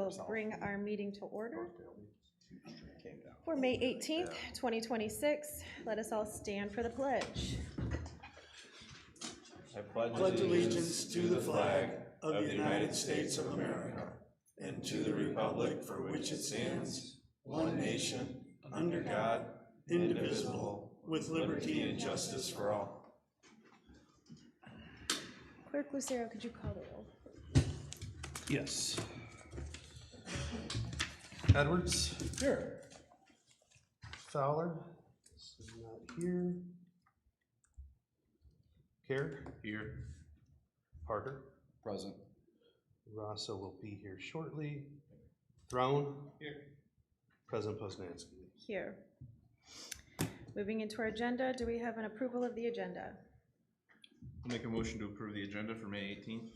will bring our meeting to order for May 18th, 2026. Let us all stand for the pledge. I pledge allegiance to the flag of the United States of America and to the republic for which it stands, one nation, under God, indivisible, with liberty and justice for all. Clerk Lucero, could you call the roll? Yes. Edwards? Here. Fowler? This is not here. Care? Here. Parker? Present. Rosso will be here shortly. Throne? Here. President Poznansky? Here. Moving into our agenda, do we have an approval of the agenda? I'll make a motion to approve the agenda for May 18th.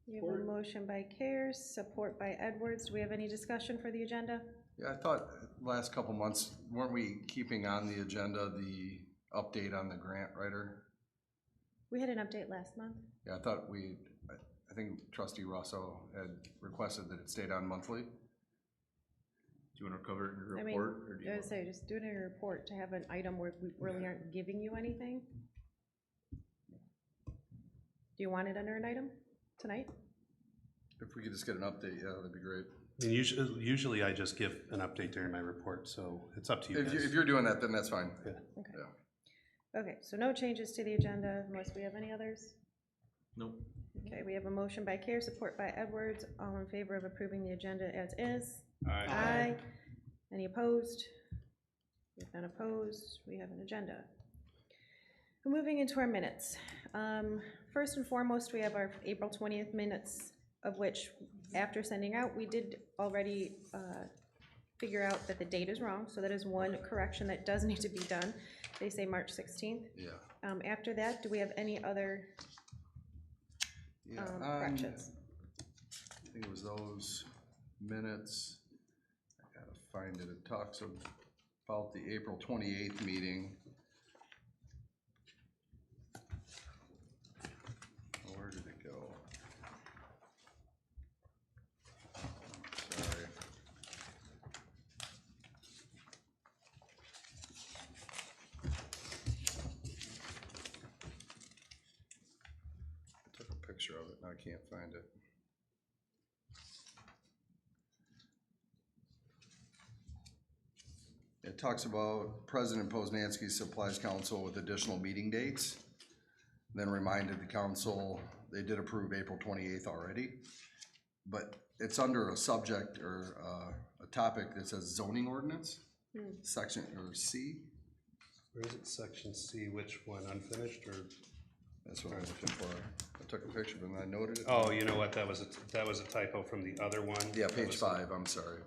We have a motion by Cares, support by Edwards. Do we have any discussion for the agenda? Yeah, I thought last couple months, weren't we keeping on the agenda the update on the grant writer? We had an update last month. Yeah, I thought I think Trustee Rosso had requested that it stayed on monthly. Do you want to cover it in your report? Or do you I would say just do it in a report to have an item where we really aren't giving you anything. Do you want it under an item tonight? If we could just get an update, yeah, that'd be great. I mean, usually I just give an update during my report, so it's up to you guys. If you're doing that, then that's fine. Yeah. Okay. Yeah. Okay, so no changes to the agenda unless we have any others? Nope. Okay, we have a motion by Care, support by Edwards. All in favor of approving the agenda as is? Aye. Aye. Any opposed? We have none opposed. We have an agenda. We're moving into our minutes. First and foremost, we have our April 20th minutes, of which, after sending out, we did already figure out that the date is wrong, so that is one correction that does need to be done. They say March 16th. Yeah. After that, do we have any other corrections? I think it was those minutes. I gotta find it. It talks about the April 28th meeting. Where did it go? Sorry. I took a picture of it and I can't find it. It talks about President Poznansky supplies council with additional meeting dates, then reminded the council they did approve April 28th already, but it's under a subject or a topic that says zoning ordinance, section or C. Where is it, section C, which one, unfinished or? That's what I'm looking for. I took a picture and I noted it. Oh, you know what, that was a typo from the other one. Yeah, page 5, I'm sorry.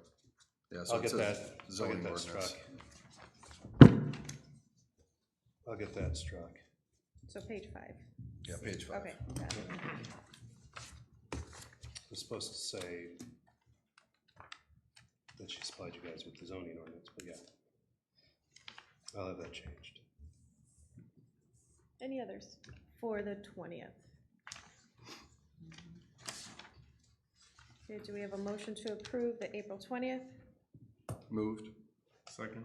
Yeah, so I'll it get says that, zoning ordinance. I'll get that struck. So page 5. Yeah, page 5. Okay, got it. It's supposed to say that she supplied you guys with the zoning ordinance, but yeah. I'll have that changed. Any others for the 20th? Okay, do we have a motion to approve the April 20th? Moved. Second.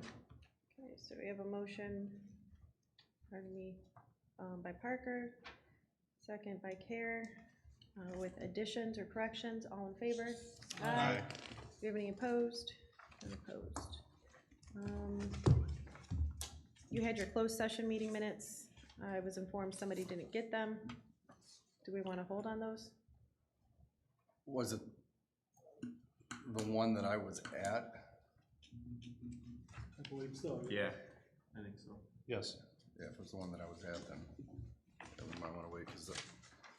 Okay, so we have a motion, pardon me, by Parker, second by Care, with additions or corrections. All in favor? Aye. Do you have any opposed? Unopposed. You had your closed session meeting minutes. I was informed somebody didn't get them. Do we want to hold on those? Was it the one that I was at? I believe so. Yeah, I think so. Yes. Yeah, if it was the one that I was at, then we might want to wait because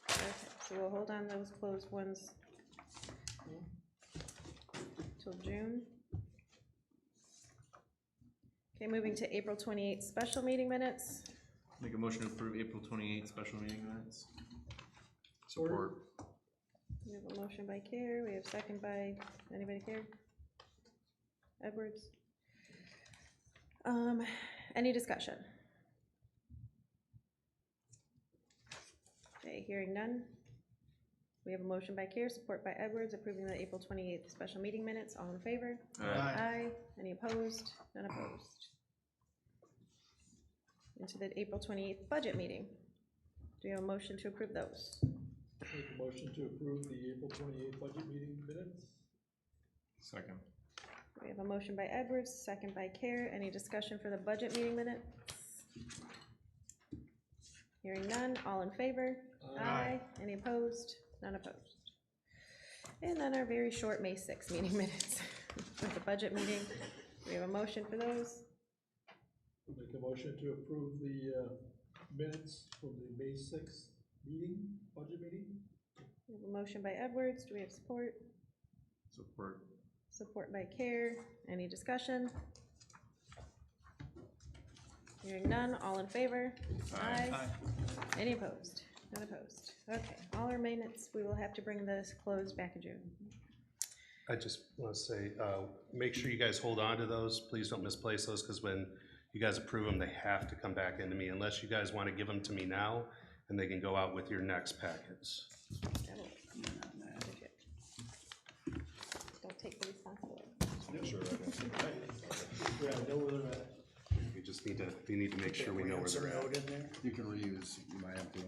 Okay, so we'll hold on those closed ones till June. Okay, moving to April 28th special meeting minutes. Make a motion to approve April 28th special meeting minutes. support. We have a motion by Care, we have second by, anybody care? Edwards? Any discussion? Okay, hearing none. We have a motion by Care, support by Edwards, approving the April 28th special meeting minutes. All in favor? Aye. Any opposed? None opposed. Into the April 28th budget meeting. Do you have a motion to approve those? Make a motion to approve the April 28th budget meeting minutes. Second. We have a motion by Edwards, second by Care. Any discussion for the budget meeting minutes? Hearing none, all in favor? Aye. Any opposed? None opposed. And then our very short May 6th meeting minutes with the budget meeting. We have a motion for those. Make a motion to approve the minutes from the May 6th meeting, budget meeting. We have a motion by Edwards. Do we have support? Support. Support by Care. Any discussion? Hearing none, all in favor? Aye. Any opposed? None opposed. Okay, all our minutes, we will have to bring this closed back in June. I just want to say, make sure you guys hold on to those. Please don't misplace those, because when you guys approve them, they have to come back into me, unless you guys want to give them to me now, and they can go out with your next packets. Don't take the responsibility. Sure. Yeah, I know where they're at. We need to make sure we know where they're at. You can reuse, you might have to.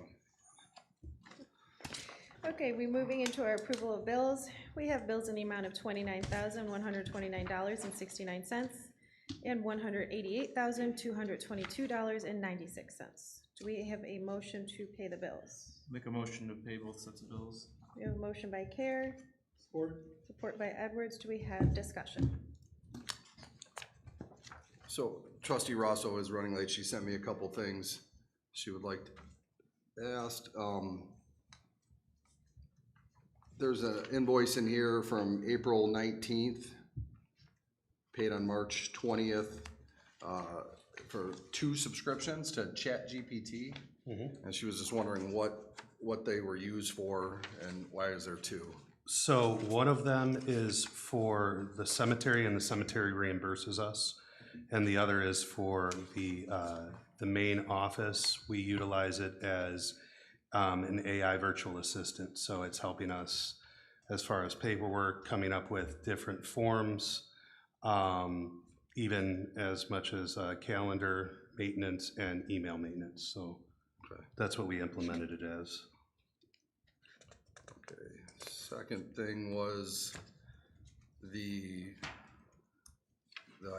Okay, we're moving into our approval of bills. We have bills in the amount of $29,129.69 and $188,222.96. Do we have a motion to pay the bills? Make a motion to pay both sets of bills. We have a motion by Care, Support. support by Edwards. Do we have discussion? So trustee Rosso is running late. She sent me a couple things she would like to ask. There's an invoice in here from April 19th, paid on March 20th, for 2 subscriptions to ChatGPT. And she was just wondering what they were used for and why is there 2? So one of them is for the cemetery, and the cemetery reimburses us. And the other is for the main office. We utilize it as an AI virtual assistant. So it's helping us as far as paperwork, coming up with different forms, even as much as calendar maintenance and email maintenance. So that's what we implemented it as. Okay, second thing was the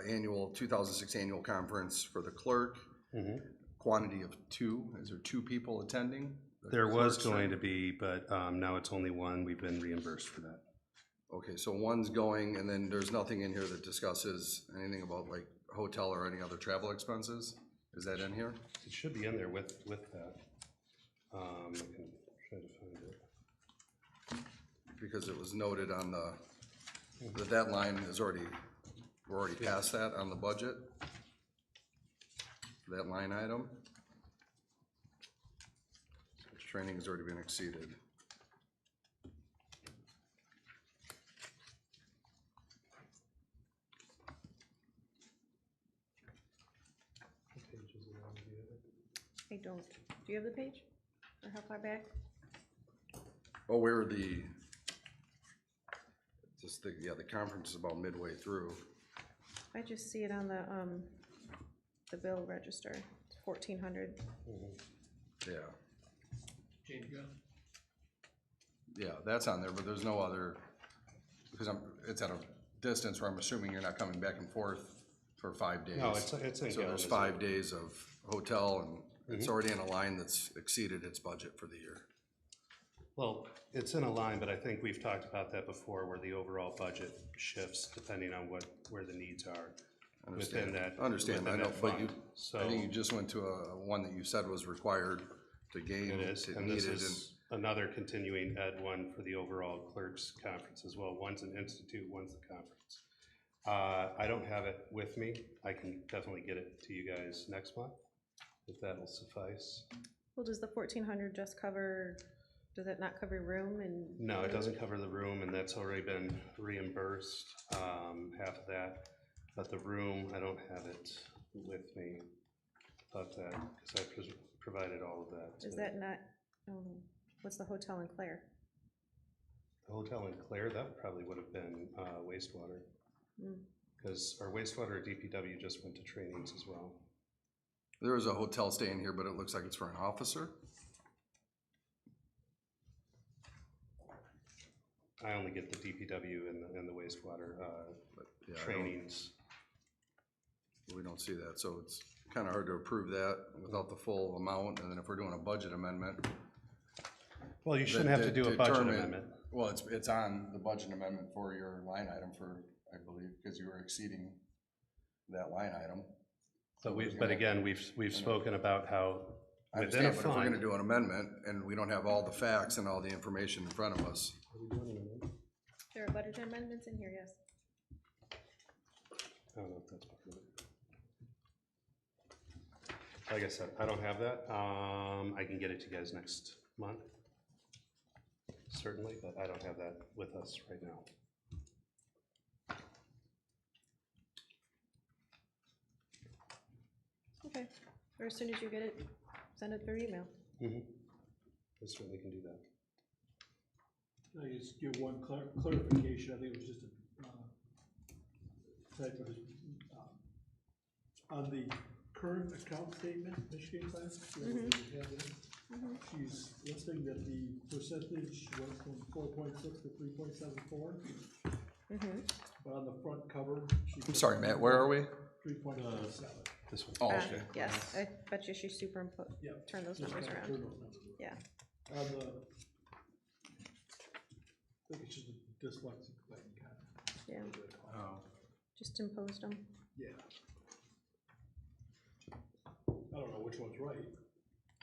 annual 2006 annual conference for the clerk. Quantity of 2. Is there 2 people attending? There was going to be, but now it's only 1. We've been reimbursed for that. Okay, so 1's going, and then there's nothing in here that discusses anything about like hotel or any other travel expenses? Is that in here? It should be in there with that. I can try to find it. Because it was noted on the deadline is already, we're already past that on the budget. That line item. Training has already been exceeded. I don't. Do you have the page? Or how far back? Oh, where the, just the, yeah, the conference is about midway through. I just see it on the bill register. It's 1,400. Yeah. Yeah, that's on there, but there's no other, because it's at a distance where I'm assuming you're not coming back and forth for 5 days. No, it's in So there's 5 days of hotel, and it's already in a line that's exceeded its budget for the year. Well, it's in a line, but I think we've talked about that before, where the overall budget shifts depending on where the needs are within that. Understand, I within know, that but fund. you, So I think you just went to one that you said was required to gain. it is, to and need this it, is another continuing ed one for the overall clerks conference as well. One's an institute, one's the conference. I don't have it with me. I can definitely get it to you guys next month, if that'll suffice. Well, does the 1,400 just cover, does it not cover room and? No, it doesn't cover the room, and that's already been reimbursed, half of that. But the room, I don't have it with me, but that, because I provided all of that. Is that not, what's the hotel in Clare? The hotel in Clare, that probably would have been wastewater. Because our wastewater at DPW just went to trainings as well. There is a hotel stay in here, but it looks like it's for an officer. I only get the DPW and the wastewater Yeah, trainings. We don't see that, so it's kind of hard to approve that without the full amount, and then if we're doing a budget amendment. Well, you shouldn't have to do a budget determine- amendment. Well, it's on the budget amendment for your line item for, I believe, because you were exceeding that line item. But again, we've spoken about how I within a understand, but if we're gonna fund. do an amendment and we don't have all the facts and all the information in front of us, There are budget amendments in here, yes. I don't know if that's part of it. Like I said, I don't have that. I can get it to you guys next month. Certainly, but I don't have that with us right now. Okay, or as soon as you get it, send it through email. I certainly can do that. I just give one clarification, I think it was just a typo. On the current account statement, Michigan class, she's listing that the percentage went from 4.6 to 3.74. But on the front cover, she. I'm sorry, Matt, where are we? 3.7. This one. Oh, Ah, okay. yes, I bet you she superimpose, Yeah. turn those Just numbers kinda around. turn those numbers around. Yeah, On the, I think it's just a dyslexic thing, kind of. yeah, Oh. just imposed them. Yeah. I don't know which one's right,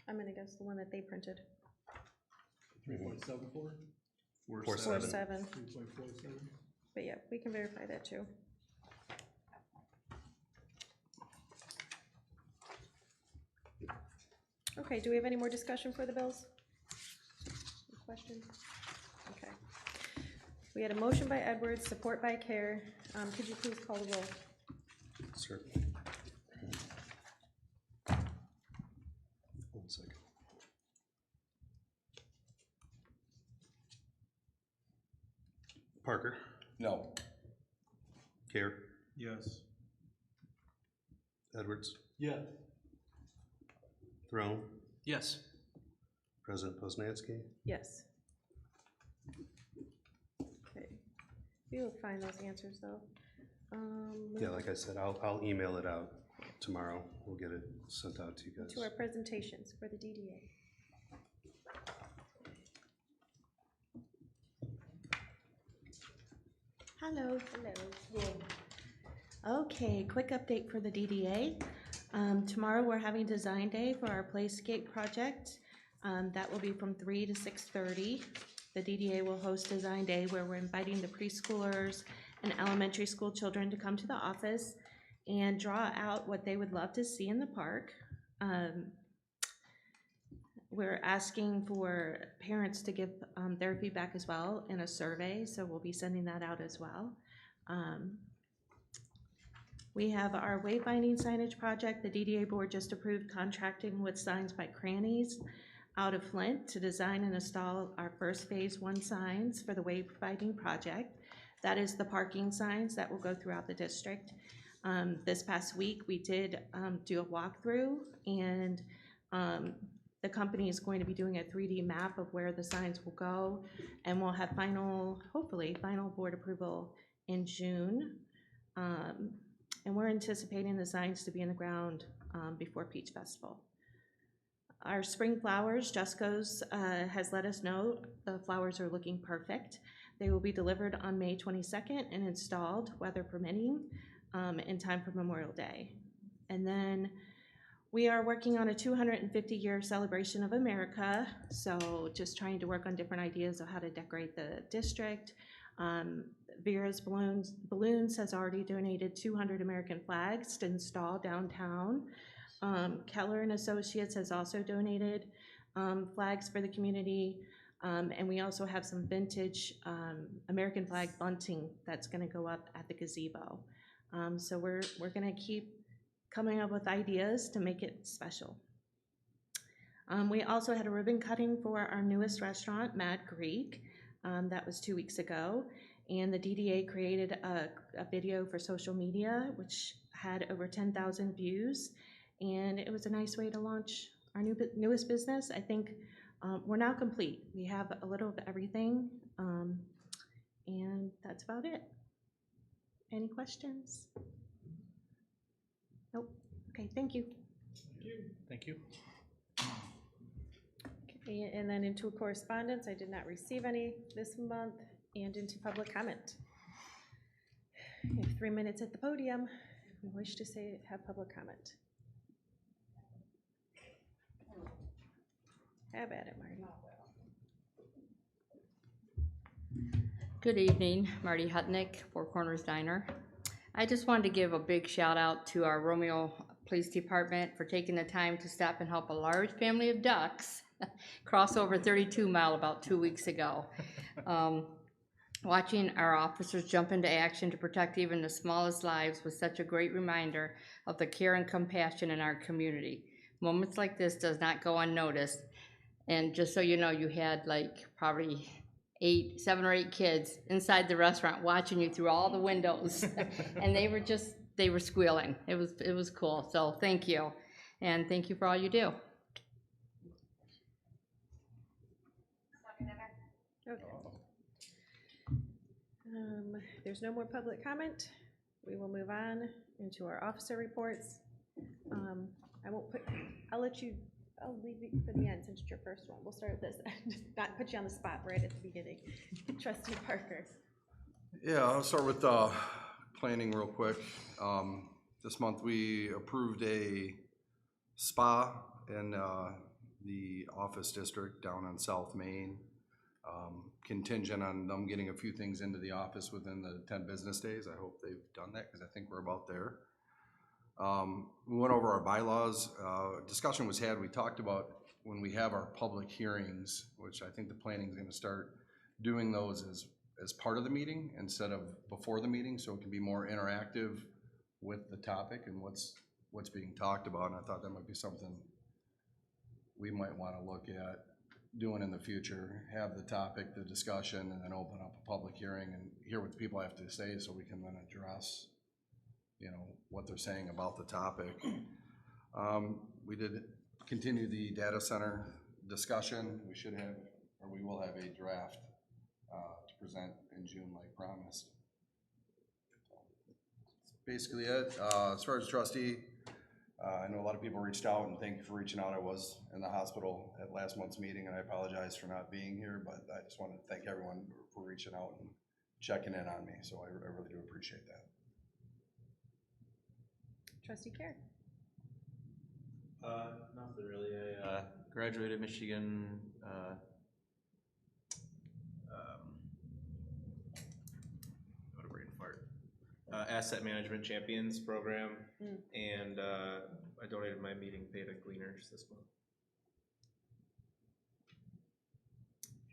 I'm gonna guess the one that they printed. 3.74, 4.7, 3.47. but yeah, we can verify that too. Okay, do we have any more discussion for the bills? Questions? Okay. We had a motion by Edwards, support by Care. Could you please call the roll? Certainly. One second. Parker, No. Care, Yes. Edwards, Yeah, Throne, Yes. President Poznanski. Yes. Okay, we will find those answers though. Yeah, like I said, I'll email it out tomorrow. We'll get it sent out to you guys. To our presentations for the DDA. Hello. Okay, quick update for the DDA. Tomorrow we're having design day for our playscape project. That will be from 3 to 6:30. The DDA will host design day where we're inviting the preschoolers and elementary school children to come to the office and draw out what they would love to see in the park. We're asking for parents to give their feedback as well in a survey, so we'll be sending that out as well. We have our wayfinding signage project. The DDA board just approved contracting with Signs by Crannies out of Flint to design and install our first phase 1 signs for the wayfinding project. That is the parking signs that will go throughout the district. This past week, we did do a walkthrough, and the company is going to be doing a 3D map of where the signs will go, and we'll have hopefully final board approval in June. And we're anticipating the signs to be in the ground before Peach Festival. Our spring flowers, Jusco's has let us know the flowers are looking perfect. They will be delivered on May 22nd and installed, weather permitting, in time for Memorial Day. And then we are working on a 250-year celebration of America, so just trying to work on different ideas of how to decorate the district. Vera's Balloons has already donated 200 American flags to install downtown. Keller and Associates has also donated flags for the community. And we also have some vintage American flag bunting that's gonna go up at the gazebo. So we're gonna keep coming up with ideas to make it special. We also had a ribbon cutting for our newest restaurant, Mad Greek. That was 2 weeks ago. And the DDA created a video for social media, which had over 10,000 views. And it was a nice way to launch our newest business. I think we're now complete. We have a little of everything, and that's about it. Any questions? Nope. Okay, thank you. Thank you. Okay, and then into correspondence, I did not receive any this month, and into public comment. You have 3 minutes at the podium if you wish to have public comment. Have at it, Marty. Good evening, Marty Hutnick, Four Corners Diner. I just wanted to give a big shout out to our Romeo Police Department for taking the time to stop and help a large family of ducks cross over 32 Mile about 2 weeks ago. Watching our officers jump into action to protect even the smallest lives was such a great reminder of the care and compassion in our community. Moments like this does not go unnoticed. And just so you know, you had like probably 7 or 8 kids inside the restaurant watching you through all the windows. And they were squealing. It was cool. So thank you. And thank you for all you do. Okay. There's no more public comment. We will move on into our officer reports. I'll leave it for the end since it's your first one. We'll start with this end, not put you on the spot right at the beginning. Trustee Parker. Yeah, I'll start with planning real quick. This month we approved a spa in the office district down on South Main, contingent on them getting a few things into the office within the 10 business days. I hope they've done that because I think we're about there. We went over our bylaws. Discussion was had. We talked about when we have our public hearings, which I think the planning is going to start doing those as part of the meeting instead of before the meeting, so it can be more interactive with the topic and what's being talked about. And I thought that might be something we might want to look at doing in the future. Have the topic, the discussion, and then open up a public hearing and hear what the people have to say, so we can then address, you know, what they're saying about the topic. We did continue the data center discussion. We will have a draft to present in June like promised. That's basically it. As far as trustee, I know a lot of people reached out, and thank you for reaching out. I was in the hospital at last month's meeting, and I apologize for not being here, but I just wanted to thank everyone for reaching out and checking in on me, so I really do appreciate that. Trustee Care. Nothing really. I graduated Michigan. What a brain fart. Asset Management Champions program, and I donated my meeting pay to Gleaners this month.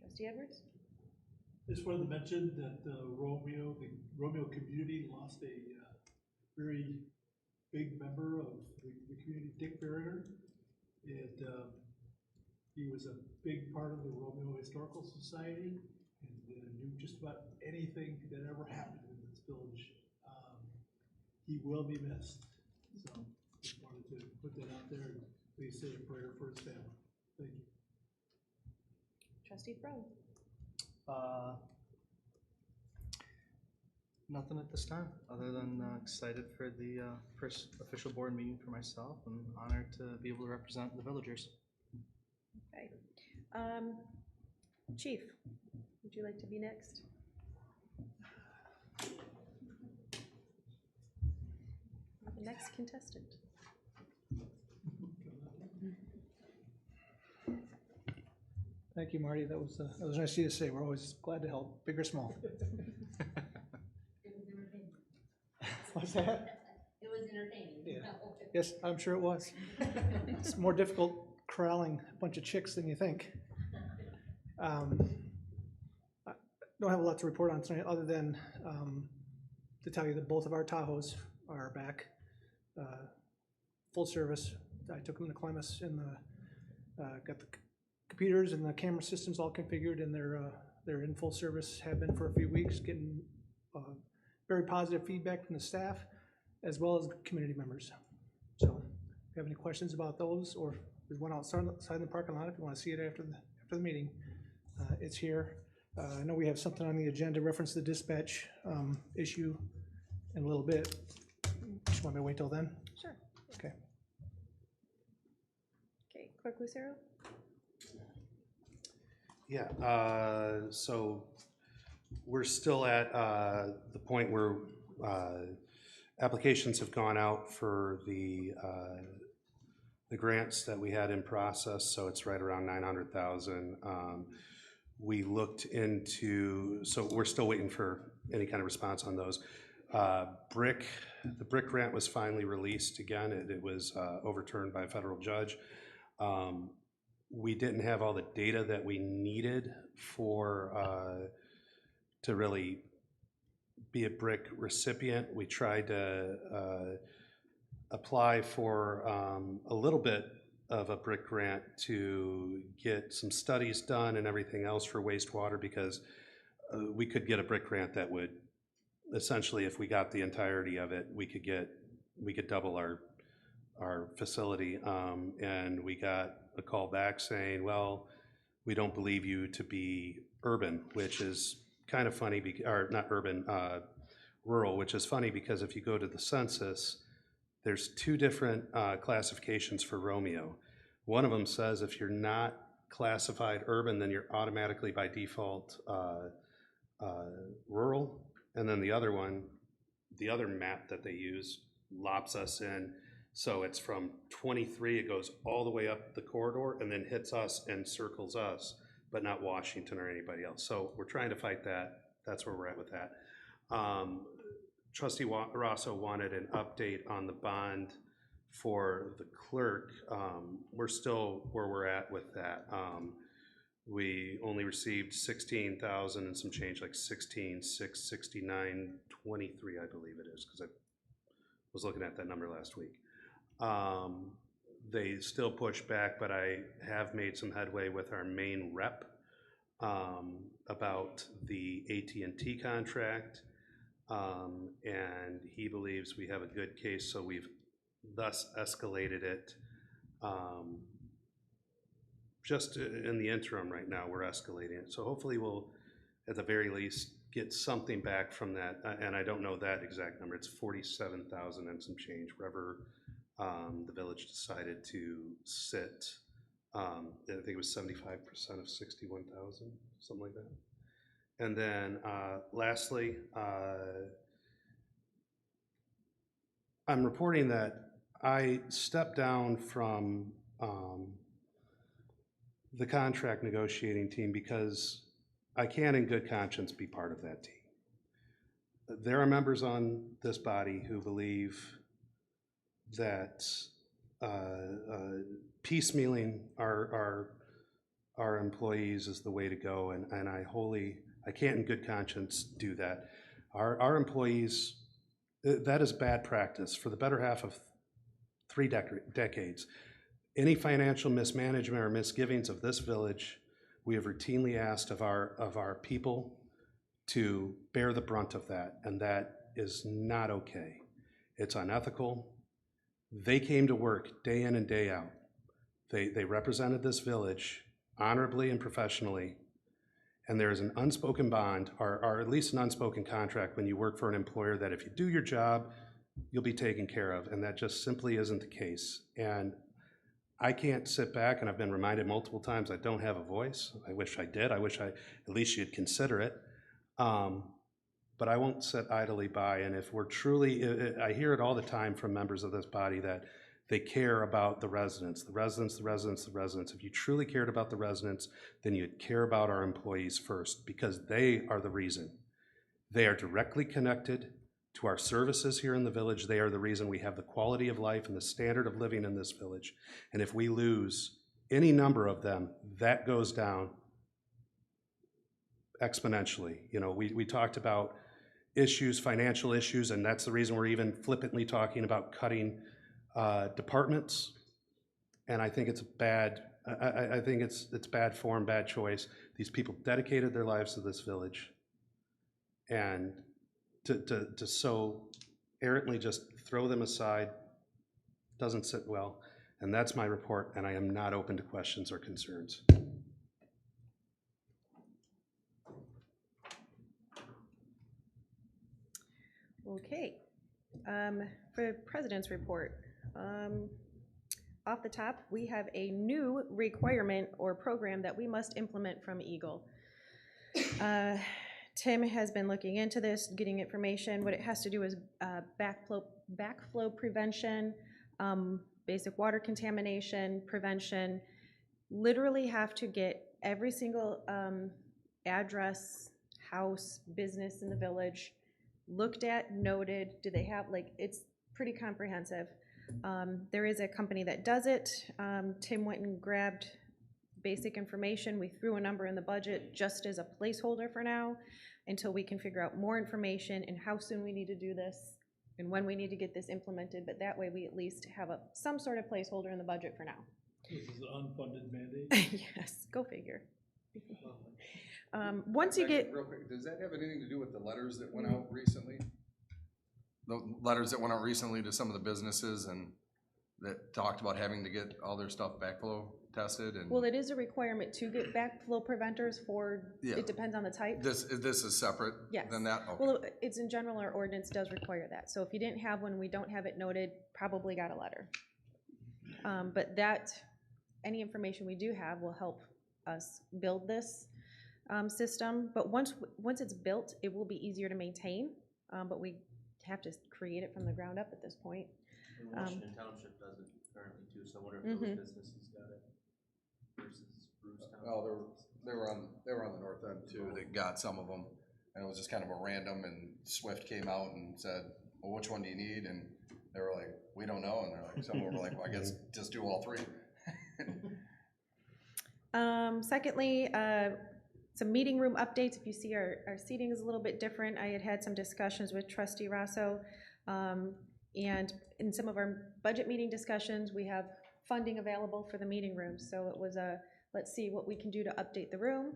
Trustee Edwards. Just wanted to mention that the Romeo community lost a very big member of the community, Dick Farrier, and he was a big part of the Romeo Historical Society and knew just about anything that ever happened in this village. He will be missed, so just wanted to put that out there, and please say a prayer for his family. Thank you. Trustee Throne. Nothing at this time, other than excited for the first official board meeting for myself, and honored to be able to represent the villagers. Okay. Chief, would you like to be next? The next contestant. Thank you, Marty. That was nice of you to say. We're always glad to help, big or small. What's that? It was entertaining. Yeah. Yes, I'm sure it was. It's more difficult corralling a bunch of chicks than you think. I don't have a lot to report on tonight, other than to tell you that both of our Tahoes are back, full service. I took them to Clemmis, and got the computers and the camera systems all configured, and they're They're in full service, have been for a few weeks, getting very positive feedback from the staff as well as the community members. So if you have any questions about those, or there's one outside in the parking lot if you want to see it after the meeting, it's here. I know we have something on the agenda, reference the dispatch issue in a little bit. Just want me to wait till then? Sure. Okay. Okay, Clerk Lucero? Yeah, so we're still at the point where applications have gone out for the grants that we had in process, so it's right around 900,000. We looked into, so we're still waiting for any kind of response on those. The brick grant was finally released again. It was overturned by a federal judge. We didn't have all the data that we needed for to really be a brick recipient. We tried to apply for a little bit of a brick grant to get some studies done and everything else for wastewater, because we could get a brick grant that would essentially, if we got the entirety of it, we could double our facility. And we got a call back saying, well, we don't believe you to be urban, which is kind of funny, or not urban, rural, which is funny because if you go to the census, there's two different classifications for Romeo. One of them says if you're not classified urban, then you're automatically by default rural. And then the other one, the other map that they use lops us in. So it's from 23, it goes all the way up the corridor and then hits us and circles us, but not Washington or anybody else. So we're trying to fight that. That's where we're at with that. Trustee Rosso wanted an update on the bond for the clerk. We're still where we're at with that. We only received 16,000 and some change, like 16,669.23, I believe it is, because I was looking at that number last week. They still push back, but I have made some headway with our main rep about the AT&T contract, and he believes we have a good case, so we've thus escalated it. Just in the interim right now, we're escalating it. So hopefully we'll, at the very least, get something back from that. And I don't know that exact number. It's 47,000 and some change, wherever the village decided to sit. I think it was 75% of 61,000, something like that. And then lastly, I'm reporting that I stepped down from the contract negotiating team because I can't in good conscience be part of that team. There are members on this body who believe that piecemealing our employees is the way to go, and I can't in good conscience do that. Our employees, that is bad practice. For the better half of 3 decades, any financial mismanagement or misgivings of this village, we have routinely asked of our people to bear the brunt of that, and that is not okay. It's unethical. They came to work day in and day out. They represented this village honorably and professionally, and there is an unspoken bond, or at least an unspoken contract when you work for an employer that if you do your job, you'll be taken care of, and that just simply isn't the case. And I can't sit back, and I've been reminded multiple times I don't have a voice. I wish I did. I wish at least you'd consider it. But I won't sit idly by, and if we're truly, I hear it all the time from members of this body that they care about the residents. If you truly cared about the residents, then you'd care about our employees first, because they are the reason. They are directly connected to our services here in the village. They are the reason we have the quality of life and the standard of living in this village. And if we lose any number of them, that goes down exponentially. You know, we talked about issues, financial issues, and that's the reason we're even flippantly talking about cutting departments. And I think it's bad. I think it's bad form, bad choice These people dedicated their lives to this village. And to so errantly just throw them aside doesn't sit well. And that's my report, and I am not open to questions or concerns. Okay, for President's report, off the top, we have a new requirement or program that we must implement from Eagle. Tim has been looking into this, getting information. What it has to do is backflow prevention, basic water contamination prevention. Literally have to get every single address, house, business in the village looked at, noted. Do they have, like, it's pretty comprehensive. There is a company that does it. Tim went and grabbed basic information. We threw a number in the budget just as a placeholder for now until we can figure out more information and how soon we need to do this and when we need to get this implemented, but that way we at least have some sort of placeholder in the budget for now. This is an unfunded mandate. Yes, go figure. Once you get, Real quick, does that have anything to do with the letters that went out recently? The letters that went out recently to some of the businesses and that talked about having to get all their stuff backflow tested and? well, it is a requirement to get backflow preventers for, Yeah. it depends on the type. This is separate Yes. than that? Okay. Well, it's in general, our ordinance does require that. So if you didn't have one, we don't have it noted, probably got a letter. But that, any information we do have will help us build this system. But once it's built, it will be easier to maintain, but we have to create it from the ground up at this point. And Washington Township does it currently too, so I wonder if those businesses got it versus Bruce Township. Oh, they were on the north end too, that got some of them, and it was just kind of a random, and Swift came out and said, well, which one do you need? And they were like, we don't know, and they're like, some were like, well, I guess just do all three. Secondly, some meeting room updates. If you see our seating is a little bit different. I had some discussions with Trustee Rosso, and in some of our budget meeting discussions, we have funding available for the meeting rooms. So it was let's see what we can do to update the room.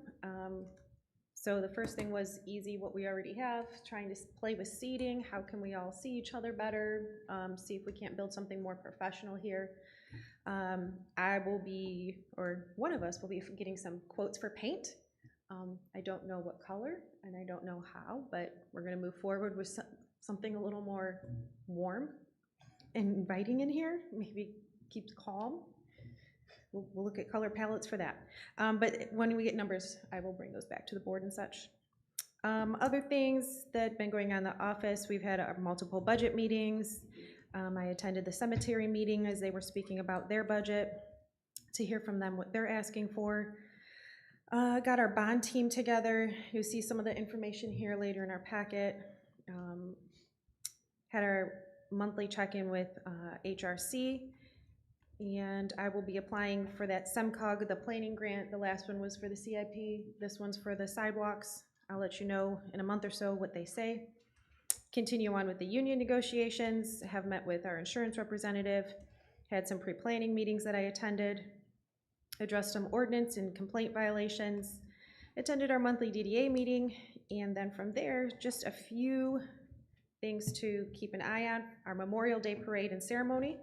So the first thing was easy, what we already have, trying to play with seating. How can we all see each other better? See if we can't build something more professional here. I will be, or one of us will be getting some quotes for paint. I don't know what color and I don't know how, but we're gonna move forward with something a little more warm and inviting in here, maybe keeps calm. We'll look at color palettes for that. But when we get numbers, I will bring those back to the board and such. Other things that have been going on in the office, we've had our multiple budget meetings. I attended the cemetery meeting as they were speaking about their budget to hear from them what they're asking for. Got our bond team together. You'll see some of the information here later in our packet. Had our monthly check-in with HRC, and I will be applying for that SEMCOG, the planning grant. The last one was for the CIP. This one's for the sidewalks. I'll let you know in a month or so what they say. Continue on with the union negotiations. Have met with our insurance representative. Had some pre-planning meetings that I attended. Addressed some ordinance and complaint violations. Attended our monthly DDA meeting, and then from there, just a few things to keep an eye on. Our Memorial Day parade and ceremony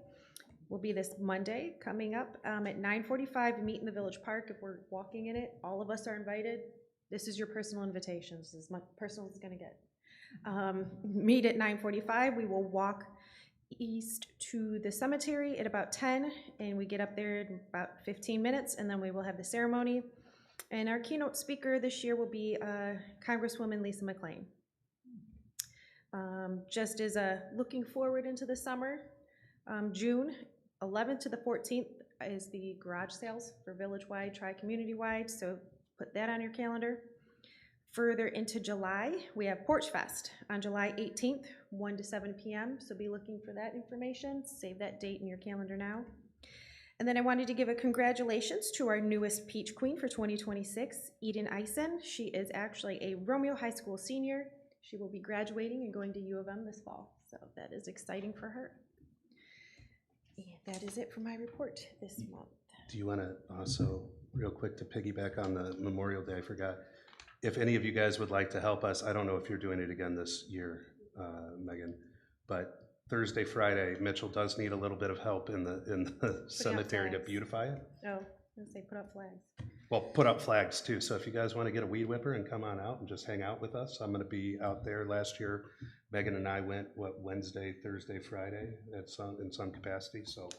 will be this Monday coming up at 9:45. Meet in the Village Park. If we're walking in it, all of us are invited. This is your personal invitation. This is as much personal as it's gonna get. Meet at 9:45. We will walk east to the cemetery at about 10, and we get up there in about 15 minutes, and then we will have the ceremony. And our keynote speaker this year will be Congresswoman Lisa McClain. Just as looking forward into the summer, June 11th to the 14th is the garage sales for village-wide, tri-community-wide, so put that on your calendar. Further into July, we have Porch Fest on July 18th, 1 to 7 p.m., so be looking for that information. Save that date in your calendar now. And then I wanted to give a congratulations to our newest Peach Queen for 2026, Eden Eisen. She is actually a Romeo High School senior. She will be graduating and going to U of M this fall, so that is exciting for her. And that is it for my report this month. Do you want to also, real quick, to piggyback on the Memorial Day, I forgot, if any of you guys would like to help us, I don't know if you're doing it again this year, Megan, but Thursday, Friday, Mitchell does need a little bit of help in the cemetery to flags. beautify it. Oh, let's say put up flags. Well, put up flags too, so if you guys want to get a weed whipper and come on out and just hang out with us, I'm gonna be out there. Last year, Megan and I went, Wednesday, Thursday, Friday, in some capacity, so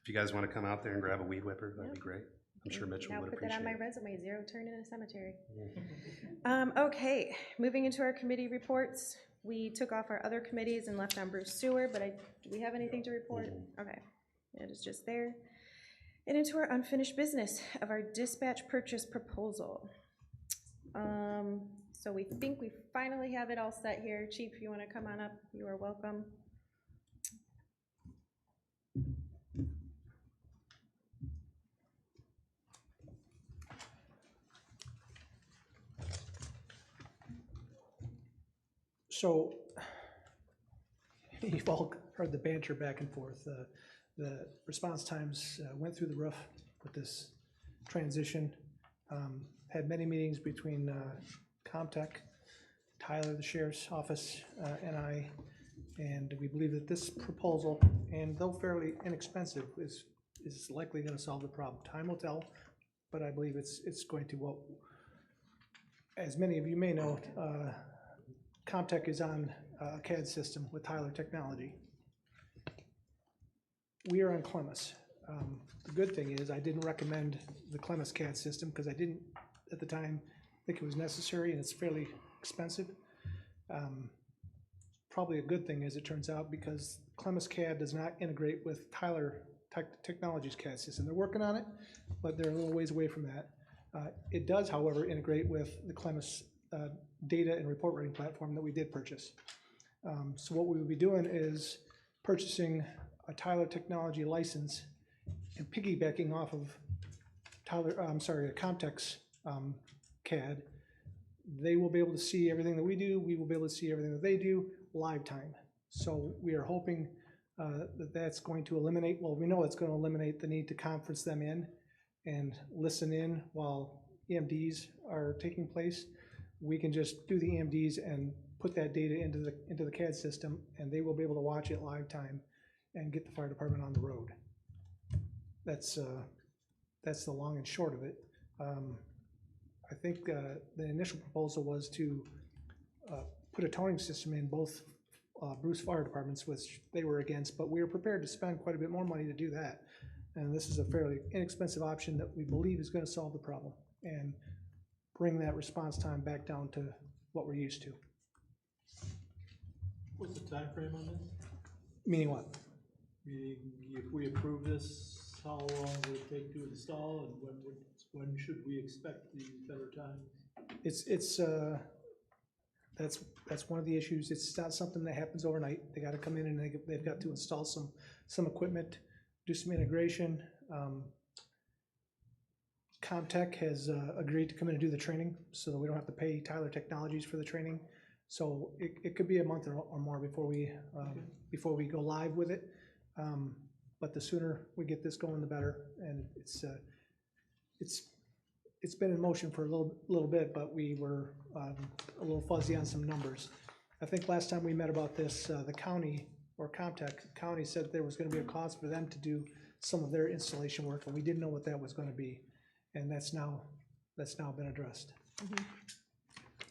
if you guys want to come out there and grab a weed whipper, that'd be great. I'm sure Mitchell Now would put that appreciate on my it. resume, 0 turn in a cemetery. Okay, moving into our committee reports. We took off our other committees and left on Bruce Sewer, but do we have anything to report? Okay, it is just there. And into our unfinished business of our dispatch purchase proposal. So we think we finally have it all set here. Chief, if you want to come on up, you are welcome. So, you've all heard the banter back and forth. The response times went through the roof with this transition. Had many meetings between Comtech, Tyler, the sheriff's office, and I, and we believe that this proposal, and though fairly inexpensive, is likely gonna solve the problem. Time will tell, but I believe it's going to. Well, as many of you may know, Comtech is on a CAD system with Tyler Technology. We are on Clemis. The good thing is I didn't recommend the Clemis CAD system because I didn't, at the time, think it was necessary, and it's fairly expensive. Probably a good thing, as it turns out, because Clemis CAD does not integrate with Tyler Technologies CAD system. They're working on it, but they're a little ways away from that. It does, however, integrate with the Clemis data and report writing platform that we did purchase. So what we will be doing is purchasing a Tyler Technology license and piggybacking off of Comtech's CAD. They will be able to see everything that we do. We will be able to see everything that they do live time. So we are hoping that's going to eliminate, well, we know it's going to eliminate the need to conference them in and listen in while EMDs are taking place. We can just do the EMDs and put that data into the CAD system, and they will be able to watch it live time and get the fire department on the road. That's the long and short of it. I think the initial proposal was to put a towing system in both Bruce fire departments, which they were against, but we were prepared to spend quite a bit more money to do that. And this is a fairly inexpensive option that we believe is going to solve the problem and bring that response time back down to what we're used to. What's the time frame on this? Meaning what? Meaning, if we approve this, how long will it take to install, and when should we expect the better times? That's one of the issues. It's not something that happens overnight. They got to come in and they've got to install some equipment, do some integration. Comtech has agreed to come in and do the training so that we don't have to pay Tyler Technologies for the training. So it could be a month or more before we go live with it. But the sooner we get this going, the better. And it's been in motion for a little bit, but we were a little fuzzy on some numbers. I think last time we met about this, the county, or Comtech County, said there was going to be a cost for them to do some of their installation work, and we didn't know what that was going to be. And that's now been addressed. Mm-hmm.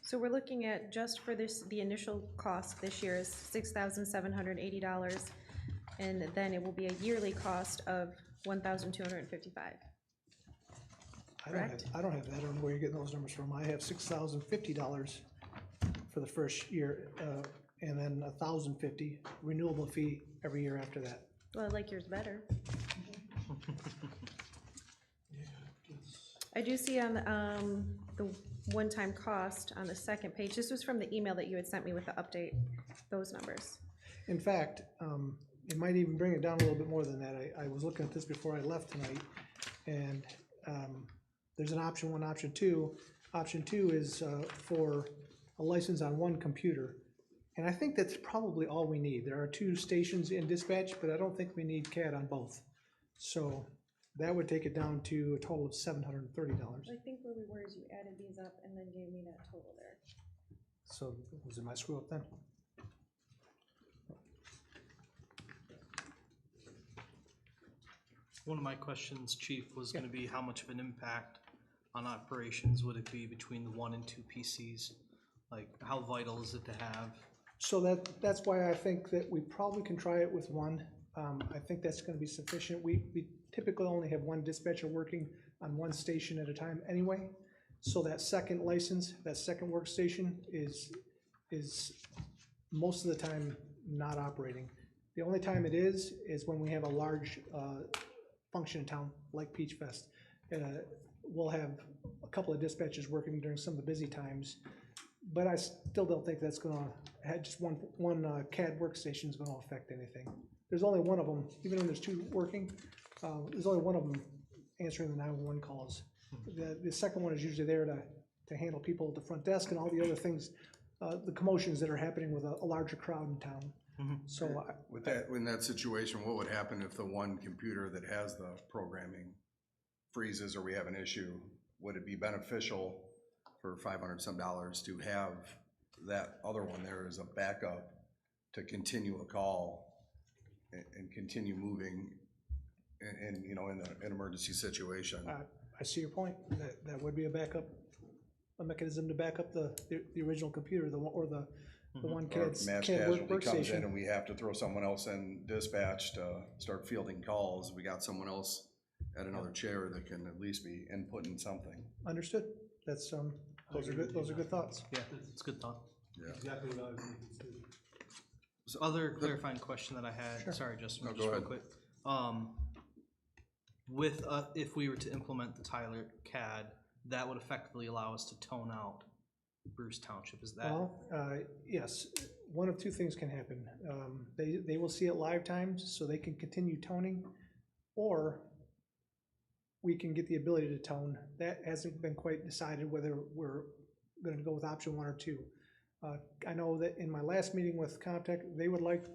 So we're looking at, just for this, the initial cost this year is $6,780, and then it will be a yearly cost of $1,255. Correct? I don't have that. I don't know where you're getting those numbers from. I have $6,050 for the first year, and then $1,050 renewable fee every year after that. Well, I like yours better. I do see on the one-time cost on the second page, this was from the email that you had sent me with the update, those numbers. In fact, it might even bring it down a little bit more than that. I was looking at this before I left tonight, and there's an option 1, option 2. Option 2 is for a license on one computer. And I think that's probably all we need. There are 2 stations in dispatch, but I don't think we need CAD on both. So That would take it down to a total of $730. I think where we were is you added these up and then gave me that total there. So was it my screw up then? One of my questions, Chief, was gonna be how much of an impact on operations would it be between the 1 and 2 PCs? Like, how vital is it to have? So that's why I think that we probably can try it with one. I think that's gonna be sufficient. We typically only have one dispatcher working on one station at a time anyway. So that second license, that second workstation is most of the time not operating. The only time it is when we have a large function in town, like Peach Fest. We'll have a couple of dispatchers working during some of the busy times, but I still don't think that's gonna, just one CAD workstation is gonna affect anything. There's only one of them, even when there's two working, there's only one of them answering the 911 calls. The second one is usually there to handle people at the front desk and all the other things, the commotions that are happening with a larger crowd in town. So With that, in that situation, what would happen if the one computer that has the programming freezes or we have an issue? Would it be beneficial for $500 some to have that other one there as a backup to continue a call and continue moving and you know, in an emergency situation? I see your point. That would be a backup, a mechanism to back up the original computer, the one Or CAD if mass casualty comes in workstation. and we have to throw someone else in dispatch to start fielding calls, we got someone else at another chair that can at least be inputting something. Understood. That's those are good thoughts. Yeah, it's a good thought. Yeah. Exactly what I was thinking too. So other clarifying question that I had, sorry, Justin, No, just go real ahead. quick. If we were to implement the Tyler CAD, that would effectively allow us to tone out Bruce Township, is that? Well, yes, one of two things can happen. They will see it live times, so they can continue toning, or we can get the ability to tone. That hasn't been quite decided whether we're gonna go with option 1 or 2. I know that in my last meeting with Comtech, they would like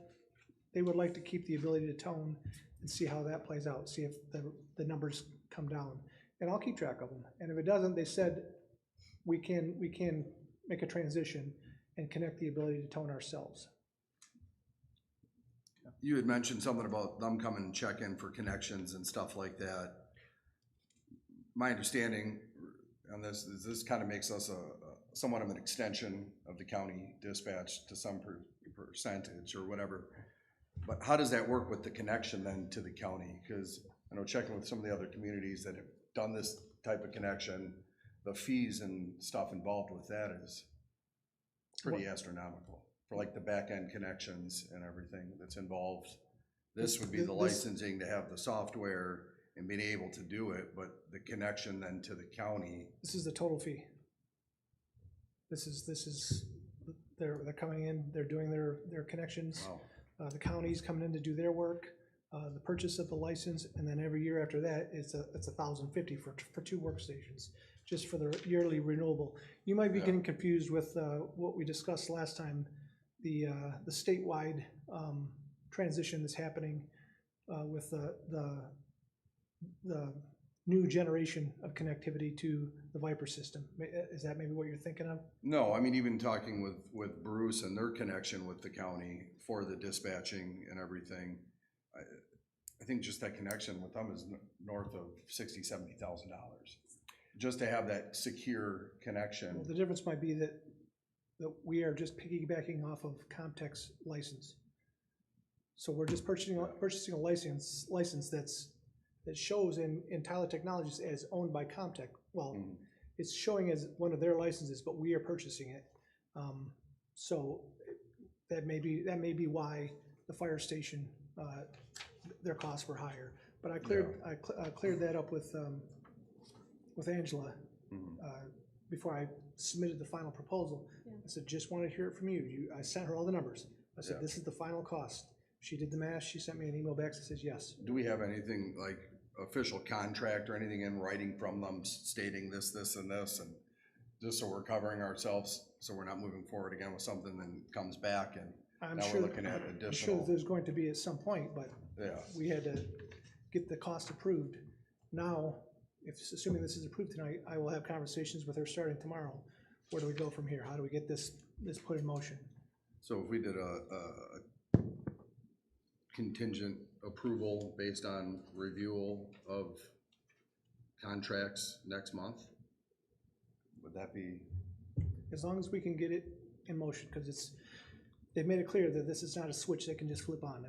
to keep the ability to tone and see how that plays out, see if the numbers come down. And I'll keep track of them. And if it doesn't, they said we can make a transition and connect the ability to tone ourselves. You had mentioned something about them coming and check in for connections and stuff like that. My understanding on this is this kind of makes us somewhat of an extension of the county dispatch to some percentage or whatever. But how does that work with the connection then to the county? Because I know checking with some of the other communities that have done this type of connection, the fees and stuff involved with that is pretty astronomical for like the back end connections and everything that's involved. This would be the licensing to have the software and being able to do it, but the connection then to the county. This is the total fee. This is they're coming in, they're doing their connections. Wow. The county's coming in to do their work, the purchase of the license, and then every year after that, it's $1,050 for 2 workstations, just for the yearly renewable. You might be getting confused with what we discussed last time, the statewide transition that's happening with the new generation of connectivity to the Viper system. Is that maybe what you're thinking of? No, I mean, even talking with Bruce and their connection with the county for the dispatching and everything, I think just that connection with them is north of $60,000, $70,000. Just to have that secure connection. Well, the difference might be that we are just piggybacking off of Comtech's license. So we're just purchasing a license that shows in Tyler Technologies as owned by Comtech. Well, it's showing as one of their licenses, but we are purchasing it. So that may be why the fire station, their costs were higher. But I cleared that up with Angela before I submitted the final proposal. I said, just want to hear it from you. I sent her all the numbers. I said, this is the final cost. She did the math. She sent me an email back that says yes. Do we have anything like official contract or anything in writing from them stating this, and this, and just so we're covering ourselves, so we're not moving forward again with something that comes back and now we're looking at additional. I'm sure there's going to be at some point, but Yeah. we had to get the cost approved. Now, assuming this is approved tonight, I will have conversations with her starting tomorrow. Where do we go from here? How do we get this put in motion? So if we did a contingent approval based on review of contracts next month, would that be? As long as we can get it in motion, because they've made it clear that this is not a switch they can just flip on.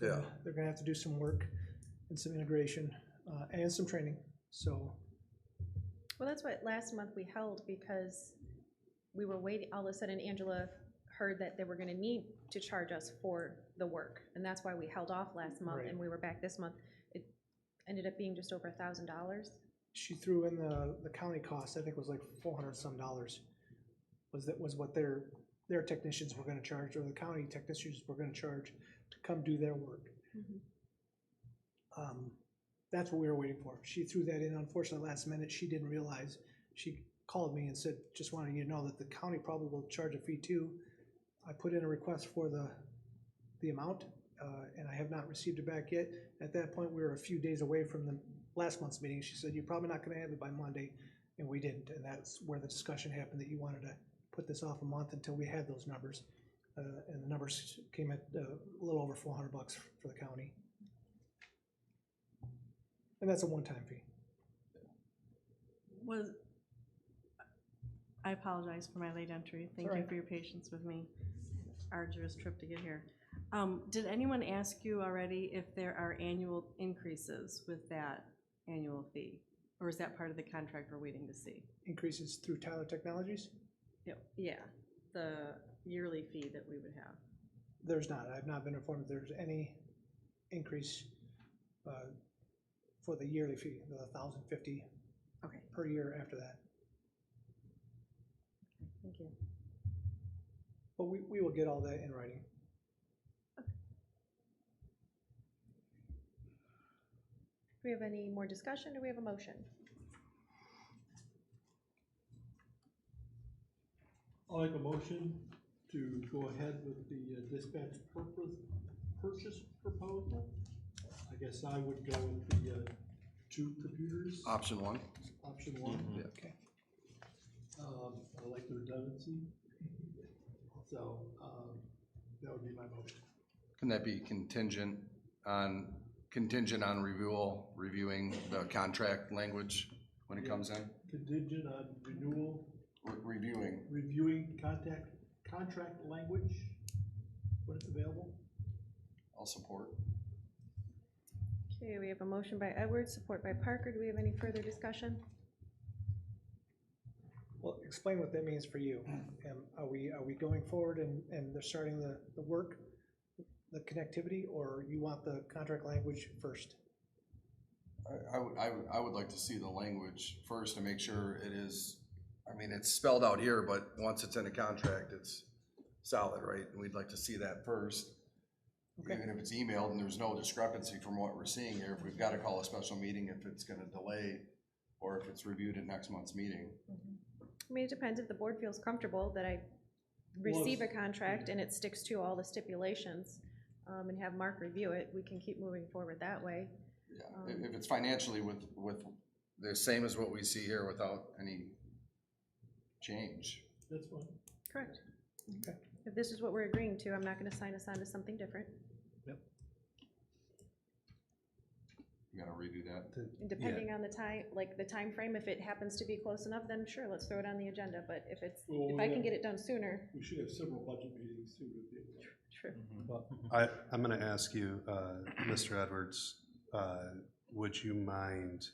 They're gonna have to do some work and some integration, and some training, so. Well, that's what last month we held, because we were waiting, all of a sudden Angela heard that they were gonna need to charge us for the work, and that's why we held off last month, Right. and we were back this month. It ended up being just over $1,000. She threw in the county cost, I think was like $400 some, was what their technicians were gonna charge, or the county technicians were gonna charge to come do their work. That's what we were waiting for. She threw that in, unfortunately, last minute. She didn't realize. She called me and said, just wanted you to know that the county probably will charge a fee too. I put in a request for the amount, and I have not received it back yet. At that point, we were a few days away from the last month's meeting. She said, you're probably not gonna have it by Monday, and we didn't. And that's where the discussion happened, that you wanted to put this off a month until we had those numbers. And the numbers came at a little over $400 for the county. And that's a one-time fee. I apologize for my late entry. Thank It's all you right. for your patience with me. Arduous trip to get here. Did anyone ask you already if there are annual increases with that annual fee? Or is that part of the contract we're waiting to see? Increases through Tyler Technologies? Yeah, the yearly fee that we would have. There's not. I've not been informed if there's any increase for the yearly fee, the $1,050 Okay, per year after that. thank you. But we will get all that in writing. Do we have any more discussion, or do we have a motion? I'll make a motion to go ahead with the dispatch purchase proposal. I guess I would go with the 2 computers. Option one? Option 1. Yeah. Okay. I like the redundancy. So, that would be my motion. Can that be contingent on reviewing the contract language when it comes in? Contingent on renewal, Reviewing. contract language, when it's available. I'll support. Okay, we have a motion by Edwards, support by Parker. Do we have any further discussion? Well, explain what that means for you. Are we going forward and they're starting the work, the connectivity, or you want the contract language first? I would like to see the language first to make sure it is, I mean, it's spelled out here, but once it's in a contract, it's solid, right? And we'd like to see that first. Okay. Even if it's emailed and there's no discrepancy from what we're seeing here, if we've got to call a special meeting, if it's gonna delay, or if it's reviewed at next month's meeting. I mean, it depends if the board feels comfortable that I receive a contract and it sticks to all the stipulations, and have Mark review it. We can keep moving forward that way. Yeah, if it's financially with the same as what we see here without any change. That's fine. Correct. Okay. If this is what we're agreeing to, I'm not gonna sign us on to something different. You gotta redo that. And depending on the time, like the time frame, if it happens to be close enough, then sure, let's throw it on the agenda. But if Well, I can yeah. get it done sooner, We should have several budget meetings too. true. I'm gonna ask you, Mr. Edwards, would you mind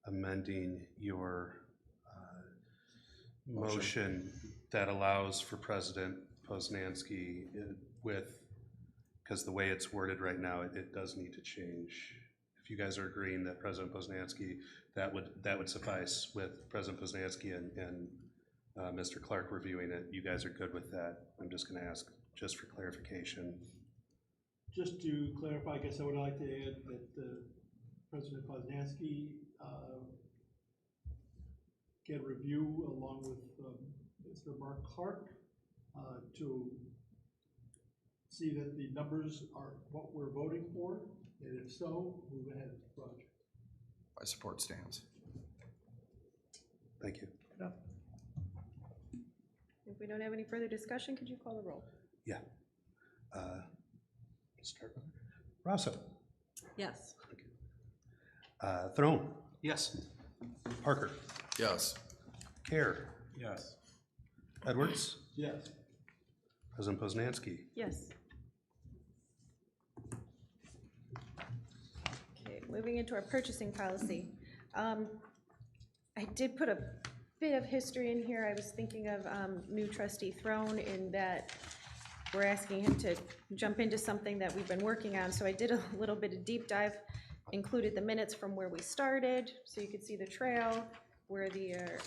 amending your motion that allows for President Poznanski with, because the way it's worded right now, it does need to change. If you guys are agreeing that President Poznanski, that would suffice with President Poznanski and Mr. Clerk reviewing it, you guys are good with that? I'm just gonna ask just for clarification. Just to clarify, I guess I would like to add that President Poznanski get a review along with Mr. Mark Clark to see that the numbers are what we're voting for, and if so, move ahead with the project. My support stands. Thank you. If we don't have any further discussion, could you call the roll? Yeah. Start with Rosso. Yes. Throne. Yes. Parker. Yes. Care. Yes. Edwards. Yes. President Poznanski. Yes. Okay, moving into our purchasing policy. I did put a bit of history in here. I was thinking of new trustee Throne in that we're asking him to jump into something that we've been working on. So I did a little bit of deep dive, included the minutes from where we started, so you could see the trail, where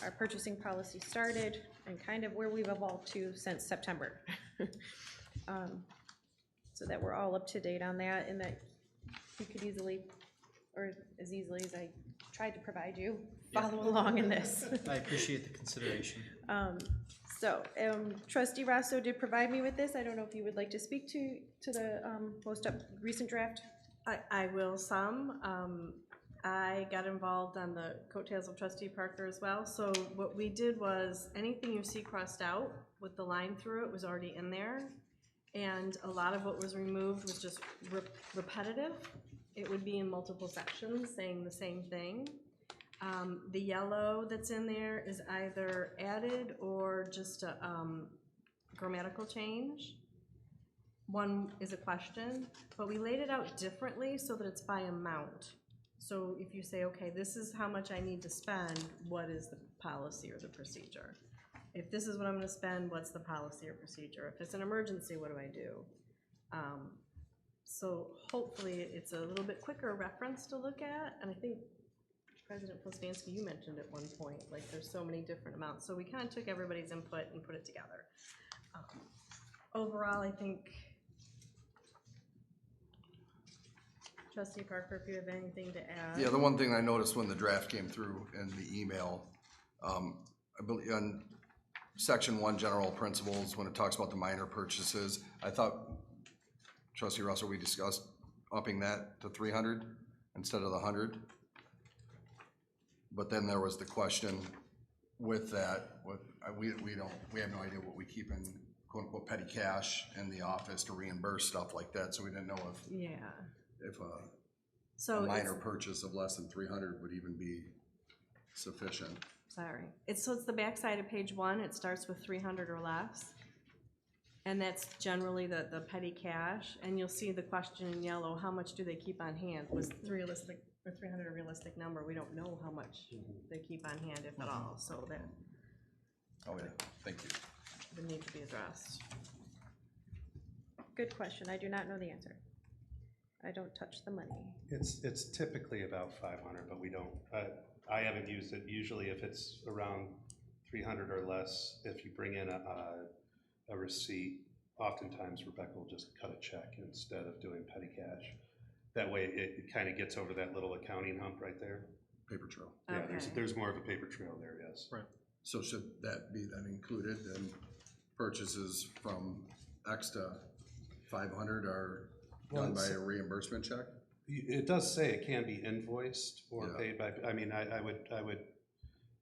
our purchasing policy started, and kind of where we've evolved to since September. So that we're all up to date on that, and that you could easily, or as easily as I tried to provide you, follow along in this. I appreciate the consideration. Trustee Rosso did provide me with this. I don't know if you would like to speak to the most recent draft. I will some. I got involved on the coattails of Trustee Parker as well. So what we did was anything you see crossed out with the line through it was already in there. And a lot of what was removed was just repetitive. It would be in multiple sections saying the same thing. The yellow that's in there is either added or just a grammatical change. One is a question, but we laid it out differently so that it's by amount. So if you say, okay, this is how much I need to spend, what is the policy or the procedure? If this is what I'm gonna spend, what's the policy or procedure? If it's an emergency, what do I do? So hopefully it's a little bit quicker reference to look at, and I think President Poznanski, you mentioned at one point, like there's so many different amounts. So we kind of took everybody's input and put it together. Overall, I think, Trustee Parker, if you have anything to add. Yeah, the one thing I noticed when the draft came through in the email, I believe on section 1, general principles, when it talks about the minor purchases, I thought, Trustee Russell, we discussed upping that to 300 instead of the 100. But then there was the question with that, we have no idea what we keep in quote unquote petty cash in the office to reimburse stuff like that, so we didn't know if a minor purchase of less than 300 would even be sufficient. Sorry, it's the backside of page 1, it starts with 300 or less. And that's generally the petty cash, and you'll see the question in yellow, how much do they keep on hand? Was 300 a realistic number? We don't know how much they keep on hand, if at all, so that Oh yeah, thank you. would need to be addressed. Good question. I do not know the answer. I don't touch the money. It's typically about 500, but we don't, I haven't used it. Usually if it's around 300 or less, if you bring in a receipt, oftentimes Rebecca will just cut a check instead of doing petty cash. That way it kind of gets over that little accounting hump right there. Paper trail. Yeah, Okay. there's more of a paper trail there, yes. Right. So should that be then included, and purchases from X to 500 are done by a reimbursement check? It does say it can be invoiced or Yeah. paid by, I mean, I would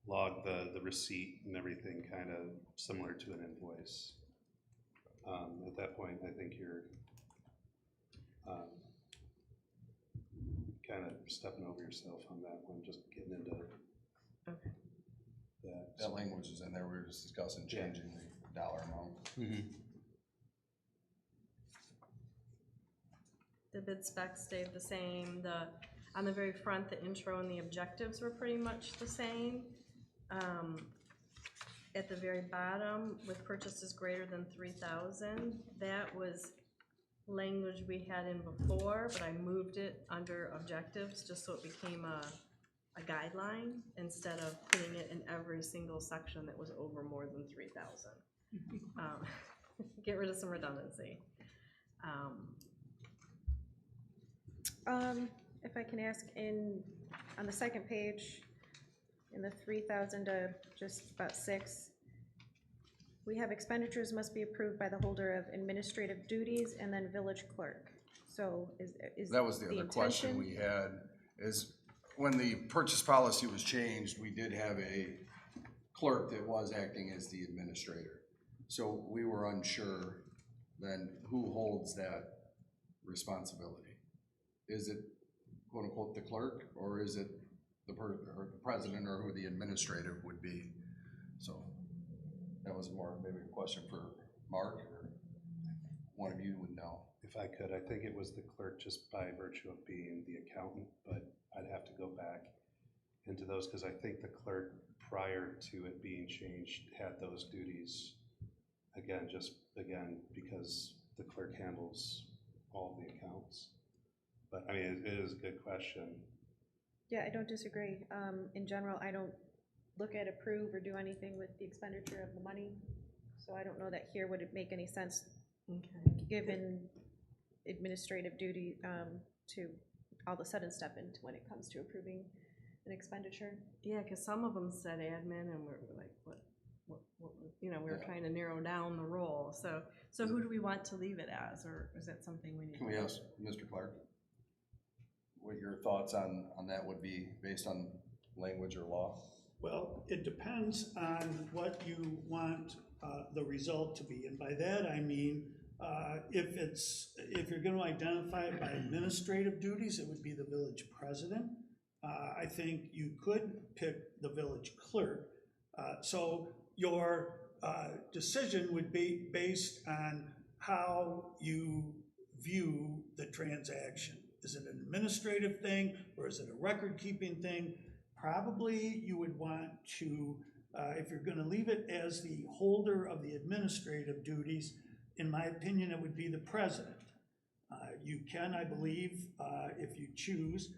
log the receipt and everything kind of similar to an invoice. At that point, I think you're kind of stepping over yourself on that one, just getting into Okay. that. That language is in there, we were just discussing changing the dollar amount. Mm-hmm. The bid specs stayed the same. On the very front, the intro and the objectives were pretty much the same. At the very bottom, with purchases greater than 3,000, that was language we had in before, but I moved it under objectives just so it became a guideline instead of putting it in every single section that was over more than 3,000. Get rid of some redundancy. If I can ask, on the second page, in the 3,000 to just about 6, we have expenditures must be approved by the holder of administrative duties and then village clerk. So is That was the other question intention- we had, is when the purchase policy was changed, we did have a clerk that was acting as the administrator. So we were unsure then who holds that responsibility. Is it quote unquote the clerk, or is it or the president, or who the administrator would be? So that was more maybe a question for Mark, or one of you would know. If I could, I think it was the clerk just by virtue of being the accountant, but I'd have to go back into those, because I think the clerk, prior to it being changed, had those duties. Again, because the clerk handles all the accounts. But I mean, it is a good question. Yeah, I don't disagree. In general, I don't look at, approve, or do anything with the expenditure of the money. So I don't know that here would it make any sense, given administrative duty, to all of a sudden step into when it comes to approving an expenditure. Yeah, because some of them said admin, and we're like, what, you know, we were trying to narrow down the role. So who do we want to leave it as, or is that something we need? Can we ask Mr. Clark what your thoughts on that would be based on language or law? Well, it depends on what you want the result to be, and by that I mean if you're going to identify it by administrative duties, it would be the village president. I think you could pick the village clerk. So your decision would be based on how you view the transaction. Is it an administrative thing, or is it a record-keeping thing? Probably you would want to, if you're going to leave it as the holder of the administrative duties, in my opinion, it would be the president. You can, I believe, if you choose,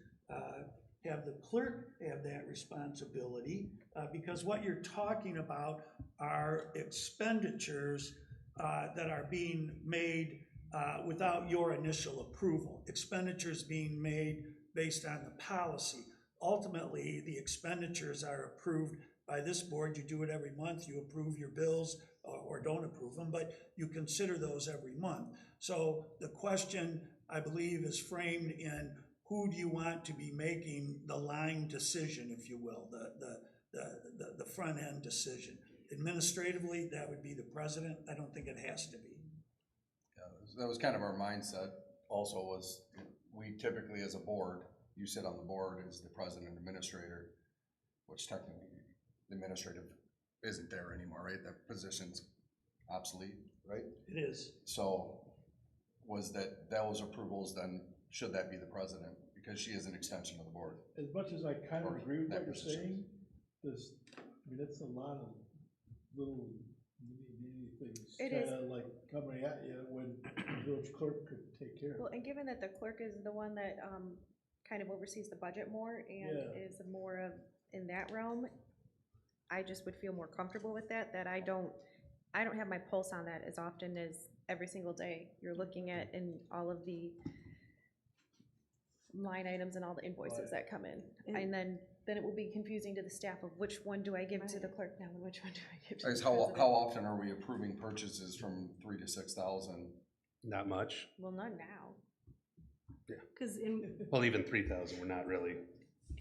have the clerk have that responsibility, because what you're talking about are expenditures that are being made without your initial approval. Expenditures being made based on the policy. Ultimately, the expenditures are approved by this board. You do it every month. You approve your bills or don't approve them, but you consider those every month. So the question, I believe, is framed in who do you want to be making the line decision, if you will, the front end decision. Administratively, that would be the president. I don't think it has to be. Yeah, that was kind of our mindset also, was we typically as a board, you sit on the board as the president administrator, which technically the administrative isn't there anymore, right? That position's obsolete, right? It is. So was that those approvals, then should that be the president, because she is an extension of the board? As much as I kind of Or agree with that what you're position. saying, I mean, that's a lot of little nitty things. It is. Kinda like coming at you when the village clerk could take care of. Well, and given that the clerk is the one that kind of oversees the budget more and Yeah. is more of in that realm, I just would feel more comfortable with that I don't have my pulse on that as often as every single day you're looking at in all of the line items and all the invoices that come in. And then it will be confusing to the staff of which one do I give to the clerk now and which one do I give to the president. How often are we approving purchases from 3,000 to 6,000? Not much. Well, none now. Because in, Well, even 3,000, we're not really.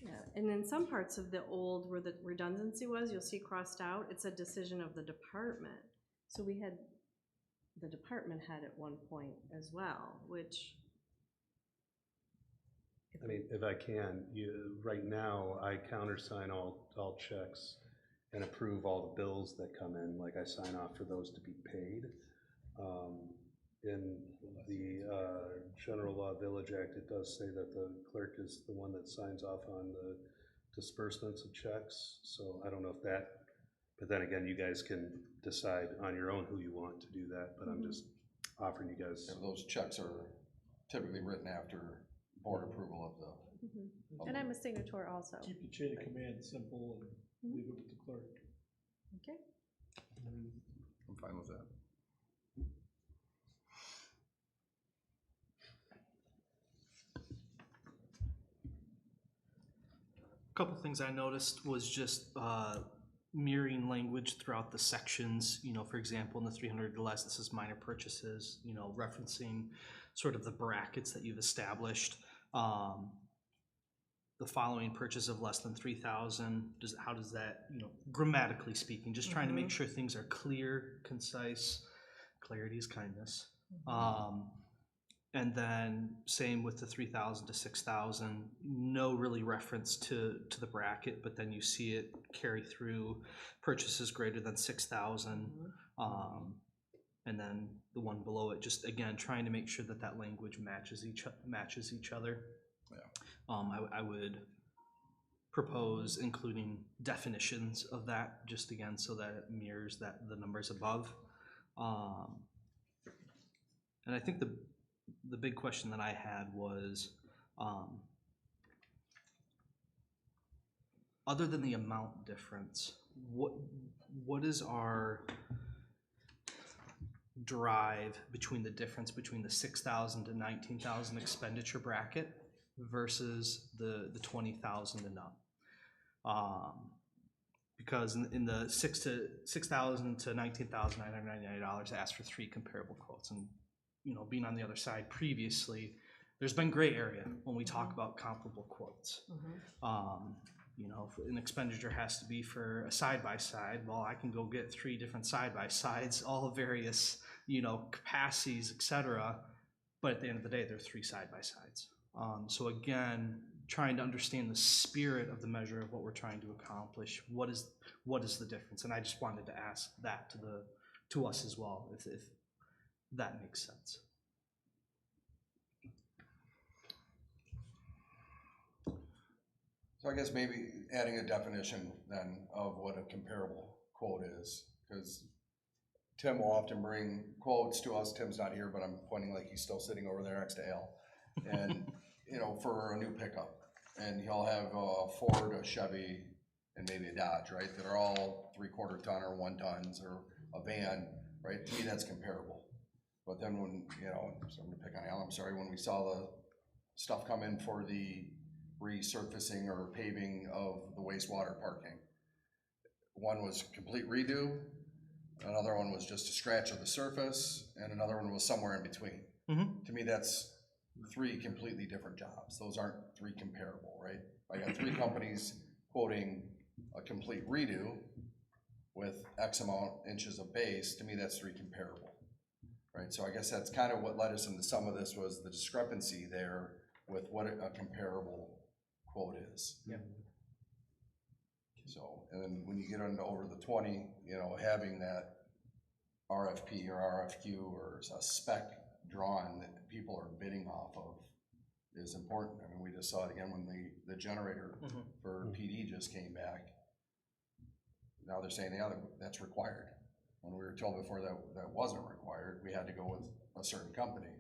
yeah, and in some parts of the old, where the redundancy was, you'll see crossed out, it's a decision of the department. So we had the department head at one point as well, which. I mean, if I can, right now, I countersign all checks and approve all the bills that come in, like I sign off for those to be paid. In the General Law Village Act, it does say that the clerk is the one that signs off on the disbursements of checks, so I don't know if that, but then again, you guys can decide on your own who you want to do that, but I'm just offering you guys. Yeah, those checks are typically written after board approval of the. And I'm a signator also. Keep the chain of command simple and leave it with the clerk. Okay. I'm fine with that. Couple things I noticed was just mirroring language throughout the sections. You know, for example, in the 300 or less, this is minor purchases, you know, referencing sort of the brackets that you've established. the following purchase of less than 3,000, how does that, grammatically speaking, just trying to make sure things are clear, concise. Clarity is kindness. And then same with the 3,000 to 6,000, no really reference to the bracket, but then you see it carry through purchases greater than 6,000. And then the one below it, just again, trying to make sure that that language matches each other. Yeah. I would propose including definitions of that, just again, so that it mirrors the numbers above. And I think the big question that I had was, other than the amount difference, what is our drive between the difference between the 6,000 to 19,000 expenditure bracket versus the 20,000 and up? Because in the $6,000 to $19,999, I asked for 3 comparable quotes, and being on the other side previously, there's been gray area when we talk about comparable quotes. If an expenditure has to be for a side-by-side, well, I can go get 3 different side-by-sides, all various, capacities, etc. But at the end of the day, they're 3 side-by-sides. So again, trying to understand the spirit of the measure of what we're trying to accomplish. What is the difference? And I just wanted to ask that to us as well, if that makes sense. So I guess maybe adding a definition then of what a comparable quote is, because Tim will often bring quotes to us. Tim's not here, but I'm pointing like he's still sitting over there next to Al. And, for a new pickup. And he'll have a Ford, a Chevy, and maybe a Dodge, right? That are all 3/4 ton or 1 tons, or a van, right? To me, that's comparable. But then when, so I'm gonna pick on Al, I'm sorry, when we saw the stuff come in for the resurfacing or paving of the wastewater parking, one was complete redo, another one was just a scratch of the surface, and another one was somewhere in between. To me, that's 3 completely different jobs. Those aren't 3 comparable, right? I got 3 companies quoting a complete redo with X amount inches of base. To me, that's 3 comparable, right? So I guess that's kind of what led us into some of this, was the discrepancy there with what a comparable quote is. Yeah. So, and then when you get into over the 20, having that RFP or RFQ or a spec drawn that people are bidding off of is important. I mean, we just saw it again when the generator for PD just came back. Now they're saying, yeah, that's required. When we were told before that wasn't required, we had to go with a certain company.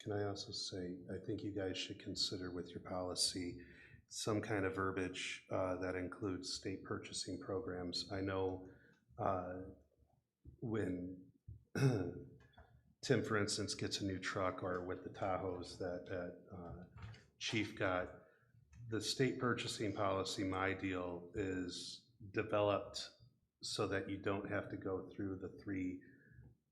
Can I also say, I think you guys should consider with your policy some kind of verbiage that includes state purchasing programs. I know when Tim, for instance, gets a new truck, or with the Tahoes that Chief got, the state purchasing policy, my deal, is developed so that you don't have to go through the 3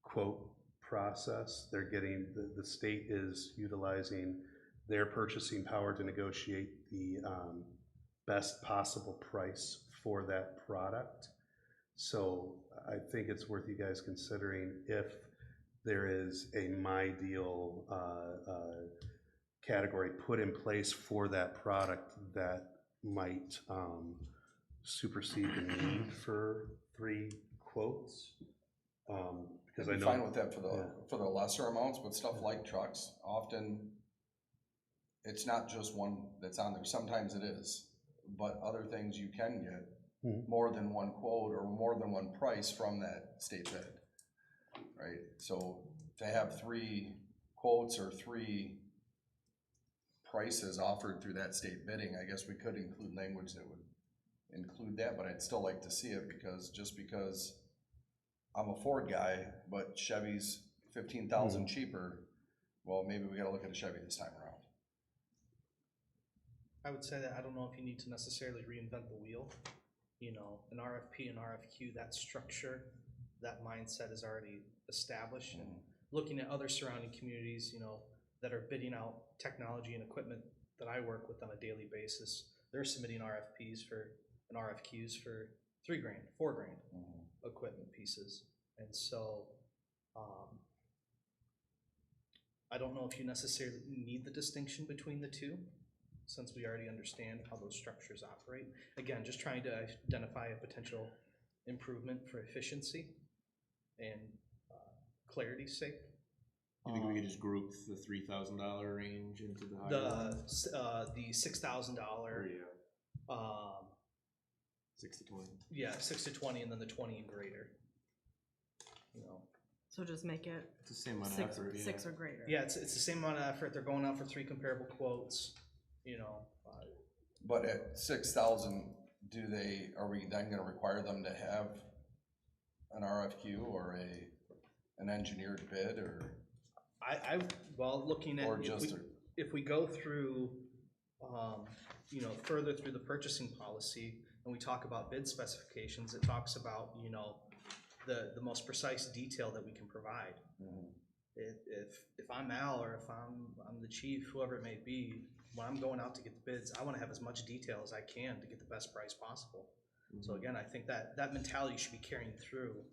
quote process. They're getting, the state is utilizing their purchasing power to negotiate the best possible price for that product. So I think it's worth you guys considering if there is a my deal category put in place for that product that might supersede the need for 3 quotes. Because I'm I know, fine with that for the lesser amounts, but stuff like trucks, often it's not just one that's on there. Sometimes it is, but other things you can get more than 1 quote or more than 1 price from that state bid, right? So to have 3 quotes or 3 prices offered through that state bidding, I guess we could include language that would include that, but I'd still like to see it, because just because I'm a Ford guy, but Chevy's 15,000 cheaper, well, maybe we gotta look at a Chevy this time around. I would say that I don't know if you need to necessarily reinvent the wheel. An RFP and RFQ, that structure, that mindset is already established. And looking at other surrounding communities, that are bidding out technology and equipment that I work with on a daily basis, they're submitting RFPs for, and RFQs for $3 grand, $4 grand equipment pieces. And so, I don't know if you necessarily need the distinction between the two, since we already understand how those structures operate. Again, just trying to identify a potential improvement for efficiency and clarity's sake. You think we could just group the $3,000 range into the higher ones? The $6,000, Yeah. 6 to 20. yeah, 6 to 20, and then the 20 and greater. You know, So just make it It's the same amount of effort, yeah. 6 or greater. yeah, it's the same amount of effort. They're going out for 3 comparable quotes. You know, But at 6,000, are we then gonna require them to have an RFQ or an engineered bid, or? well, looking at, Or just if we go through, you know, further through the purchasing policy, and we talk about bid specifications, it talks about, you know, the most precise detail that we can provide. If I'm Al, or if I'm the chief, whoever it may be, when I'm going out to get the bids, I wanna have as much detail as I can to get the best price possible. So again, I think that mentality should be carrying through.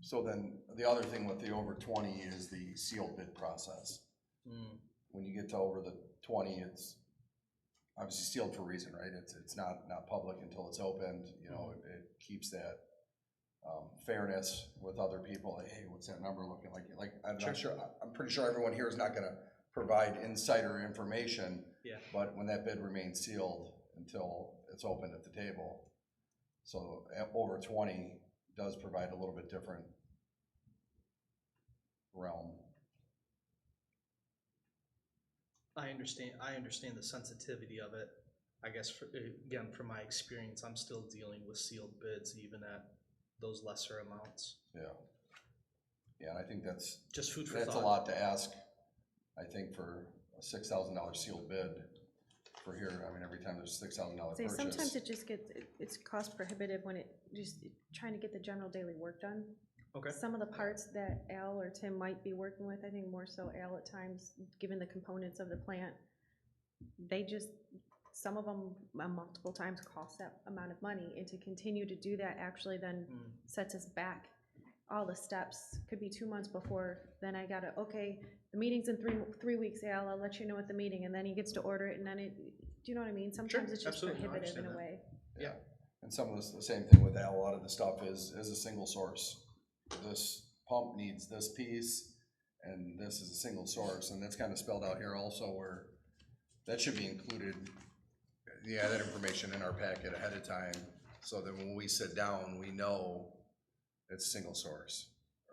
So then, the other thing with the over 20 is the sealed bid process. When you get to over the 20, it's obviously sealed for a reason, right? It's not public until it's opened, you know, it keeps that fairness with other people, like, hey, what's that number looking like? Like, I'm not sure, I'm pretty sure everyone here is not gonna provide insider information. Yeah. But when that bid remains sealed until it's opened at the table. So over 20 does provide a little bit different realm. I understand the sensitivity of it. I guess, again, from my experience, I'm still dealing with sealed bids even at those lesser amounts. Yeah. Yeah, and I think that's Just food for thought. a lot to ask, I think, for a $6,000 sealed bid for here. I mean, every time there's a $6,000 Say, purchase. sometimes it just gets, it's cost prohibitive when trying to get the general daily work done. Okay. Some of the parts that Al or Tim might be working with, I think more so Al at times, given the components of the plant, some of them multiple times cost that amount of money, and to continue to do that actually then sets us back. All the steps, could be 2 months before, then I gotta, okay, the meeting's in three weeks, Al, I'll let you know at the meeting, and then he gets to order it, and then do you know what I mean? Sometimes it's just absolutely. No, I prohibitive in a understand way. Yeah, and some of this, the same thing with Al, a lot of the stuff is a single source. This pump needs this piece, and this is a single source, and that's kind of spelled out here also, where that should be included, yeah, that information in our packet ahead of time, so that when we sit down, we know it's single source,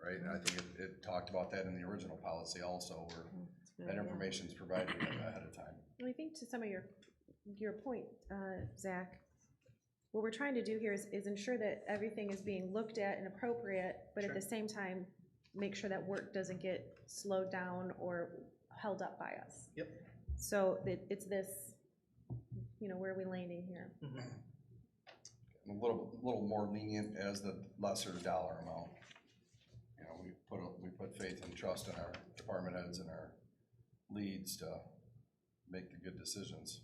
right? And I think it talked about that in the original policy also, where that information's provided ahead of time. Well, I think to some of your point, Zach, what we're trying to do here is ensure that everything is being looked at and appropriate, but at the same time, make sure that work doesn't get slowed down or held up by us. Yep. So it's this, you know, where are we landing here? A little more lenient as the lesser dollar amount. You know, we put faith and trust in our department heads and our leads to make the good decisions.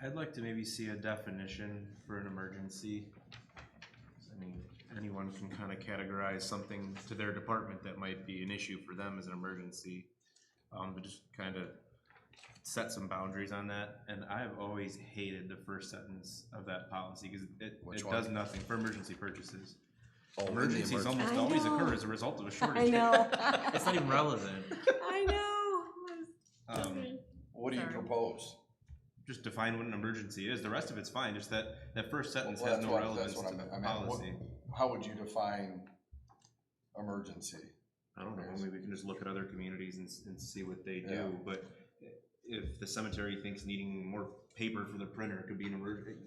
I'd like to maybe see a definition for an emergency. I mean, anyone can kind of categorize something to their department that might be an issue for them as an emergency. But just kind of set some boundaries on that. And I've always hated the first sentence of that policy because it does nothing for emergency purchases. Oh, Emergencies almost I always know. occur as a result of a shortage. I know. It's not even relevant. I know. What do you propose? Just define what an emergency is. The rest of it's fine. Just that first sentence Well, has that's no what- relevance that's what to the I meant. policy. How would you define emergency? I don't know. Maybe we can just look at other communities and see what they do. Yeah. But if the cemetery thinks needing more paper for the printer could be an emergency,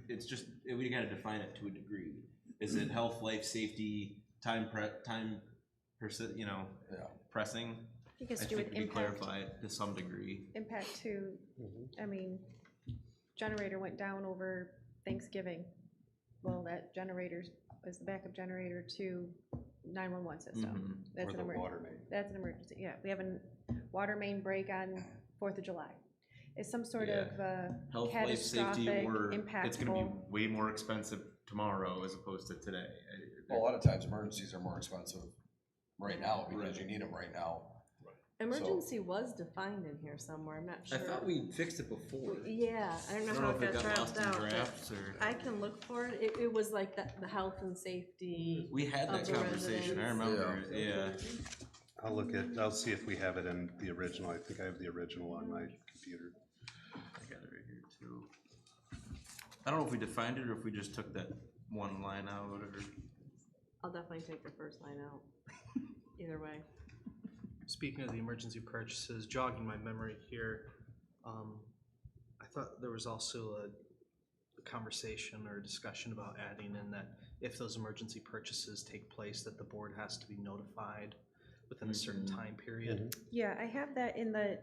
it's just, we gotta define it to a degree. Is it health, life, safety, you know, pressing? I think it's I to do think with we can impact. clarify it to some degree. Impact to, I mean, generator went down over Thanksgiving. Well, that generator is the backup generator to 911 system. That's Or an the emergency. water main. That's an emergency, yeah. We have a water main break on 4th of July. It's some sort of Health, life, safety, catastrophic, or it's gonna be impactful. way more expensive tomorrow as opposed to today. A lot of times emergencies are more expensive right now because you need them right now. Emergency was defined in here somewhere, I'm not I sure. thought we fixed it before. Yeah, I don't know how it if got lost dropped in out, drafts or. but I can look for it. It was like the health and safety. We had that of the conversation, I residents. remember it, yeah. I'll see if we have it in the original. I think I have the original on my computer. I got it right here too. I don't know if we defined it or if we just took that one line out or. I'll definitely take the first line out, either way. Speaking of the emergency purchases, jogging my memory here, I thought there was also a conversation or a discussion about adding in that if those emergency purchases take place, that the board has to be notified within a certain time period. Yeah, I have that in the,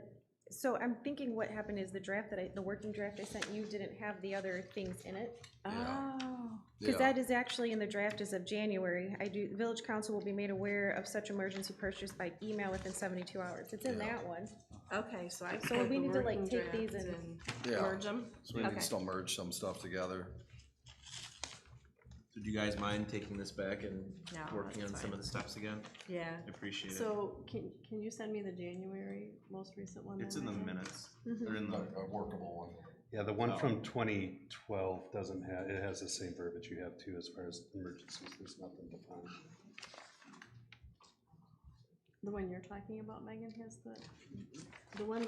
so I'm thinking what happened is the draft the working draft I sent you didn't have the other things in it. Oh. Because that is actually in the draft as of January. The village council will be made aware of such emergency purchase by email within 72 hours. It's in that one. Okay, so I. So we need to like take these and, Merge them? So we can still merge some stuff together. So do you guys mind taking this back and No, working on that's some fine. of the steps again? Yeah. I appreciate it. So can you send me the January most recent one? It's then, in the Megan? minutes. They're in the. A workable one. Yeah, the one from 2012 doesn't have, it has the same verbiage you have too as far as emergencies. There's nothing defined. The one you're talking about, Megan, has the one,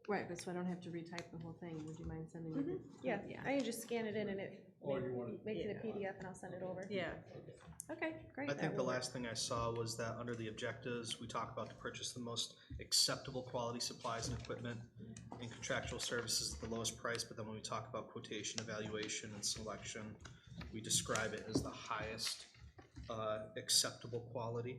right, but so I don't have to retype the whole thing. Would you mind sending me? yeah, I can just scan it in and it Or you want it? makes it a PDF and I'll send it over. Yeah. Okay, great. I that think the will work. last thing I saw was that under the objectives, we talk about to purchase the most acceptable quality supplies and equipment and contractual services at the lowest price, but then when we talk about quotation, evaluation, and selection, we describe it as the highest acceptable quality.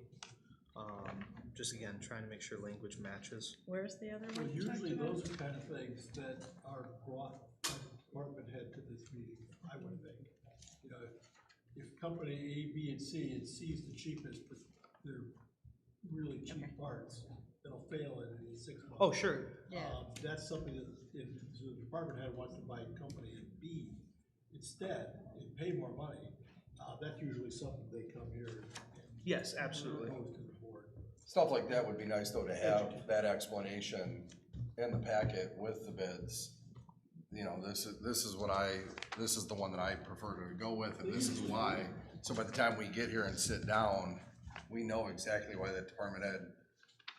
Just again, trying to make sure language matches. Where's the other Well, one? you talked usually about? those are kind of things that are brought by the department head to this meeting, I would think. You know, if company A, B, and C, it sees the cheapest, but they're really cheap parts that'll fail in 6 months. Oh, sure. That's something that if the department head wants to buy company B instead and pay more money, that's usually something they come here and Yes, absolutely. propose to the board. Stuff like that would be nice though to have that explanation in the packet with the bids. You know, this is the one that I prefer to go with and this is why. So by the time we get here and sit down, we know exactly why that department head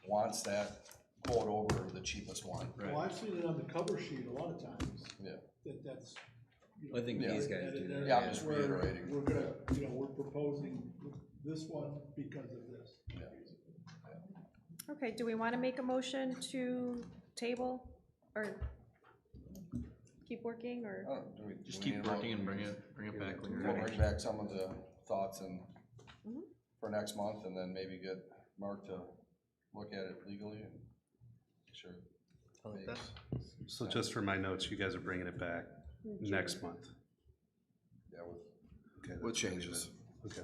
wants that quote over the cheapest one. Well, I've seen it on the cover sheet a lot of times, Yeah. that's. you I think know, these that- guys do that- that. Yeah, I'm just we're- reiterating. We're gonna, we're proposing this one because of this. Okay, do we want to make a motion to table or keep working or? Just keep working and bring it back when you're We'll ready. bring back some of the thoughts and for next month and then maybe get Mark to look at it legally and make sure. I like that. So just for my notes, you guys are bringing it back next month. Yeah, Okay, with that's changes Okay.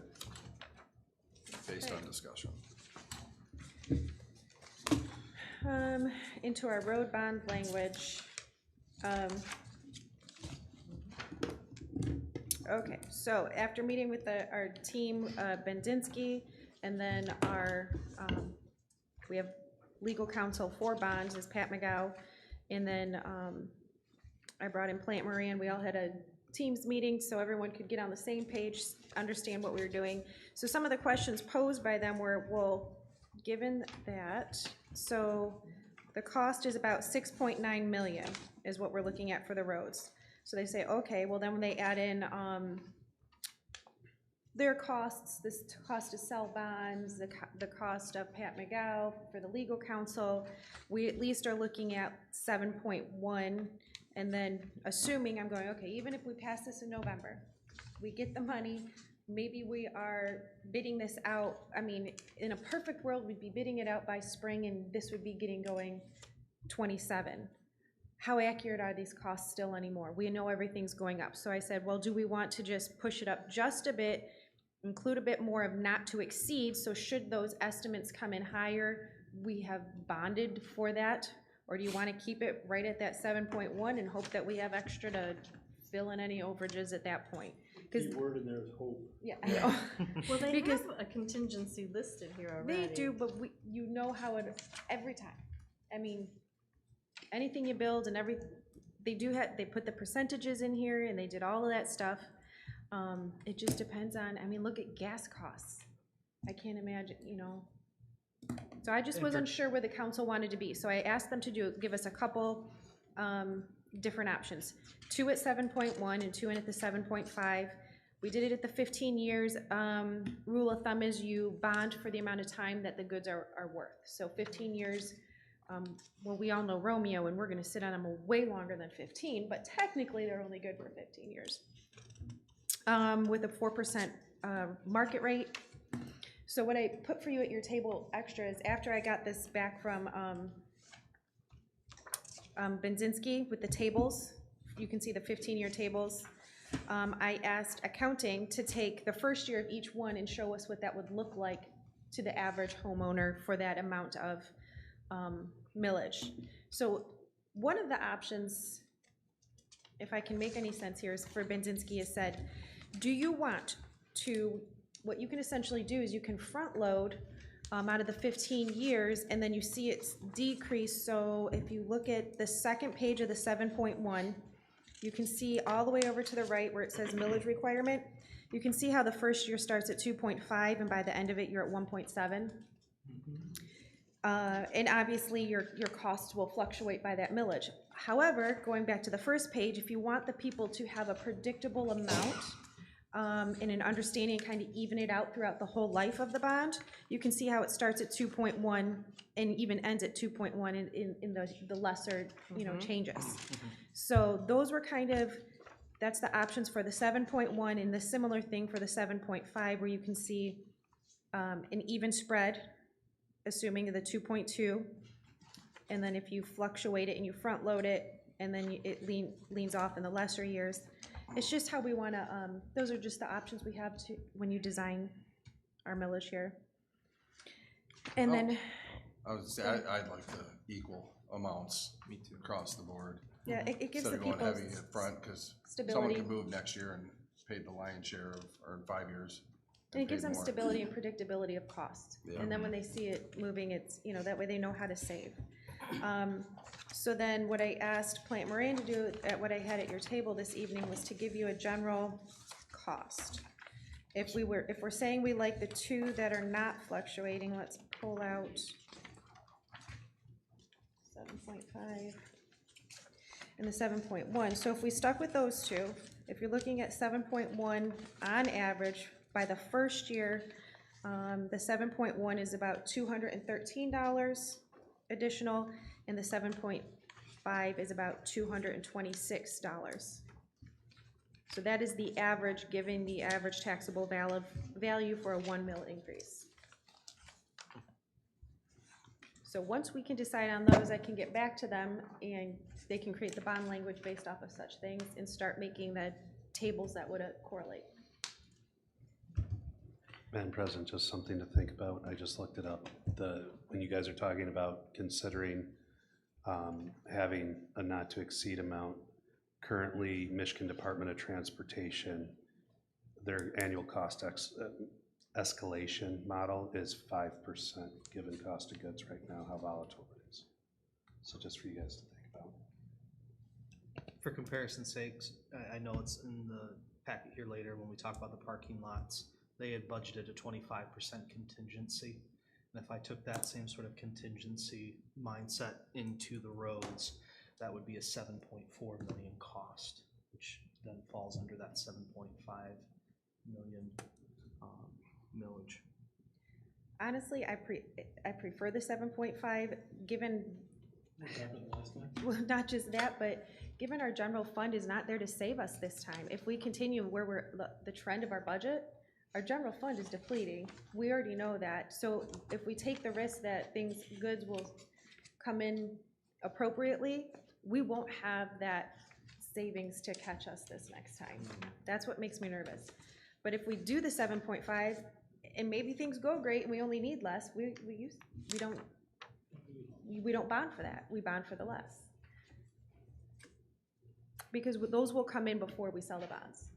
based on discussion. Into our road bond language. Okay, so after meeting with our team, Bendinsky, and then we have legal counsel for bonds is Pat McGow, and then I brought in Plant Moran. We all had a Teams meeting so everyone could get on the same page, understand what we were doing. So some of the questions posed by them were, well, given that, so the cost is about 6.9 million is what we're looking at for the roads. So they say, okay, well then when they add in their costs, this cost to sell bonds, the cost of Pat McGow for the legal counsel, we at least are looking at 7.1. And then assuming, I'm going, okay, even if we pass this in November, we get the money, maybe we are bidding this out. I mean, in a perfect world, we'd be bidding it out by spring and this would be getting going 27. how accurate are these costs still anymore? We know everything's going up. So I said, well, do we want to just push it up just a bit, include a bit more of not to exceed, so should those estimates come in higher, we have bonded for that? Or do you want to keep it right at that 7.1 and hope that we have extra to fill in any overages at that point? Key word in there is hope. Yeah, I know. Well, they Because have a contingency listed here already. they do, but you know how it, every time. I mean, anything you build and they put the percentages in here and they did all of that stuff. It just depends on, I mean, look at gas costs. I can't imagine, you know. So I just wasn't sure where the council wanted to be. So I asked them to give us a couple, different options. 2 at 7.1 and 2 in at the 7.5. We did it at the 15 years. Rule of thumb is you bond for the amount of time that the goods are worth. So 15 years, well, we all know Romeo, and we're gonna sit on them way longer than 15, but technically they're only good for 15 years. With a 4% market rate. So what I put for you at your table extra is after I got this back from Benzinski with the tables, you can see the 15-year tables. I asked accounting to take the first year of each one and show us what that would look like to the average homeowner for that amount of millage. So one of the options, if I can make any sense here, is for Benzinski has said, do you want to, what you can essentially do is you can front load out of the 15 years and then you see it's decrease. So if you look at the second page of the 7.1, you can see all the way over to the right where it says millage requirement. You can see how the first year starts at 2.5 and by the end of it you're at 1.7. And obviously your costs will fluctuate by that millage. However, going back to the first page, if you want the people to have a predictable amount and an understanding, kind of even it out throughout the whole life of the bond, you can see how it starts at 2.1 and even ends at 2.1 in the lesser, you know, changes. So those were kind of, that's the options for the 7.1 and the similar thing for the 7.5 where you can see an even spread, assuming the 2.2, and then if you fluctuate it and you front load it, and then it leans off in the lesser years. It's just how we want to, those are just the options we have to when you design our millage here. And then, I would say, I'd like the equal amounts. Me too. Across the board. yeah, it gives the Instead of going people heavy up front, cause someone stability. could move next year and pay the lion's share of, or in 5 years. And it gives pay them more. stability and predictability of cost. Yeah. And then when they see it moving, it's, you know, that way they know how to save. So then what I asked Plant Moran to do at what I had at your table this evening was to give you a general cost. If we're saying we like the two that are not fluctuating, let's pull out 7.5 and the 7.1. So if we stuck with those two, if you're looking at 7.1 on average, by the first year, the 7.1 is about $213 additional, and the 7.5 is about $226. So that is the average, given the average taxable value for a 1 mil increase. So once we can decide on those, I can get back to them and they can create the bond language based off of such things and start making the tables that would correlate. Madam President, just something to think about. I just looked it up. When you guys are talking about considering having a not to exceed amount, currently Michigan Department of Transportation, their annual cost escalation model is 5% given cost of goods right now, how volatile it is. So just for you guys to think about. For comparison's sakes, I know it's in the packet here later when we talk about the parking lots. They had budgeted a 25% contingency. And if I took that same sort of contingency mindset into the roads, that would be a 7.4 million cost, which then falls under that 7.5 million millage. Honestly, I prefer the 7.5, given, What happened last time? well, not just that, but given our general fund is not there to save us this time. If we continue where the trend of our budget, our general fund is depleting. We already know that. So if we take the risk that goods will come in appropriately, we won't have that savings to catch us this next time. That's what makes me nervous. But if we do the 7.5, and maybe things go great and we only need less, we don't bond for that, we bond for the less. Because those will come in before we sell the bonds.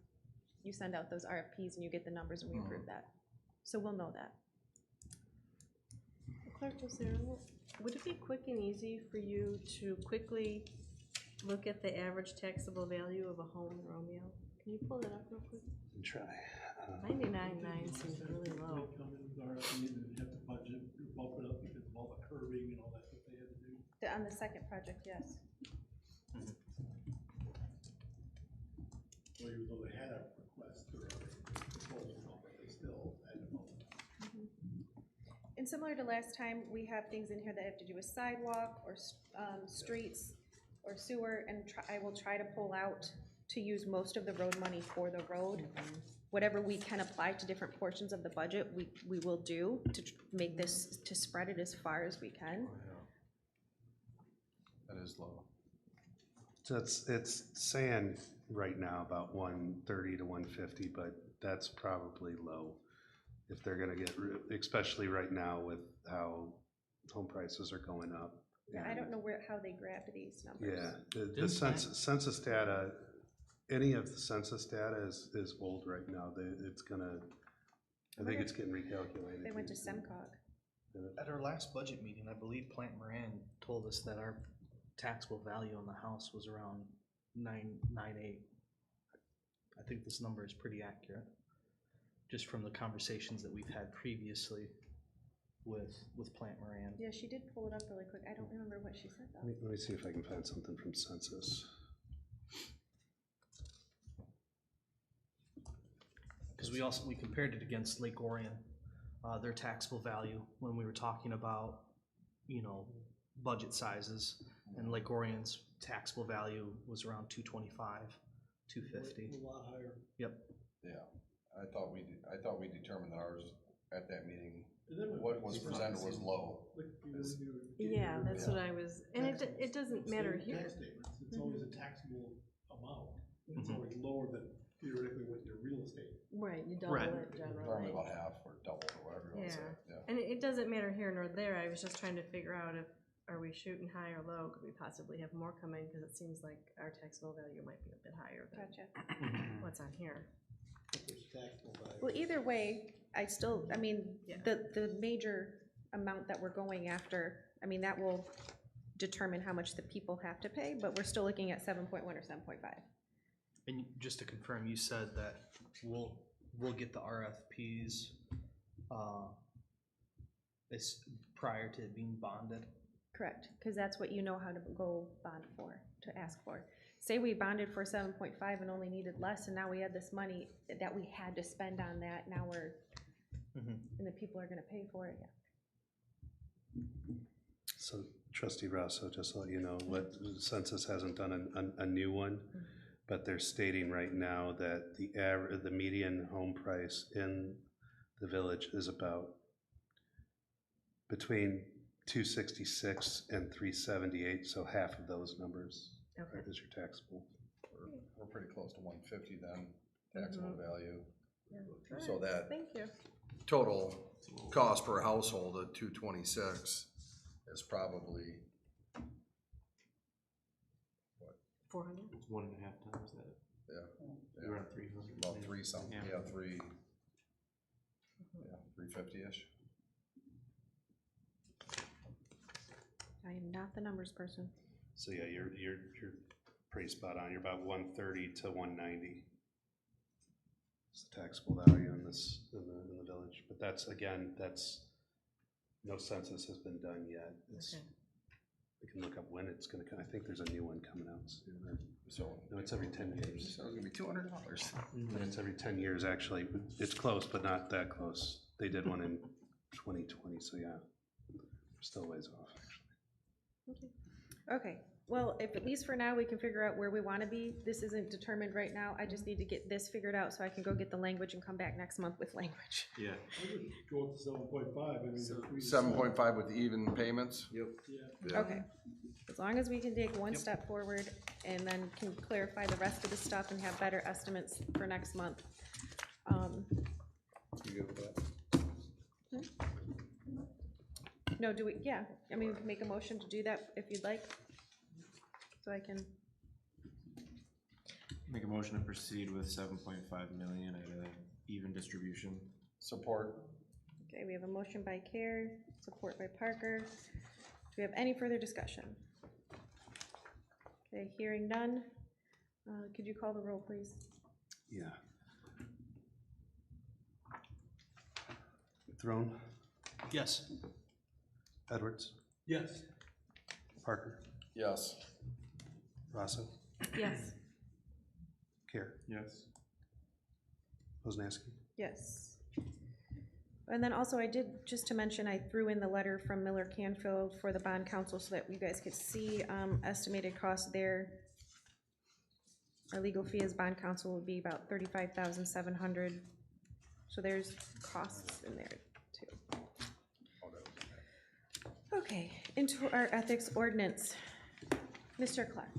You send out those RFPs and you get the numbers and we approve that. So we'll know that. Clerk, would it be quick and easy for you to quickly look at the average taxable value of a home in Romeo? Can you pull that up real quick? Try. 99.9 seems really low. Come in with RFP and then have to budget, bump it up because of all the curbing and all that that they had to do. On the second project, yes. Well, even though they had a request or a proposal, but they still had to bump it up. And similar to last time, we have things in here that have to do with sidewalk or streets or sewer, and I will try to pull out to use most of the road money for the road. Whatever we can apply to different portions of the budget, we will do to make this, to spread it as far as we can. That is low. So it's saying right now about 130 to 150, but that's probably low. If they're gonna get, especially right now with how home prices are going up. Yeah, I don't know how they grabbed these numbers. Yeah, the census data, any of the census data is old right now. It's gonna, I think it's getting recalculated. They went to SEMCOG. At our last budget meeting, I believe Plant Moran told us that our taxable value on the house was around 998. I think this number is pretty accurate, just from the conversations that we've had previously with Plant Moran. Yeah, she did pull it up really quick. I don't remember what she said though. Let me see if I can find something from census. Because we compared it against Lake Orion, their taxable value, when we were talking about, budget sizes, and Lake Orion's taxable value was around 225, 250. A lot higher. Yep. Yeah, I thought we determined that ours at that meeting, And then what was presented was low. Yeah, that's what I was, and it doesn't matter here. Tax statements, it's always a taxable amount, and it's always lower than theoretically what your real estate. Right, you double Right. it Probably generally. about half or double or whatever you want to say. Yeah. And it doesn't matter here nor there, I was just trying to figure out if, are we shooting high or low? Could we possibly have more come in? Because it seems like our taxable value might be a bit higher than Gotcha. what's on here. There's taxable value. Well, either way, Yeah. the major amount that we're going after, that will determine how much the people have to pay, but we're still looking at 7.1 or 7.5. And just to confirm, you said that we'll get the RFPs prior to it being bonded? Correct, because that's what you know how to go bond for, to ask for. Say we bonded for 7.5 and only needed less, and now we had this money that we had to spend on that, now we're, and the people are gonna pay for it, yeah. So Trustee Rosso, just to let you know, what census hasn't done a new one, but they're stating right now that the median home price in the village is about between 266 and 378, so half of those numbers is your taxable. We're pretty close to 150 then, taxable value. Yeah. So that Thank you. total cost per household at 226 is probably, 400? It's 1.5 times that. yeah, We're on 300. about 3 something, Yeah. yeah, 350-ish. I am not the numbers person. So yeah, you're pretty spot on. You're about 130 to 190. It's the taxable value in this in the village, but that's no census has been done yet. Okay. We can look up when it's gonna come. I think there's a new one coming out soon. So No, it's every 10 years. so it's gonna be $200. And it's every 10 years, actually. It's close, but not that close. They did one in 2020, so yeah, we're still a ways off, actually. Okay, well, if at least for now, we can figure out where we wanna be, this isn't determined right now, I just need to get this figured out so I can go get the language and come back next month with language. Yeah. I would go with 7.5, I mean, if we. 7.5 with even payments? Yep. Yeah. Okay, as long as we can take one step forward and then can clarify the rest of the stuff and have better estimates for next month. You good with that? No, do we, yeah, I mean, we can make a motion to do that if you'd like. So I can, Make a motion to proceed with 7.5 million at an even distribution. Support. okay, we have a motion by Care, support by Parker. Do we have any further discussion? Okay, hearing none. Could you call the roll, please? Yeah. Throne, Yes. Edwards, Yes. Parker, Yes. Rosso, Yes. Care, Yes. Poznanski. Yes. And then also I did, just to mention, I threw in the letter from Miller Canfield for the bond counsel so that you guys could see, estimated costs there. Our legal fee as bond counsel would be about $35,700. So there's costs in there too. Okay, into our ethics ordinance. Mr. Clark.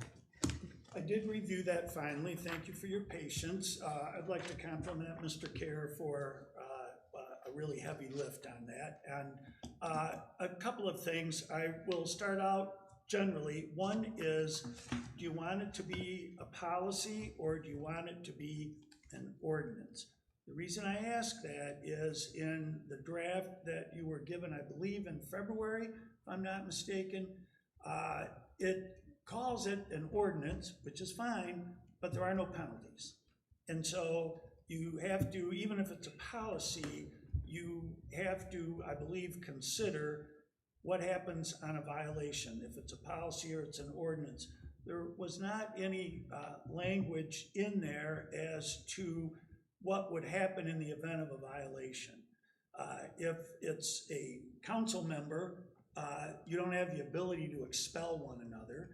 I did review that finally. Thank you for your patience. I'd like to compliment Mr. Kerr for a really heavy lift on that. And a couple of things. I will start out generally. One is, do you want it to be a policy or do you want it to be an ordinance? The reason I ask that is in the draft that you were given, I believe in February, if I'm not mistaken, it calls it an ordinance, which is fine, but there are no penalties. And so you have to, even if it's a policy, you have to, I believe, consider what happens on a violation, if it's a policy or it's an ordinance. There was not any language in there as to what would happen in the event of a violation. If it's a council member, you don't have the ability to expel one another.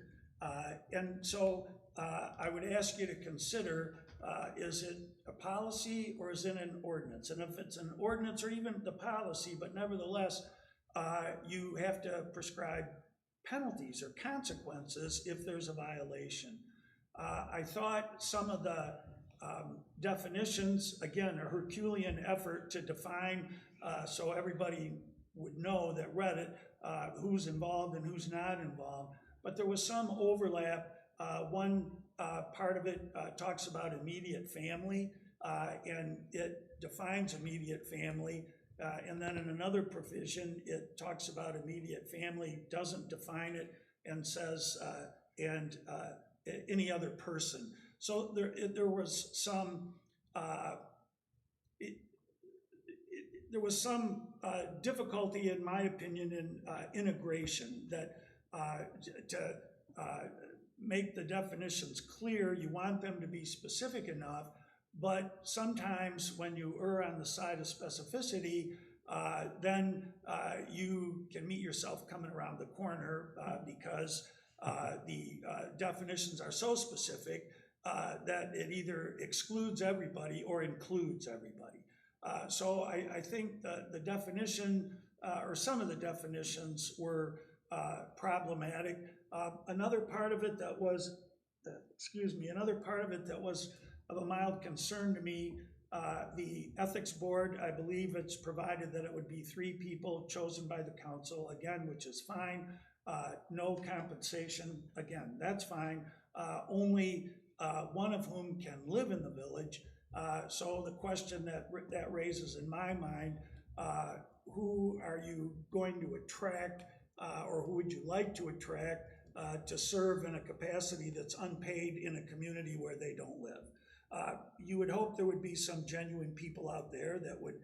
And so I would ask you to consider, is it a policy or is it an ordinance? And if it's an ordinance or even the policy, but nevertheless, you have to prescribe penalties or consequences if there's a violation. I thought some of the definitions, again, a Herculean effort to define so everybody would know that read it, who's involved and who's not involved. But there was some overlap. One part of it talks about immediate family, and it defines immediate family. And then in another provision, it talks about immediate family, doesn't define it, and says, any other person. So there was some difficulty, in my opinion, in integration, that to make the definitions clear, you want them to be specific enough, but sometimes when you err on the side of specificity, then you can meet yourself coming around the corner because the definitions are so specific that it either excludes everybody or includes everybody. So I think the definition, or some of the definitions were problematic. Another part of it that was, another part of it that was of a mild concern to me, the ethics board, I believe it's provided that it would be 3 people chosen by the council, again, which is fine. No compensation, again, that's fine. Only one of whom can live in the village. So the question that raises in my mind, who are you going to attract, or who would you like to attract to serve in a capacity that's unpaid in a community where they don't live? You would hope there would be some genuine people out there that would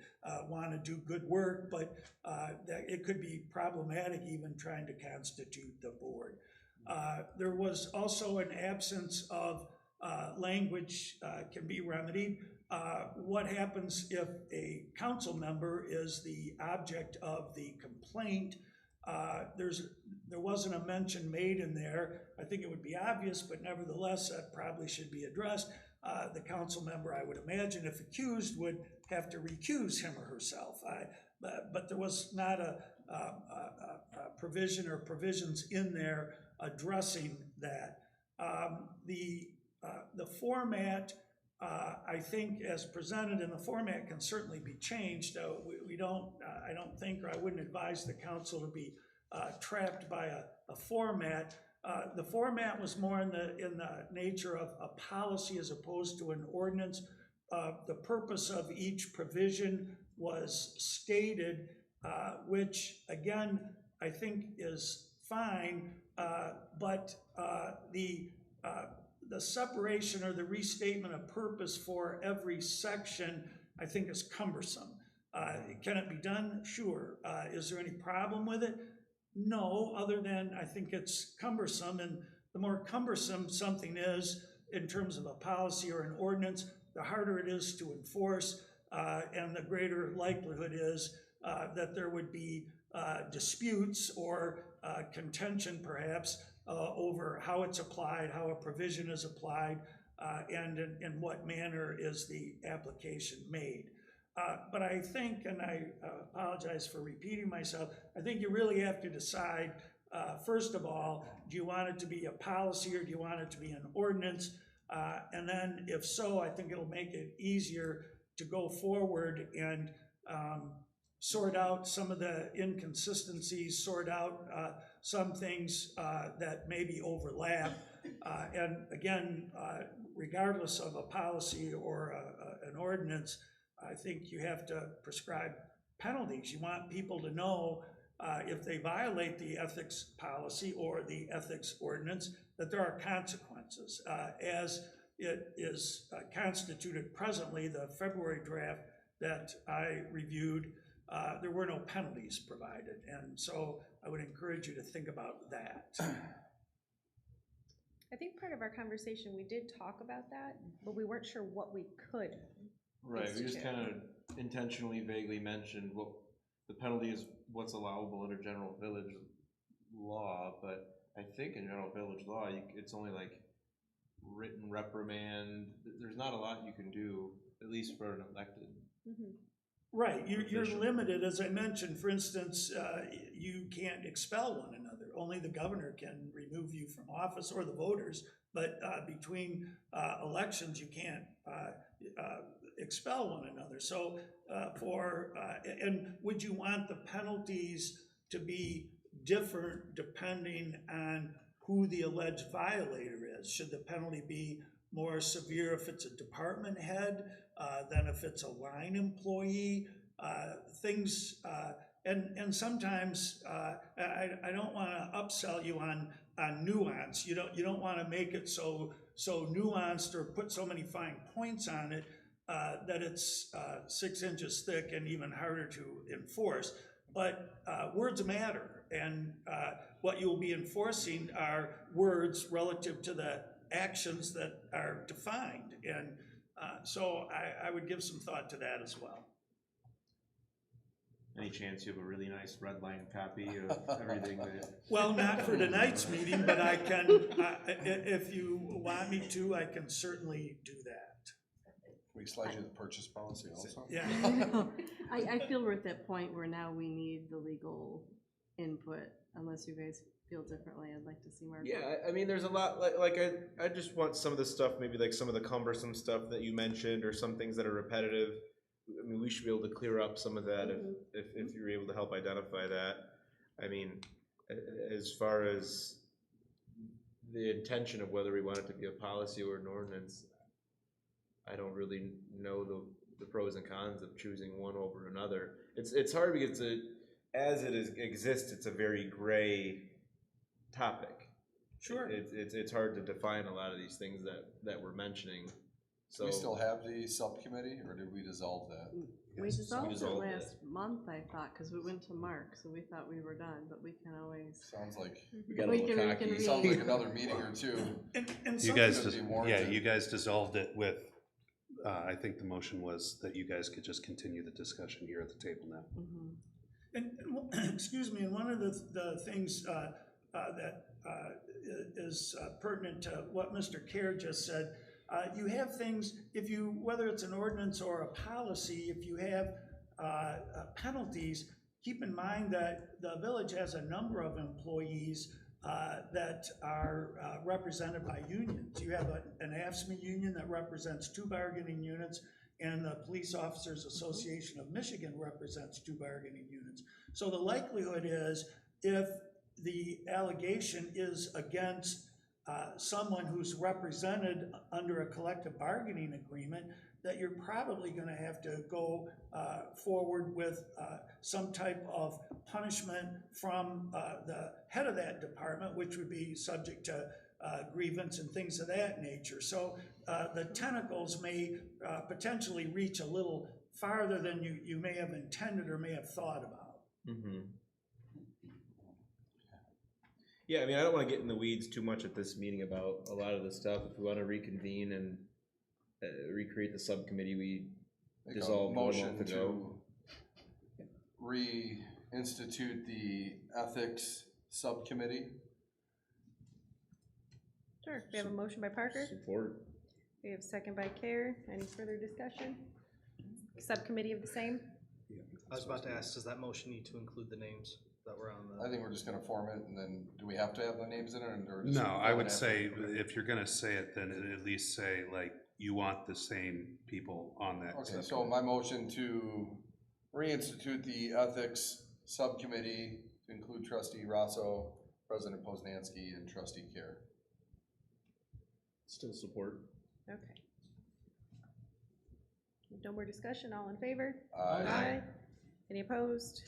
want to do good work, but that it could be problematic even trying to constitute the board. There was also an absence of language can be remedied. What happens if a council member is the object of the complaint There wasn't a mention made in there. I think it would be obvious, but nevertheless, that probably should be addressed. The council member, I would imagine, if accused, would have to recuse him or herself. But there was not a provision or provisions in there addressing that. The format, I think, as presented, and the format can certainly be changed. I don't think, or I wouldn't advise the council to be trapped by a format. The format was more in the nature of a policy as opposed to an ordinance. The purpose of each provision was stated, which again, I think is fine, but the separation or the restatement of purpose for every section, I think, is cumbersome. Can it be done? Sure. Is there any problem with it? No, other than I think it's cumbersome, and the more cumbersome something is in terms of a policy or an ordinance, the harder it is to enforce, and the greater likelihood is that there would be disputes or contention perhaps over how it's applied, how a provision is applied, and in what manner is the application made. But I think, and I apologize for repeating myself, I think you really have to decide, first of all, do you want it to be a policy or do you want it to be an ordinance? And then if so, I think it'll make it easier to go forward and sort out some of the inconsistencies, sort out some things that maybe overlap. And again, regardless of a policy or an ordinance, I think you have to prescribe penalties. You want people to know if they violate the ethics policy or the ethics ordinance, that there are consequences. As it is constituted presently, the February draft that I reviewed, there were no penalties provided. And so I would encourage you to think about that. I think part of our conversation, we did talk about that, but we weren't sure what we could. Right, we just kind of intentionally vaguely mentioned what the penalty is, what's allowable under general village law, but I think in general village law, it's only like written reprimand. There's not a lot you can do, at least for an elected. Mm-hmm. Right, you're limited, as I mentioned. For instance, you can't expel one another. Only the governor can remove you from office, or the voters, but between elections, you can't expel one another. So and would you want the penalties to be different depending on who the alleged violator is? Should the penalty be more severe if it's a department head than if it's a line employee? And sometimes I don't want to upsell you on nuance. You don't want to make it so nuanced or put so many fine points on it that it's 6 inches thick and even harder to enforce. But words matter, and what you'll be enforcing are words relative to the actions that are defined. And so I would give some thought to that as well. Any chance you have a really nice red line copy of everything that? Well, not for tonight's meeting, but I can, if you want me to, I can certainly do that. Can we slide you the purchase policy also? Yeah. I feel we're at that point where now we need the legal input, unless you guys feel differently. I'd like to see more. Yeah, I mean, there's a lot, I just want some of the stuff, maybe like some of the cumbersome stuff that you mentioned, or some things that are repetitive. I mean, we should be able to clear up some of that if you're able to help identify that. I mean, as far as the intention of whether we want it to be a policy or an ordinance, I don't really know the pros and cons of choosing one over another. It's hard because as it exists, it's a very gray topic. Sure. It's hard to define a lot of these things that we're mentioning. So Do we still have the subcommittee, or did we dissolve that? We dissolved it dissolved last month, I thought, because we went to Mark, so we thought we were done, but we can always. Sounds like, we got a We little can cocky. reconvene. sounds like another meeting or two. And You some- guys, could be yeah, warranted. you guys dissolved it with, I think the motion was that you guys could just continue the discussion here at the table now. Excuse me, and one of the things that is pertinent to what Mr. Kerr just said, you have things, whether it's an ordinance or a policy, if you have penalties, keep in mind that the village has a number of employees that are represented by unions. You have an AFSCME union that represents 2 bargaining units, and the Police Officers Association of Michigan represents 2 bargaining units. So the likelihood is, if the allegation is against someone who's represented under a collective bargaining agreement, that you're probably going to have to go forward with some type of punishment from the head of that department, which would be subject to grievance and things of that nature. So the tentacles may potentially reach a little farther than you may have intended or may have thought about. Mm-hmm. Yeah, I mean, I don't want to get in the weeds too much at this meeting about a lot of this stuff. If we want to reconvene and recreate the subcommittee we dissolved 1 month ago. Reinstitute the ethics subcommittee. Sure, we have a motion by Parker. Support. We have a second by Kerr. Any further discussion? Subcommittee of the same? I was about to ask, does that motion need to include the names that were on the? I think we're just gonna form it, and then, do we have to have the names in it, or? just No, I would after? say, if you're gonna say it, then at least say, like, you want the same people on that. Okay, so my motion to reinstitute the ethics subcommittee to include trustee Rosso, President Poznansky, and trustee Kerr. Still support. Okay. No more discussion, all in favor? Aye. Any opposed?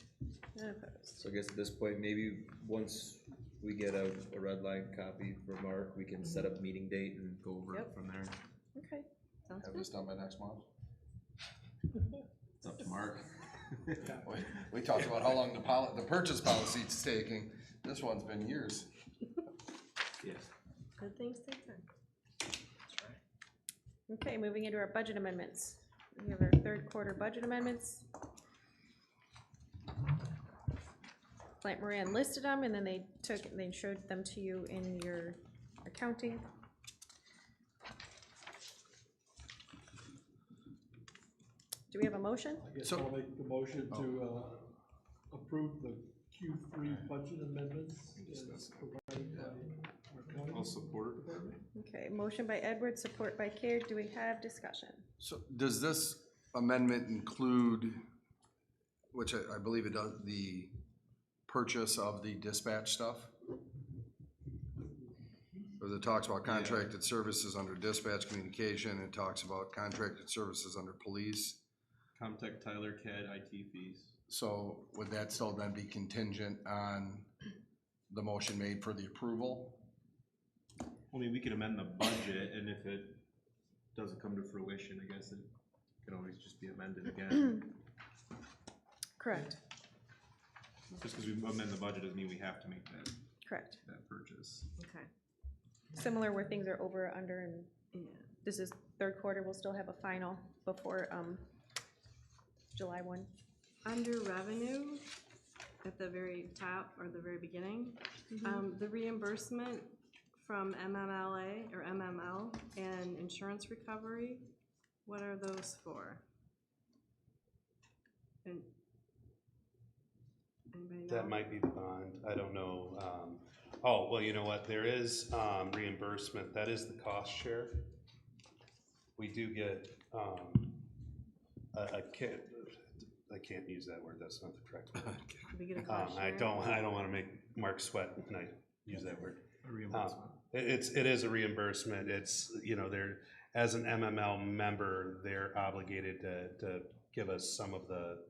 None opposed. So I guess at this point, maybe once we get a red line copy from Mark, we can set up meeting date and go over it Yep. from there. Okay, sounds Have good. this done by next month. It's up to Mark. We talked about how long the purchase policy is taking. This one's been years. Yes. Good things take time. Okay, moving into our budget amendments. We have our third quarter budget amendments. Plant Moran listed them, and then they showed them to you in your accounting. Do we have a motion? I guess So- I'll make the motion to approve the Q3 budget amendments as provided by our county. I'll support. department. Okay, motion by Edwards, support by Kerr. Do we have discussion? So does this amendment include, which I believe it does, the purchase of the dispatch stuff? Or it talks about contracted services under dispatch communication, it talks about contracted services under police. Comtech, Tyler, CAD, IT fees. So would that still then be contingent on the motion made for the approval? I mean, we can amend the budget, and if it doesn't come to fruition, I guess it can always just be amended again. Correct, Just because we amend the budget doesn't mean we have to make correct. that purchase. Okay. Similar where things are over, under, and Yeah. this is third quarter, we'll still have a final before, July 1. Under revenue, at the very top or the very beginning, the reimbursement from MMLA or MML and insurance recovery, what are those for? And anybody know? That might be the bond, I don't know. Oh, well, you know what, there is reimbursement, that is the cost share. We do get, I can't use that word, that's not the correct word. Do we get a cost I share? don't wanna make Mark sweat when I use that word. A reimbursement. It is a reimbursement, it's, you know, they're, as an MML member, they're obligated to give us some of the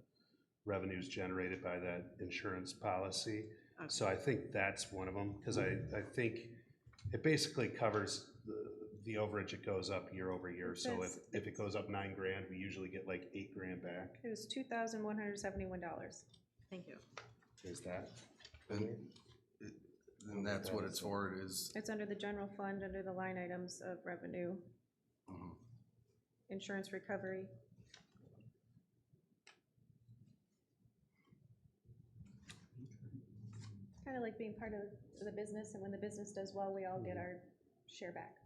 revenues generated by that insurance policy. So I think that's one of them, because I think it basically covers the overage. It goes up year over year, so if it goes up $9,000, we usually get like $8,000 back. It was $2,171. Thank you. Is that? And that's what it's for, it is. It's under the general fund, under the line items of revenue, insurance recovery. kind of like being part of the business, and when the business does well, we all get our share back.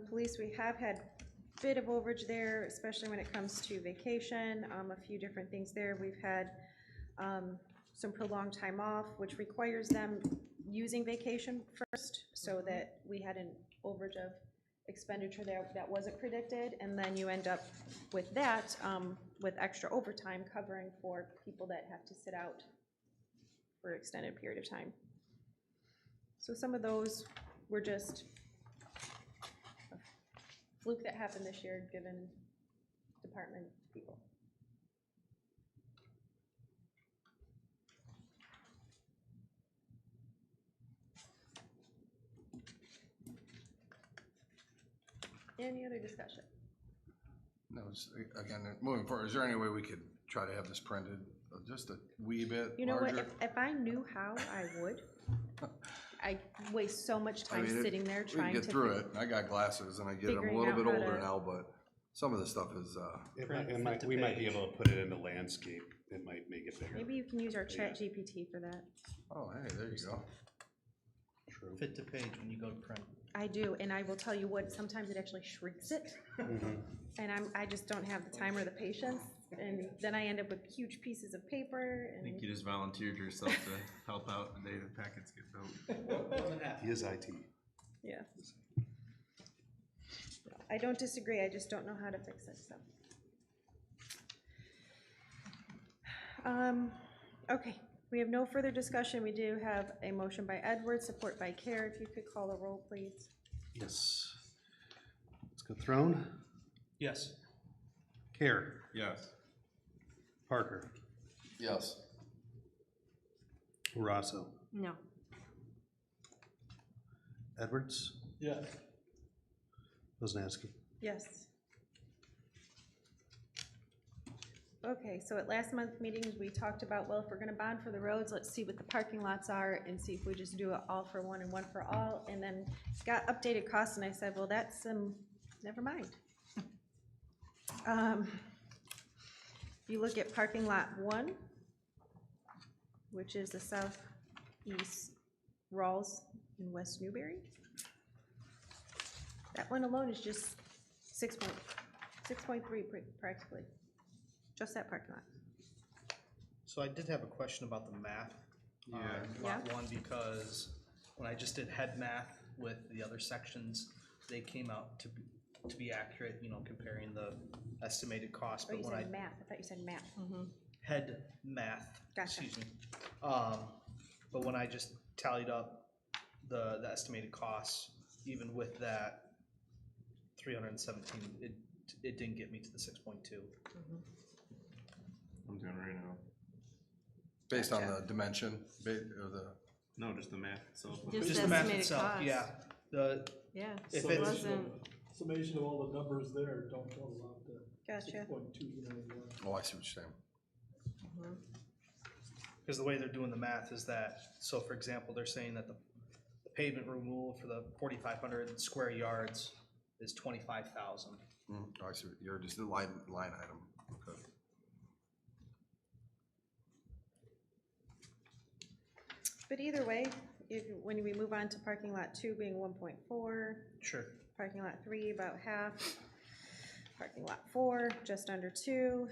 Police, we have had a bit of overage there, especially when it comes to vacation, a few different things there. We've had some prolonged time off, which requires them using vacation first, so that we had an overage of expenditure there that wasn't predicted, and then you end up with that, with extra overtime covering for people that have to sit out for an extended period of time. So some of those were just a fluke that happened this year, given department people. Any other discussion? No, again, moving forward, is there any way we could try to have this printed just a wee bit You know what, larger? if I knew how, I would. I waste so much I time mean, sitting there we can trying to. get through it. I got glasses and I get them a figuring little out bit how older to- now, but some of the stuff is, We might be able to put it into landscape, it might make it bigger. Maybe you can use our chat GPT for that. oh, hey, there you go. True. Fit to page when you go to print. I do, and I will tell you what, sometimes it actually shrinks it. And I just don't have the time or the patience, and then I end up with huge pieces of paper I think and, you just volunteered yourself to help out the day the packets get built. He is IT. yeah. I don't disagree, I just don't know how to fix it, so. Okay, we have no further discussion. We do have a motion by Edward, support by Care. If you could call the roll, please. Yes. Let's go Throne, Yes. Care, Yes. Parker, Yes. Rosso, No. Edwards, Yes. Poznanski. Yes. Okay, so at last month's meetings, we talked about, well, if we're gonna bond for the roads, let's see what the parking lots are and see if we just do it all for one and one for all. And then got updated costs, and I said, well, that's, never mind. If you look at parking lot 1, which is the southeast Rawls in West Newbury, that one alone is just 6.3 practically, just that parking lot. So I did have a question about the math on lot Yeah. 1, because when I just did head math with the other sections, they came out to be accurate, you know, comparing the estimated cost. Oh, But you when I said math, I thought you said math. head math, Gotcha. excuse me. But when I just tallied up the estimated costs, even with that 317, it didn't get me to the 6.2. I'm doing it right now. Based on the dimension, or the, No, just the math itself. Just the math estimated itself, cost. yeah. The, Yeah, If it it's- wasn't, Summation of all the numbers there don't total out to Gotcha. 6.291. oh, I see what you're saying. because the way they're doing the math is that, so for example, they're saying that the pavement removal for the 4,500 square yards is 25,000. Oh, I see, you're just the line item, okay. But either way, when we move on to parking lot 2 being 1.4, Sure. parking lot 3 about half, parking lot 4 just under 2.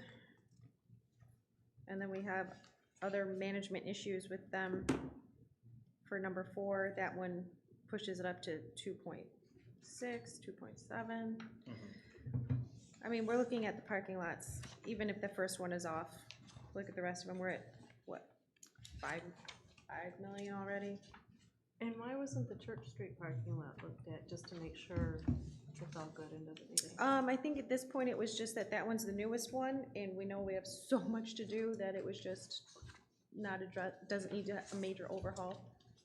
And then we have other management issues with them. For number 4, that one pushes it up to 2.6, 2.7. I mean, we're looking at the parking lots, even if the first one is off, look at the rest of them, we're at, what, 5 million already? and why wasn't the Church Street parking lot looked at, just to make sure it's all good and doesn't need anything? I think at this point, it was just that one's the newest one, and we know we have so much to do that it was just not doesn't need a major overhaul.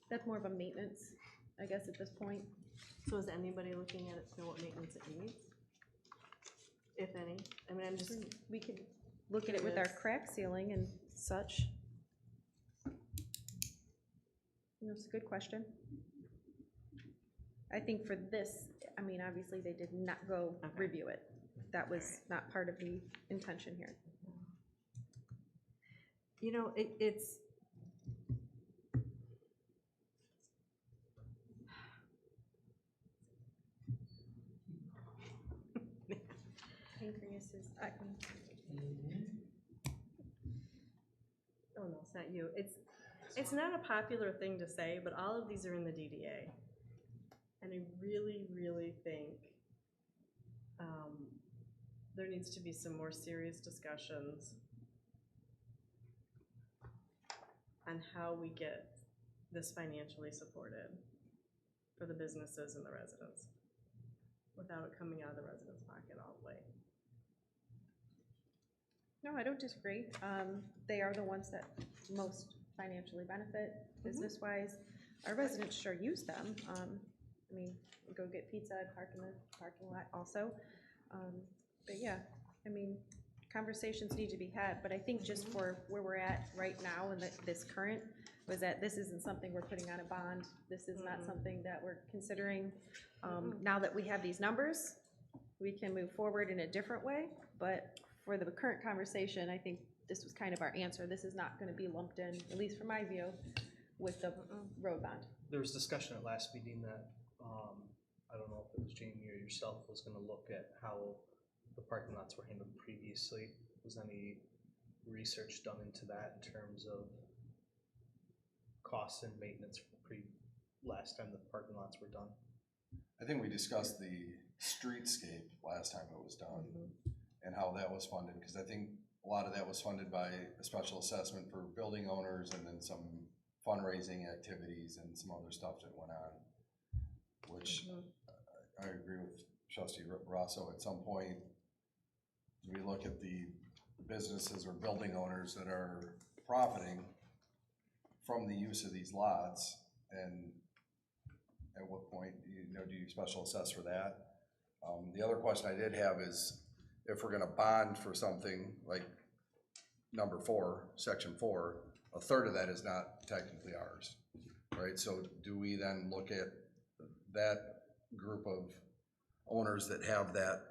That's more of a maintenance, I guess, at this point. So is anybody looking at it to know what maintenance it needs? If any? I mean, I'm just, We could look at it with our crack ceiling and such. That's a good question. I think for this, I mean, obviously, they did not go review it. that was not part of the intention here. You know, it's, Pancreas is, oh no, it's not you. It's not a popular thing to say, but all of these are in the DDA. And I really, really think there needs to be some more serious discussions on how we get this financially supported for the businesses and the residents without it coming out of the residents' pocket all the way. no, I don't disagree. They are the ones that most financially benefit business-wise. Our residents sure use them. I mean, we go get pizza and park in the parking lot also. But yeah, I mean, conversations need to be had, but I think just for where we're at right now and this current, was that this isn't something we're putting on a bond. This is not something that we're considering. Now that we have these numbers, we can move forward in a different way, but for the current conversation, I think this was kind of our answer. This is not gonna be lumped in, at least from my view, with the road bond. There was discussion at last meeting that, I don't know if it was Jamie or yourself, was gonna look at how the parking lots were handled previously. Was any research done into that in terms of costs and maintenance last time the parking lots were done? I think we discussed the streetscape last time it was done and how that was funded, because I think a lot of that was funded by a special assessment for building owners and then some fundraising activities and some other stuff that went on, which I agree with Trustee Rosso. At some point, we look at the businesses or building owners that are profiting from the use of these lots, and at what point do you special assess for that? The other question I did have is, if we're gonna bond for something like number 4, section 4, a third of that is not technically ours, right? So do we then look at that group of owners that have that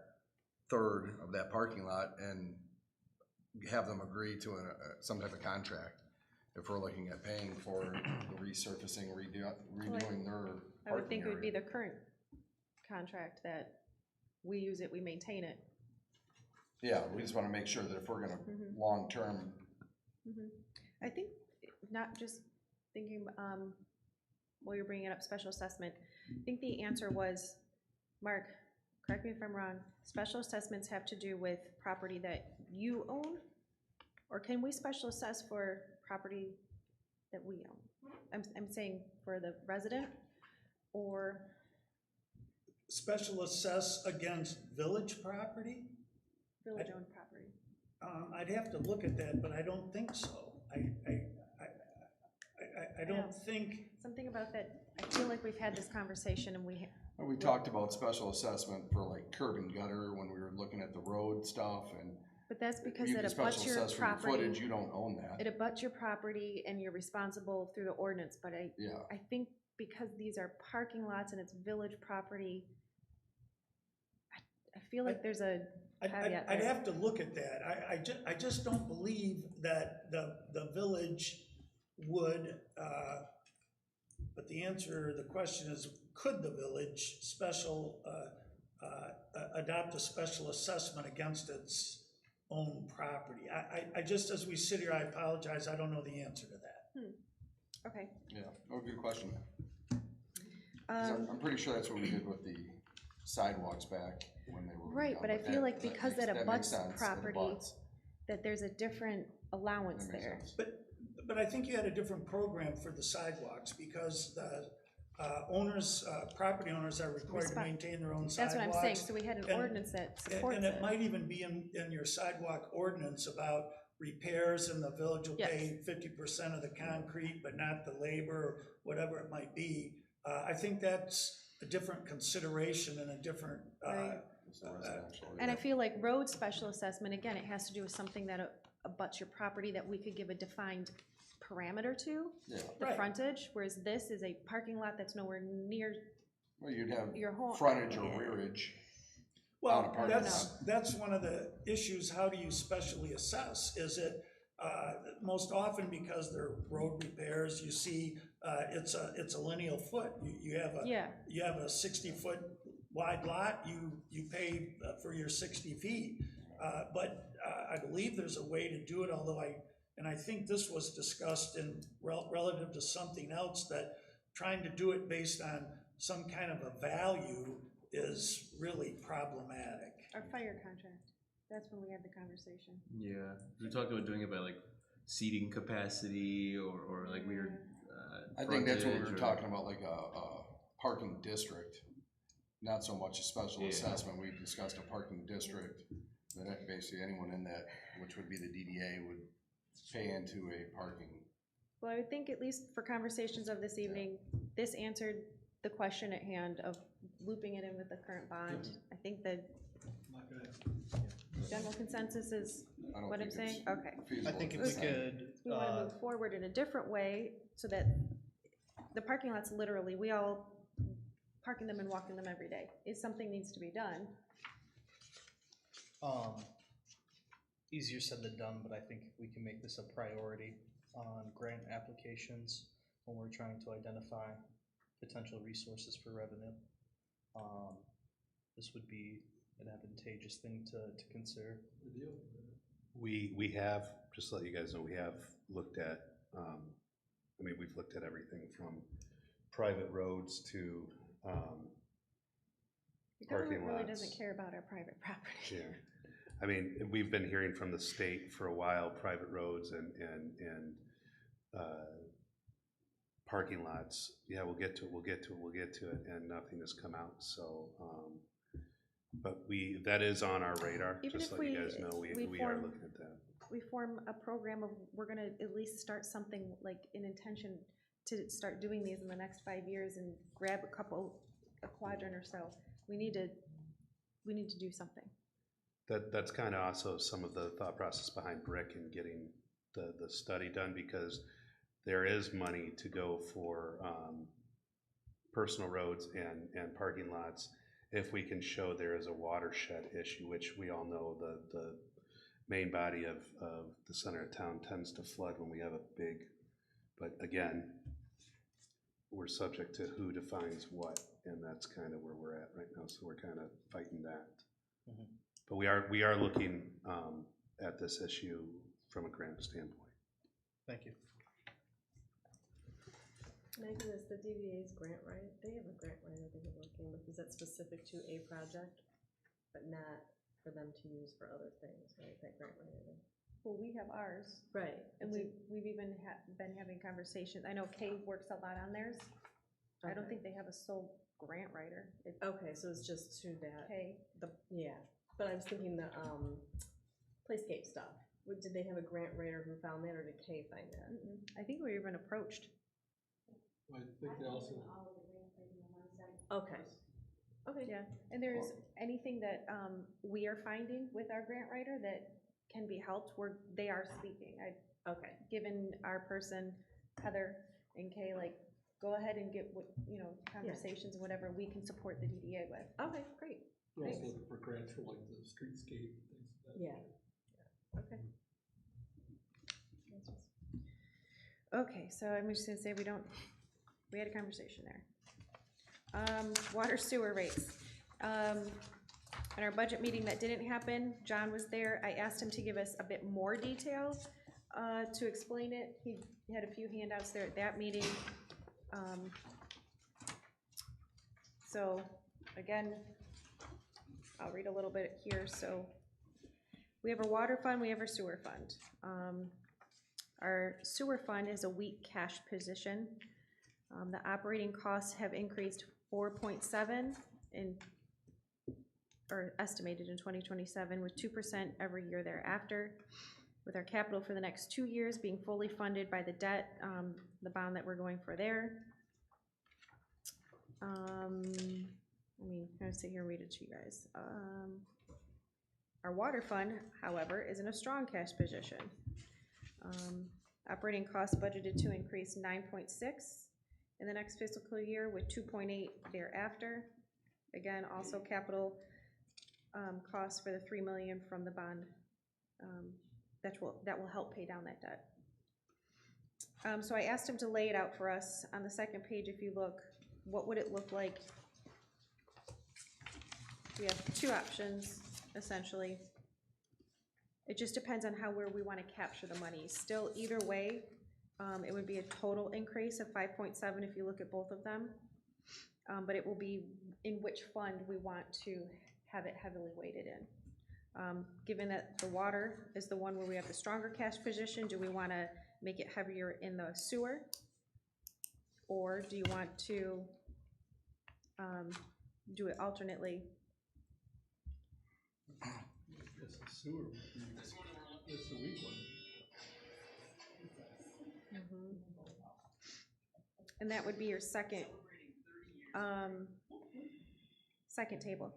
third of that parking lot and have them agree to some type of contract? If we're looking at paying for the resurfacing, redoing their I would think parking it would be area. the current contract that we use it, we maintain it. Yeah, we just wanna make sure that if we're gonna long-term, I think, not just thinking, while you're bringing up special assessment, I think the answer was, Mark, correct me if I'm wrong, special assessments have to do with property that you own? Or can we special assess for property that we own? I'm saying for the resident, or, Special assess against village property? village-owned property. I'd have to look at that, but I don't think so. I don't think, Something about that, I feel like we've had this conversation and we talked about special assessment for like curb and gutter when we were looking at the road stuff, and but that's because you it can special abuts your assess for the footage, property. you don't own that. It abuts your property and you're responsible through the ordinance, but Yeah. I think because these are parking lots and it's village property, I feel like there's a caveat I'd there. have to look at that. I just don't believe that the village would, but the answer, the question is, could the village adopt a special assessment against its own property? I just, as we sit here, I apologize, I don't know the answer to that. Okay. Yeah, oh, good question. 'Cause I'm pretty sure that's what we did with the sidewalks back when they were. Right, redone, but I feel like because that makes abuts sense, it property, abuts. that there's a different allowance That makes there. sense. But I think you had a different program for the sidewalks, because the property owners are required to maintain their own sidewalks. That's what I'm saying, so we had an And- ordinance that supports And it it. might even be in your sidewalk ordinance about repairs, and the village will pay 50% of the concrete, but not the labor, whatever it might be. I think that's a different consideration and a different, Right. It's the residential, And I yeah. feel like road special assessment, again, it has to do with something that abuts your property that we could give a defined parameter to, Yeah, the Right. frontage, whereas this is a parking lot that's nowhere near well, you'd have your home. frontage or rearage. Well, parking that's one of the issues, how do you specially assess? Is it, most often because they're road repairs, you see, it's a lineal foot. You have Yeah. you have a 60-foot wide lot, you pay for your 60 feet. But I believe there's a way to do it, although I think this was discussed in relative to something else, that trying to do it based on some kind of a value is really problematic. Our fire contract, that's when we had the conversation. Yeah, we talked about doing it by like seating capacity or like weird. I think that's what we frontage were or- talking about, like a parking district, not so much a special Yeah. assessment. We've discussed a parking district, that basically anyone in that, which would be the DDA, would pay into a parking. Well, I would think at least for conversations of this evening, this answered the question at hand of looping it in with the current bond. I think the Not gonna, general consensus is I don't what I'm think it's saying, okay. I feasible think at if we this time. could, We wanna move forward in a different way so that the parking lots, literally, we all parking them and walking them every day. If something needs to be done, easier said than done, but I think we can make this a priority on grant applications when we're trying to identify potential resources for revenue. This would be an advantageous thing to consider. We have, just to let you guys know, we have looked at, we've looked at everything from private roads to, the government parking really lots. doesn't care about our private property. Yeah. We've been hearing from the state for a while, private roads and parking lots. Yeah, we'll get to it, and nothing has come out, so, but that is on our radar, Even just if let you we- guys know, we we are form- looking at that. We form a program of, we're gonna at least start something like an intention to start doing these in the next 5 years and grab a quadrant or so. We need to do something. That's kind of also some of the thought process behind BRIC and getting the study done, because there is money to go for personal roads and parking lots if we can show there is a watershed issue, which we all know the main body of the center of town tends to flood when we have a big, but again, we're subject to who defines what, and that's kind of where we're at right now, so we're kind of fighting that. Mhm. But we are looking at this issue from a grant standpoint. Thank you. Megan, is the DDA's grant right? They have a grant writer they've been working with. Is that specific to a project, but not for them to use for other things, right? That grant writer. Well, we have ours, Right. and we've even been having conversations. I know Kay works a lot on theirs. I don't Okay. think they have a sole grant writer. It's Okay, so it's just to that. Kay. Yeah, but I was thinking the playscape stuff. Did they have a grant writer who found that, or did Kay find that? I think we were even approached. I think they also, Okay. Okay. Yeah, and there's anything that we are finding with our grant writer that can be helped, where they are speaking. I've Okay. given our person, Heather and Kay, like, go ahead and get what, conversations, whatever we can support the DDA with. Okay, great. we're also Thanks. looking for grants for like the streetscape and things like that. Yeah. Okay. Okay, so I'm just gonna say we had a conversation there. Water sewer rates. At our budget meeting that didn't happen, John was there. I asked him to give us a bit more detail to explain it. He had a few handouts there at that meeting. So, again, I'll read a little bit here. So, we have a water fund, we have our sewer fund. Our sewer fund is a weak cash position. The operating costs have increased 4.7 or estimated in 2027, with 2% every year thereafter, with our capital for the next 2 years being fully funded by the debt, the bond that we're going for there. I'll sit here and read it to you guys. Our water fund, however, is in a strong cash position. Operating costs budgeted to increase 9.6 in the next fiscal year, with 2.8 thereafter. Again, also capital cost for the 3 million from the bond. That will help pay down that debt. So I asked him to lay it out for us. On the second page, if you look, what would it look like? We have two options, essentially. It just depends on where we want to capture the money. Still, either way, it would be a total increase of 5.7 if you look at both of them. But it will be in which fund we want to have it heavily weighted in. Given that the water is the one where we have the stronger cash position, do we want to make it heavier in the sewer? Or do you want to do it alternately? It's the sewer, it's the weak one. And that would be your second table.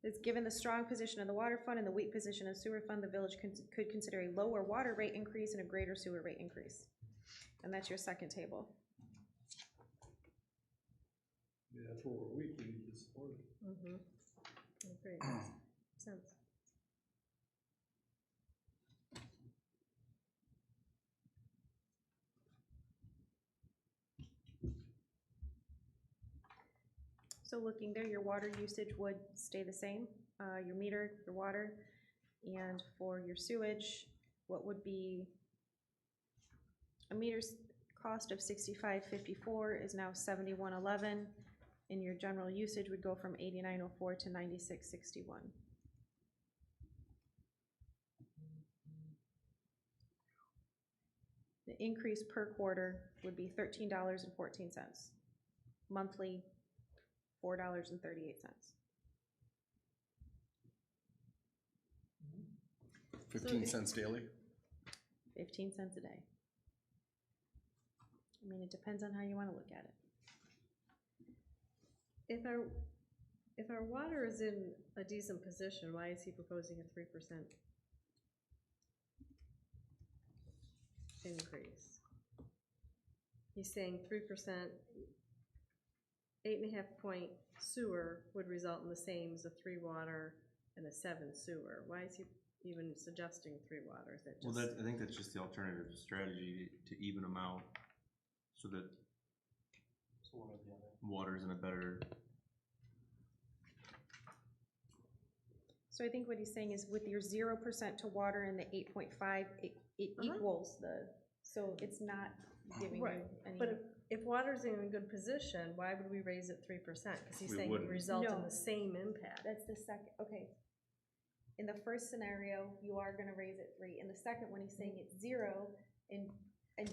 It's given the strong position of the water fund and the weak position of sewer fund, the village could consider a lower water rate increase and a greater sewer rate increase. And that's your second table. Yeah, that's where we're weak, we need to support it. Great, sense. So looking there, your water usage would stay the same, your meter, your water, and for your sewage, what would be a meter's cost of $65.54 is now $71.11, and your general usage would go from $89.04 to $96.61. The increase per quarter would be $13.14. Monthly, $4.38. 15 cents daily? 15 cents a day. I mean, it depends on how you want to look at it. If our water is in a decent position, why is he proposing a 3% increase? He's saying 3%, 8.5 point sewer would result in the same as a 3 water and a 7 sewer. Why is he even suggesting 3 water? Is that just? Well, I think that's just the alternative strategy to even them out so that water's in a better. So I think what he's saying is with your 0% to water and the 8.5, it equals so it's not giving you any. But if water's in a good position, why would we raise it 3%? Because he's saying it wouldn't. would result in No. the same impact. That's the second, okay. In the first scenario, you are gonna raise it 3. In the second one, he's saying it's 0 and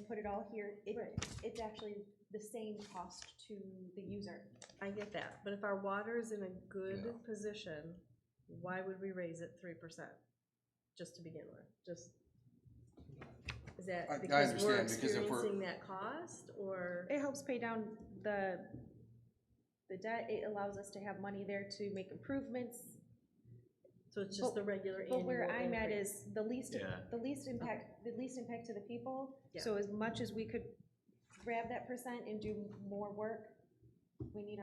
put it all here. It's actually the same cost to the user. I get that, but if our water is in a good position, why would we raise it 3%? Just to begin with, is that I because we're understand, because if we're- experiencing that cost, or? It helps pay down the debt. It allows us to have money there to make improvements. So it's just the regular annual But where I'm at increase. is the least impact to the people. Yeah. So as much as we could grab that percent and do more work, we need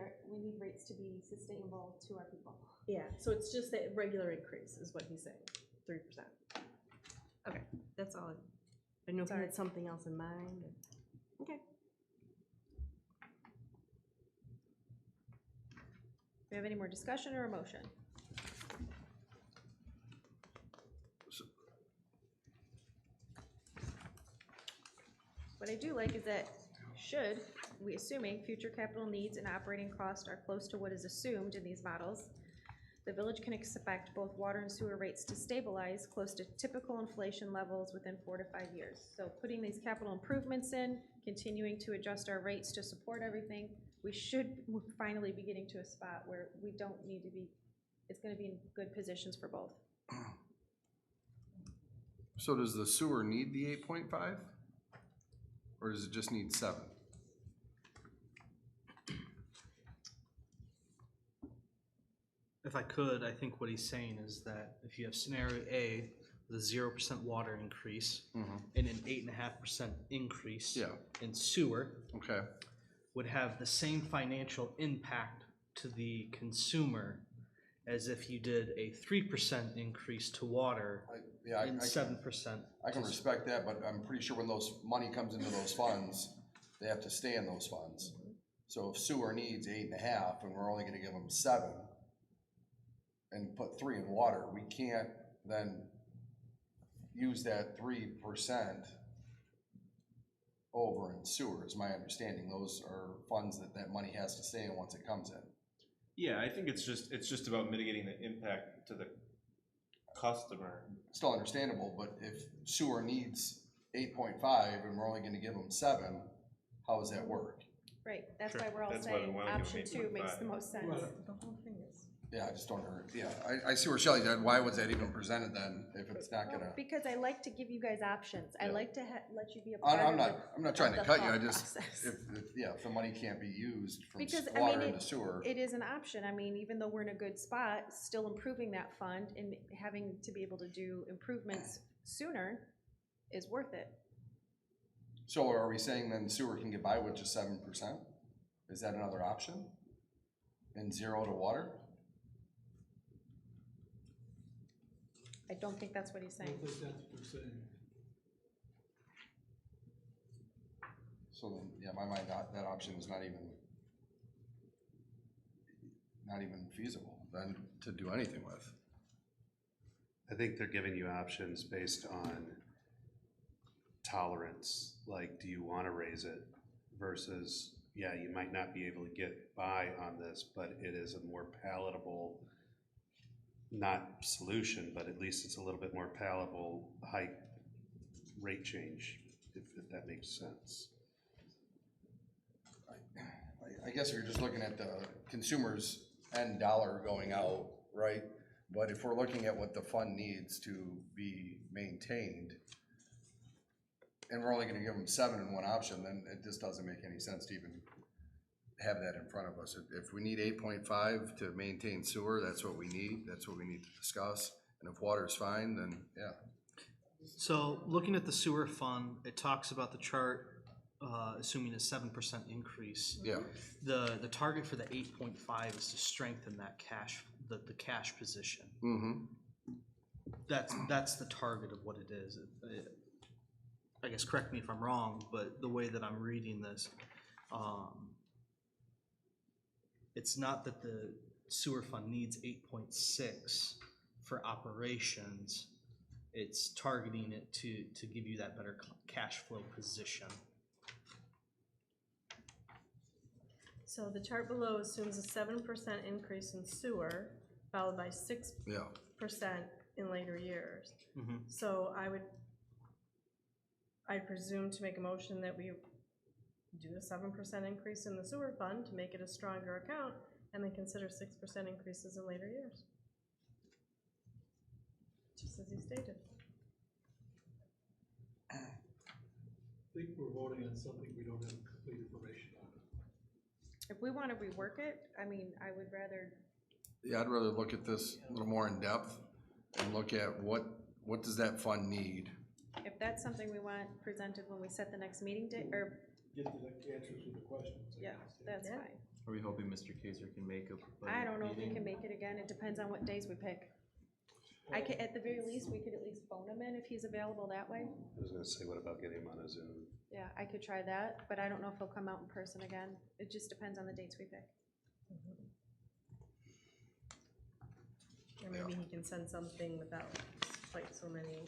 rates to be sustainable to our people. Yeah, so it's just that regular increase is what he's saying, 3%. Okay, that's all. I know he had something else in mind. Okay. Do we have any more discussion or a motion? What I do like is that assuming future capital needs and operating costs are close to what is assumed in these models, the village can expect both water and sewer rates to stabilize close to typical inflation levels within 4 to 5 years. So putting these capital improvements in, continuing to adjust our rates to support everything, we should finally be getting to a spot where we don't need to be, it's gonna be in good positions for both. So does the sewer need the 8.5? Or does it just need 7? If I could, I think what he's saying is that if you have scenario A, the 0% water increase and an 8.5% increase in sewer, would have the same financial impact to the consumer as if you did a 3% increase to water Yeah, and 7%. I can respect that, but I'm pretty sure when those money comes into those funds, they have to stay in those funds. So if sewer needs 8.5 and we're only gonna give them 7 and put 3 in water, we can't then use that 3% over in sewer, is my understanding. Those are funds that money has to stay in once it comes in. Yeah, I think it's just about mitigating the impact to the customer. Still understandable, but if sewer needs 8.5 and we're only gonna give them 7, how does that work? Right, that's Sure. why we're all That's why we saying wanna give option them 2 makes the 8.5. most sense. The whole thing is. Yeah, I just don't, I see where Shelley's at. Why was that even presented then, if it's not Well, gonna? because I like to give you guys options. I Yeah. like to let you be a part I'm of not, I'm not trying to the cut you, thought I just, process. if the money can't be used from Because, I water mean, into sewer. it is an option. I mean, even though we're in a good spot, still improving that fund and having to be able to do improvements sooner is worth it. So are we saying then sewer can get by with just 7%? Is that another option? And 0 to water? I don't think that's what he's I saying. don't think that's what they're saying. So then, yeah, in my mind, that option is not even feasible then to do anything with. I think they're giving you options based on tolerance, like, do you wanna raise it versus, yeah, you might not be able to get by on this, but it is a more palatable, not solution, but at least it's a little bit more palatable hike rate change, if that makes sense. I guess if you're just looking at the consumer's end dollar going out, right? But if we're looking at what the fund needs to be maintained, and we're only gonna give them 7 in one option, then it just doesn't make any sense to even have that in front of us. If we need 8.5 to maintain sewer, that's what we need to discuss. And if water's fine, then yeah. So looking at the sewer fund, it talks about the chart, assuming a 7% increase. Yeah, The target for the 8.5 is to strengthen that cash, the cash position. That's the target of what it is. I guess, correct me if I'm wrong, but the way that I'm reading this, it's not that the sewer fund needs 8.6 for operations. It's targeting it to give you that better cash flow position. So the chart below assumes a 7% increase in sewer, followed by 6% yeah. in later years. Mm-hmm. So I presume to make a motion that we do a 7% increase in the sewer fund to make it a stronger account, and then consider 6% increases in later years. Just as he stated. I think we're voting on something we don't have complete information on. If we want to rework it, I mean, I would rather, Yeah, I'd rather look at this a little more in depth and look at what does that fund need? if that's something we want presented when we set the next meeting date, or, Get the answers to the questions. I yeah, guess. that's Yeah. fine. Are we hoping Mr. Kaiser can make a I don't know if we meeting? can make it again. It depends on what days we pick. I could, at the very least, we could at least phone him in if he's available that way. I was gonna say, what about getting him on a Zoom? Yeah, I could try that, but I don't know if he'll come out in person again. It just depends on the dates we pick. Or maybe he can send something without quite so many.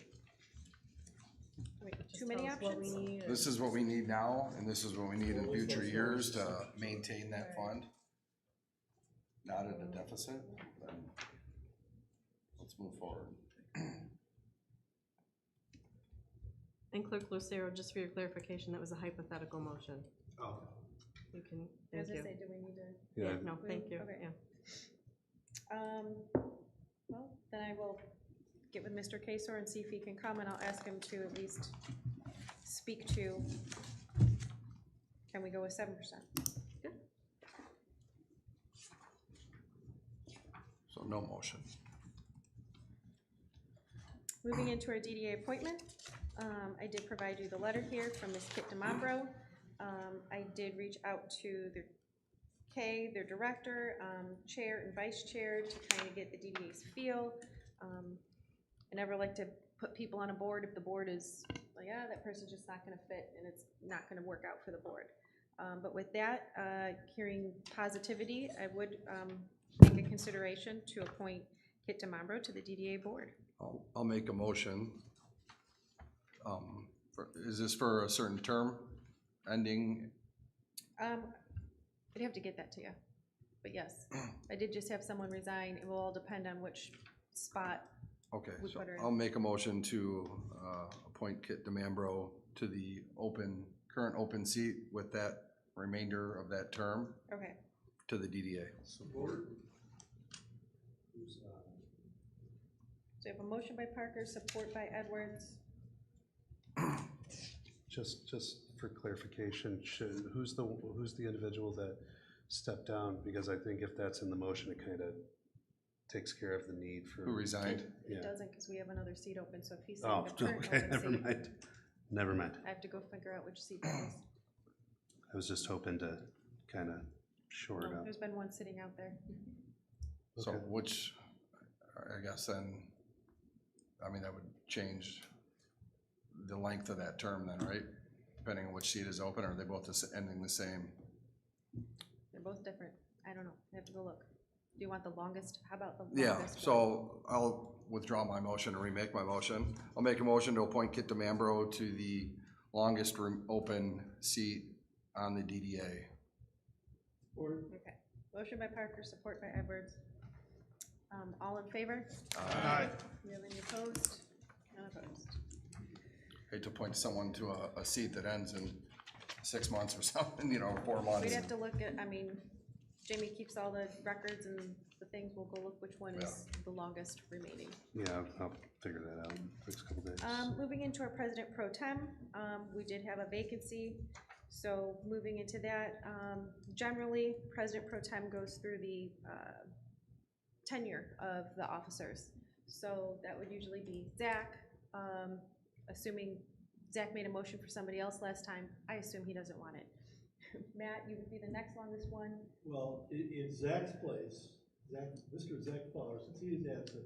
Wait, just too many tell us what we options? need. This is what we need now, and this is what we need in future years to maintain that fund. Not at a deficit, then let's move forward. And Clerk Lucero, just for your clarification, that was a hypothetical motion. Oh. You can, As thank I say, you. do we need to? Yeah, No, thank you, Okay. yeah. Well, then I will get with Mr. Kaysor and see if he can come, and I'll ask him to at least speak to, can we go with 7%? So no motion. Moving into our DDA appointment, I did provide you the letter here from Ms. Kit DeMambro. I did reach out to the Kay, their director, chair and vice chair, to kind of get the DDA's feel. I never like to put people on a board if the board is like, ah, that person's just not gonna fit and it's not gonna work out for the board. But with that, hearing positivity, I would make a consideration to appoint Kit DeMambro to the DDA board. I'll make a motion. Is this for a certain term ending? I'd have to get that to you, but yes, I did just have someone resign. It will all depend on which spot. Okay, we so put her in. I'll make a motion to appoint Kit DeMambro to the current open seat with that remainder of that term Okay, to the DDA. Support. so we have a motion by Parker, support by Edwards. Just for clarification, who's the individual that stepped down? Because I think if that's in the motion, it kind of takes care of the need for. Who resigned? It Yeah. doesn't, because we have another seat open, so if he's Oh, saying the current okay, open never seat, mind. Never mind. I have to go figure out which seat that is. I was just hoping to kind of shore it No, up. there's been one sitting out there. So Okay. which, I guess then, I mean, that would change the length of that term then, right? Depending on which seat is open, or are they both ending the same? They're both different. I don't know. I have to go look. Do you want the longest? How about the Yeah, longest one? so I'll withdraw my motion and remake my motion. I'll make a motion to appoint Kit DeMambro to the longest open seat on the DDA. Okay. Motion by Parker, support by Edwards. All in favor? Aye. Do you have any opposed? None opposed. Hate to appoint someone to a seat that ends in 6 months or something, 4 months. We'd have to look at, Jamie keeps all the records and the things. We'll go look which one is the longest remaining. Yeah, I'll figure that out in the next couple days. Moving into our president pro tem, we did have a vacancy. So moving into that, generally, president pro tem goes through the tenure of the officers. So that would usually be Zach, assuming Zach made a motion for somebody else last time, I assume he doesn't want it. Matt, you would be the next longest one. Well, in Zach's place, Mr. Zach Fowler, since he is absent,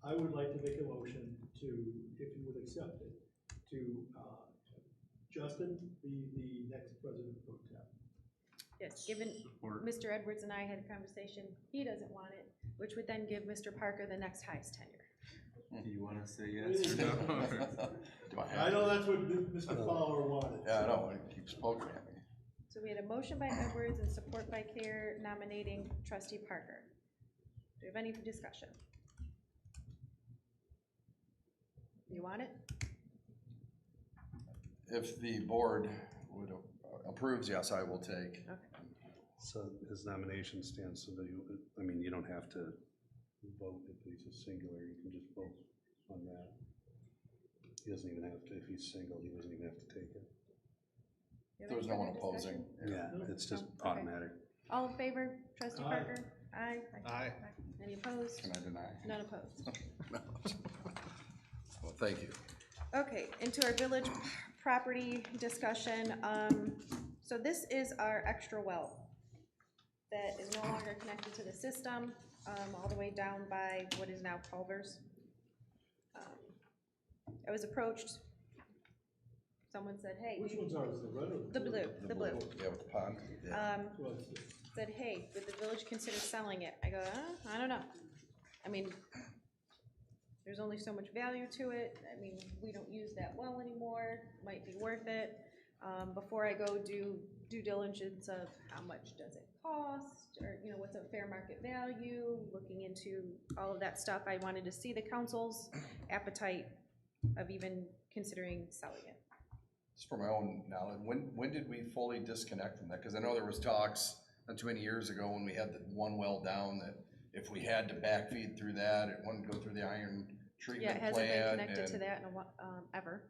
I would like to make a motion to, if you would accept it, to Justin be the next president pro tem. Yes, given Support. Mr. Edwards and I had a conversation, he doesn't want it, which would then give Mr. Parker the next highest tenure. Do you wanna say yes or no? Do I I have know to? that's what Mr. Fowler wanted. Yeah, I know, it keeps poking at me. So we had a motion by Edwards and support by Care nominating trustee Parker. Do we have any discussion? You want it? If the board would approves, yes, I will take. Okay. So his nomination stands, so that you don't have to vote if he's a singular, you can just vote on that. He doesn't even have to, if he's single, he doesn't even have to take it. You have There was any no one further opposing. discussion? Yeah, it's just Okay. automatic. All in favor, trustee Aye. Parker? Aye. Aye. Any opposed? Can I deny? None opposed. Well, thank you. Okay, into our village property discussion. So this is our extra well that is no longer connected to the system, all the way down by what is now Culver's. I was approached, someone said, hey, Which ones are, is the red or the blue, the blue. Yeah, with the pond? Yeah. Well, it's- Said, hey, would the village consider selling it? I go, I don't know. I mean, there's only so much value to it. I mean, we don't use that well anymore, might be worth it. Before I go do due diligence of how much does it cost, or, what's a fair market value, looking into all of that stuff, I wanted to see the council's appetite of even considering selling it. Just for my own knowledge, when did we fully disconnect from that? Because I know there was talks not too many years ago when we had the one well down that if we had to backfeed through that, it wouldn't go through the iron Yeah, treatment it plant. hasn't been connected to and- that in ever.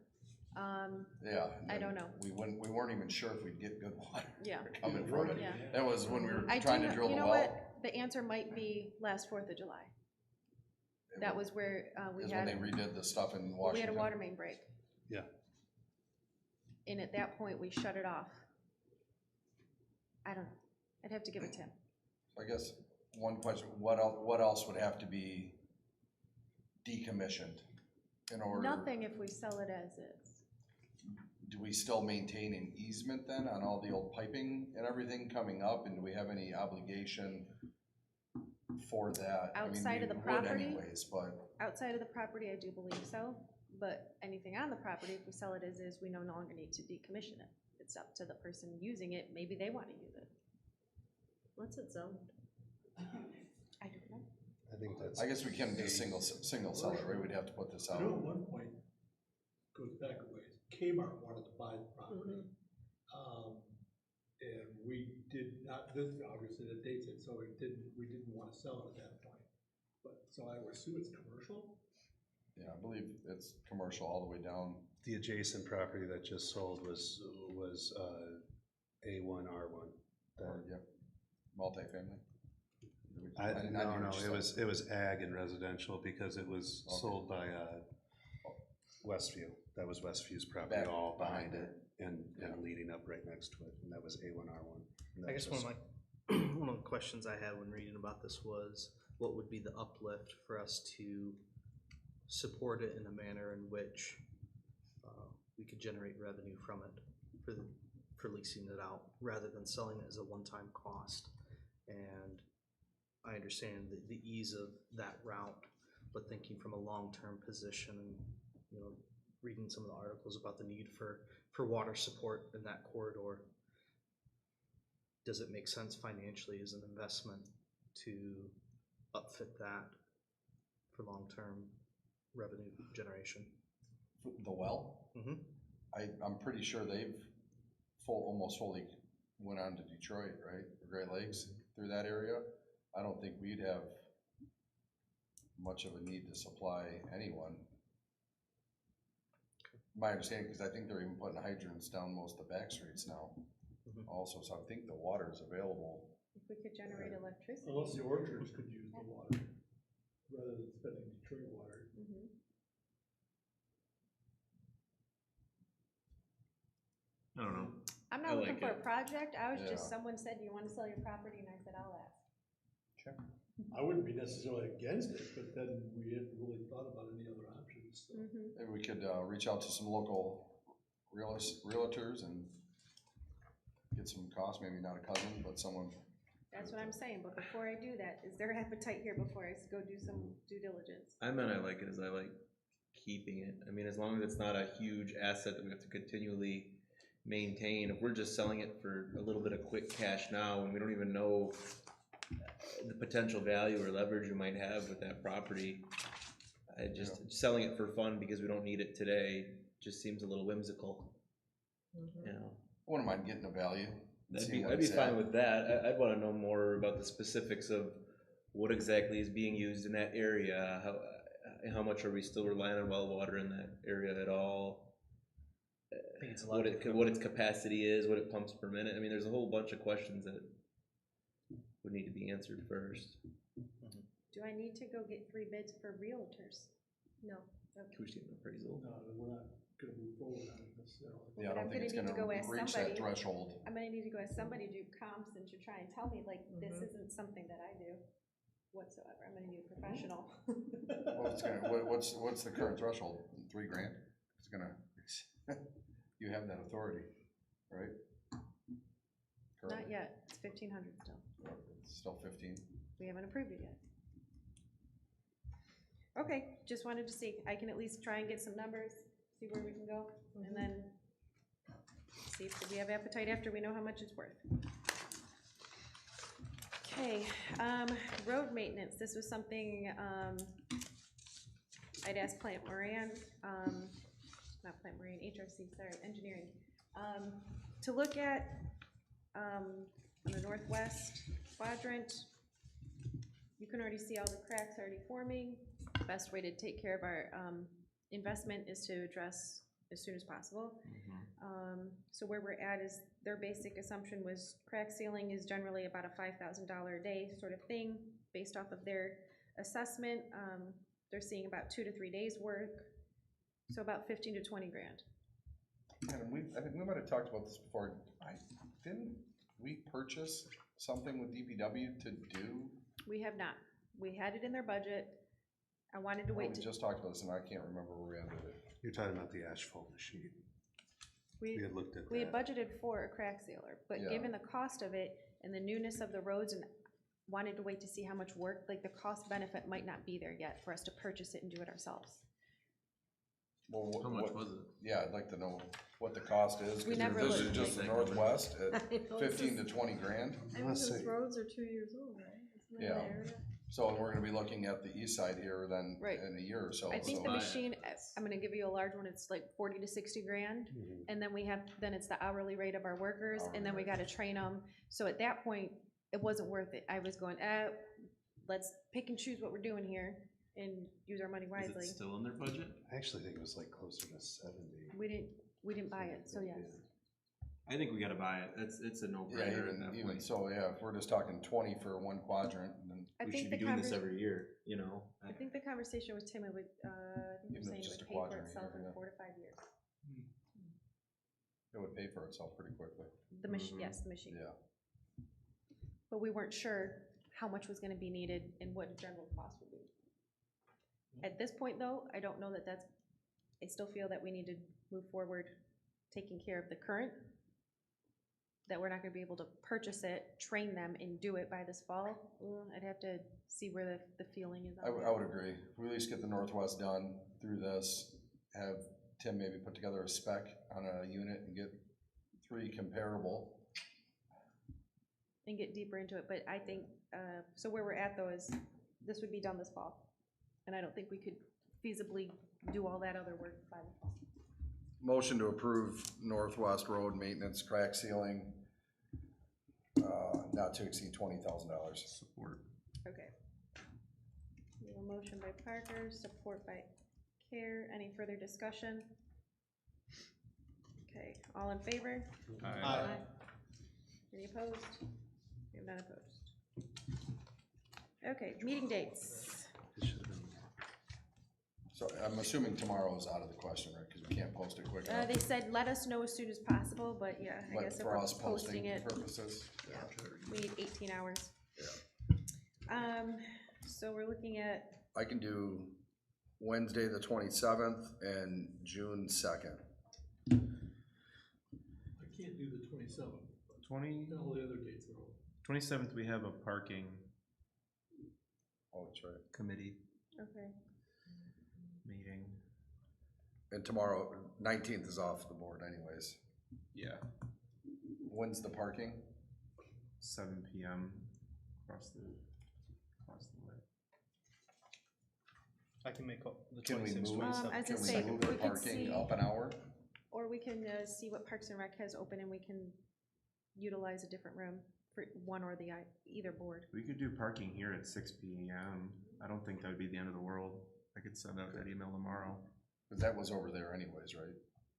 Yeah. I don't know. We weren't even sure if we'd get good water Yeah. coming from it. Yeah. That was when we were I do trying to know, drill you the know well. what, the answer might be last 4th of July. That was where we Is when they had, redid the stuff in we had Washington. a water main break. Yeah. And at that point, we shut it off. I don't know. I'd have to give it to him. I guess one question, what else would have to be decommissioned in order? Nothing if we sell it as is. Do we still maintain an easement then on all the old piping and everything coming up, and do we have any obligation for that? I mean, Outside of the we would property? anyways, but, Outside of the property, I do believe so, but anything on the property, if we sell it as is, we no longer need to decommission it. It's up to the person using it, maybe they wanna use it. What's it zoned? I don't know. I think that's. I guess we can just single sell it, right? We'd have to put this I out. know at one point, goes back a ways, Kmart wanted to buy the property. And we did not, this, obviously the dates it, so we didn't want to sell it at that point. But, so I would assume it's commercial? Yeah, I believe it's commercial all the way down. The adjacent property that just sold was A1, R1. Or, yep, multifamily. No, it was ag and residential because it was Okay. sold by Westview. That was Westview's property, Back all behind behind it and leading up right next to it, and that was A1, R1. And that I guess was one of the questions I had when reading about this was, what would be the uplift for us to support it in a manner in which we could generate revenue from it for leasing it out, rather than selling it as a one-time cost? And I understand the ease of that route, but thinking from a long-term position, you know, reading some of the articles about the need for water support in that corridor, does it make sense financially as an investment to upfit that for long-term revenue generation? The well? Mm-hmm. I'm pretty sure they've almost fully went on to Detroit, right? The Great Lakes through that area. I don't think we'd have much of a need to supply anyone. My understanding, because I think they're even putting hydrants down most of the back streets now also, so I think the water is available. If we could generate electricity. Unless the orchards could use the water, rather than spending Detroit water. Mhm. I don't know. I'm I not looking like for a it. project, I was just, Yeah. someone said, do you wanna sell your property, and I said, I'll ask. I wouldn't be necessarily against it, but then we hadn't really thought about any other options, so. Maybe we could reach out to some local realtors and get some costs, maybe not a cousin, but someone. That's what I'm saying, but before I do that, is there appetite here before I go do some due diligence? I like it as I like keeping it. I mean, as long as it's not a huge asset that we have to continually maintain. If we're just selling it for a little bit of quick cash now and we don't even know the potential value or leverage we might have with that property, selling it for fun because we don't need it today just seems a little whimsical. You know, I wouldn't mind getting a value. I'd be fine with that. I'd want to know more about the specifics of what exactly is being used in that area. How much are we still relying on well water in that area at all? I think it's a What its capacity is, what it pumps per minute. I mean, there's a whole bunch of questions that would need to be answered first. Do I need to go get 3 bids for realtors? No. Okay. Can we just get an appraisal? No, we're not gonna move forward on it necessarily. Yeah, I But I'm don't think it's gonna need to go gonna ask reach somebody. that threshold. I'm gonna need to go ask somebody to do comps and to try and tell me, like, this isn't something that I do whatsoever. I'm gonna need a professional. What's the current threshold? $3,000? It's gonna, you have that authority, right? Not yet, it's 1,500 still. It's still 15. We haven't approved it yet. Okay, just wanted to see, I can at least try and get some numbers, see where we can go, and then see if we have appetite after we know how much it's worth. Okay, road maintenance, this was something, I'd asked Plant Moran, not Plant Moran, HRC, sorry, engineering, to look at, the northwest quadrant. You can already see all the cracks already forming. The best way to take care of our investment is to address as soon as possible. So where we're at is, their basic assumption was crack sealing is generally about a $5,000 a day sort of thing, based off of their assessment. They're seeing about 2 to 3 days work, so about 15 to 20 grand. And I think we might have talked about this before. Didn't we purchase something with DPW to do? We have not. We had it in their budget. I wanted to We wait to, just talked about this and I can't remember where we ended it. You're talking about the asphalt machine. We had looked at we had that. budgeted for a crack sealer, but Yeah. given the cost of it and the newness of the roads and wanted to wait to see how much work, like the cost benefit might not be there yet for us to purchase it and do it ourselves. Well, How much was it? Yeah, I'd like to know what the cost is, We cause never if this is looked. just the Northwest at I know, it's 15 to just- 20 grand. I mean, Let's those see. roads are 2 years old, right? Isn't that Yeah. the area? So we're gonna be looking at the east side here then Right. in a year or so. I think so- the buy it. machine, I'm gonna give you a large one, it's like 40 to 60 grand. Mhm. And then then it's the hourly rate of our workers, and then we gotta train them. So at that point, it wasn't worth it. I was going, let's pick and choose what we're doing here and use our money Is wisely. it still in their budget? I actually think it was like closer to 70. We didn't buy it, so yes. I think we gotta buy it. It's a Yeah, no-brainer at that even point. so, yeah, if we're just talking 20 for one quadrant, then I We think should the be doing this conver- every year, you know? I think the conversation with Tim, it would, I think Even you're if saying it's it just would a pay for quadrant itself here, in yeah. 4 to 5 years. it would pay for itself pretty quickly. The machine, Mhm. yes, the machine. Yeah. But we weren't sure how much was gonna be needed and what the general cost would be. At this point, though, I don't know that I still feel that we need to move forward taking care of the current, that we're not gonna be able to purchase it, train them, and do it by this fall. I'd have to see where the feeling is on I that. would agree. If we at least get the Northwest done through this, have Tim maybe put together a spec on a unit and get 3 comparable. And get deeper into it, but I think, so where we're at though is, this would be done this fall. And I don't think we could feasibly do all that other work by the fall. Motion to approve Northwest Road Maintenance crack sealing, not to exceed $20,000. Support. Okay. We have a motion by Parker, support by Care. Any further discussion? Okay, all in favor? Aye. Any opposed? We have none opposed. Okay, meeting dates. It should have been. So I'm assuming tomorrow is out of the question, right? Because we can't post it quick enough. They said let us know as soon as possible, but yeah, I But guess if for we're us posting it, purposes. we need 18 hours. So we're looking at, I can do Wednesday, the 27th and June 2nd. I can't do the 27th, but all the other dates are open. 27th, we have a parking Oh, that's right. committee okay, meeting. And tomorrow, 19th is off the board anyways. Yeah, When's the parking? 7 PM across the way. I can make the Can we 26th, move, 27th. as I can say, we move we the could parking see- up an hour? or we can see what Parks and Rec has open and we can utilize a different room for one or either board. We could do parking here at 6 PM. I don't think that would be the end of the world. I could send out that email tomorrow. Because that was over there anyways, right?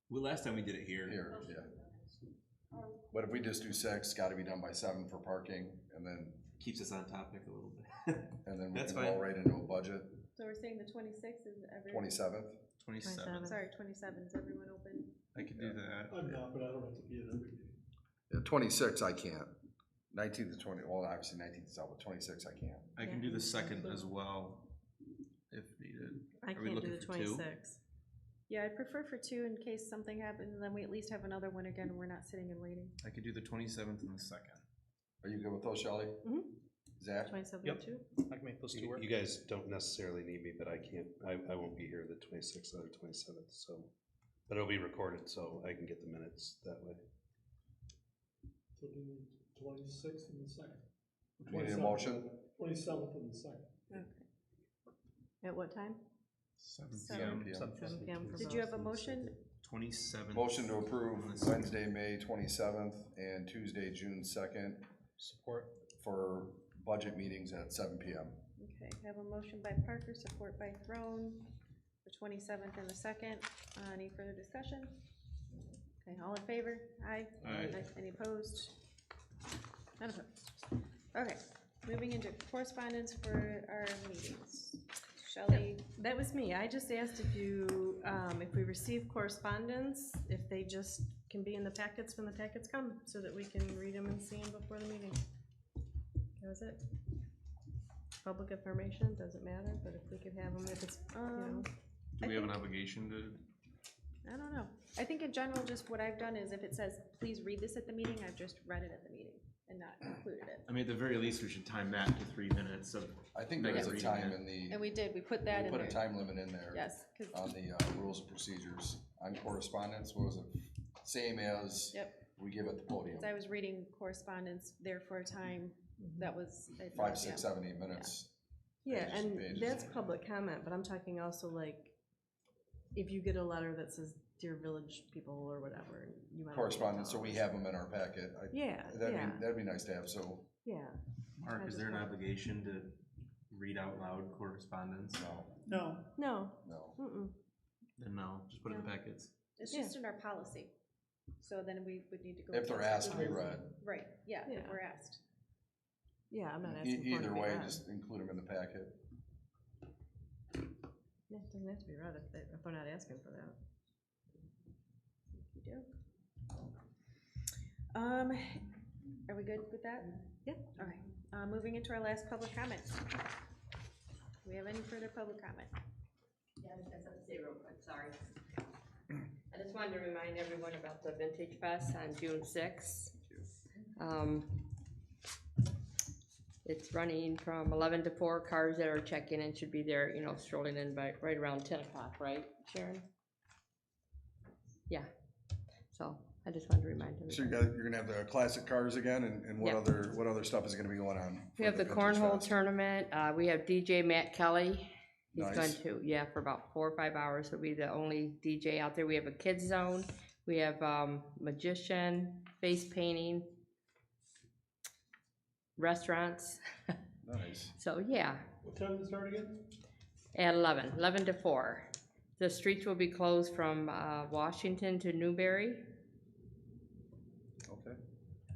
Well, last time we did it here. Here, yeah. But if we just do 6, gotta be done by 7 for parking, and then Keeps us on topic a little bit. we That's can roll fine. right into a budget. So we're saying the 26th is 27th? 27th. Sorry, 27th, is everyone open? I could do that. I'm not, but I don't have to be at every meeting. Yeah, 26 I can't. 19th to 20, well, obviously 19th is out, but 26 I can't. I can do the 2nd as well, if needed. I Are we can't do looking the for two? 26th. Yeah, I'd prefer for 2 in case something happens, and then we at least have another one again, and we're not sitting and waiting. I could do the 27th and the 2nd. Are you good with those, Shelley? Mhm. Zach? 27th Yep. too? I can make those two You work. you guys don't necessarily need me, but I can't, I won't be here the 26th or the 27th, so. But it'll be recorded, so I can get the minutes that way. So do the 26th and the 2nd. Need a motion? 27th and the 2nd. Okay. At what time? 7 7 PM. 7 PM for Did both. you have a motion? 27th. Motion to approve Wednesday, May 27th and Tuesday, June 2nd Support. for budget meetings at 7 PM. Okay, I have a motion by Parker, support by Throne, the 27th and the 2nd. Any further discussion? Okay, all in favor? Aye. Aye. Any opposed? None opposed. Okay, moving into correspondence for our meetings. Shelley, That was me. I just asked if you, if we receive correspondence, if they just can be in the packets when the packets come, so that we can read them and see them before the meeting. That was it. Public information, doesn't matter, but if we could have them, if it's, you know. Do we have an obligation to? I don't know. I think in general, just what I've done is if it says, please read this at the meeting, I've just read it at the meeting and not included it. I mean, at the very least, we should time that to 3 minutes of. I think there is a reading time it. in the, And we did, we put that we in put there. a time limit in there. Yes, 'cause- On the rules and procedures. On correspondence, what was it? Same as Yep. we give at the podium. 'cause I was reading correspondence there for a time that was. 5, 6, 7, 8 minutes. Yeah, Pages and and pages. that's public comment, but I'm talking also like, if you get a letter that says, dear village people or whatever, and you want. Correspondence, so we have them in our packet. Yeah, yeah, That'd be nice to have, so, yeah. Mark, I is just there an want- obligation to read out loud correspondence? no, No, No, no. mm-mm. Then no, just put it in the packets. It's Yeah. just in our policy. So then we would need to go. If they're asked to be read. Right, yeah, if Yeah. we're asked. Yeah, I'm not asking for it to Either be way, read. just include them in the packet. Yeah, it doesn't have to be read if they're not asking for that. You do. Are we good with that? Yeah. All right, moving into our last public comment. Do we have any further public comment? Yeah, I just have to say real quick, sorry. I just wanted to remind everyone about the Vintage Fest on June sixth. It's running from 11 to 4. Cars that are checking in should be there, you know, strolling in by right around 10 o'clock, right, Sharon? Yeah, so I just wanted to remind So everyone. you're gonna have the classic cars again, and what Yeah. what other stuff is gonna be going on? We for have the Vintage cornhole Fest? tournament, we have DJ Matt Kelly. He's going Nice. to, yeah, for about 4 or 5 hours, he'll be the only DJ out there. We have a kids zone, we have, magician, face painting, restaurants, Nice. so, yeah, what time does it start again? at 11 to 4. The streets will be closed from, Washington to Newberry. Okay.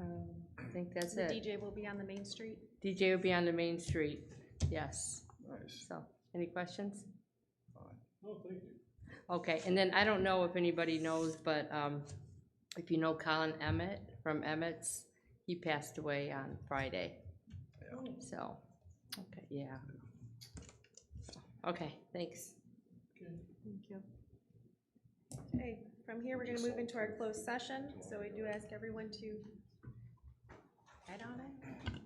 I think that's The it. DJ will be on the main street. DJ will be on the main street, yes, Nice. so, any questions? Oh, thank you. Okay, and then I don't know if anybody knows, but, if you know Colin Emmett from Emmett's, he passed away on Friday. So, okay, yeah. Okay, thanks. Thank you. Okay, from here, we're gonna move into our closed session, so we do ask everyone to head on it.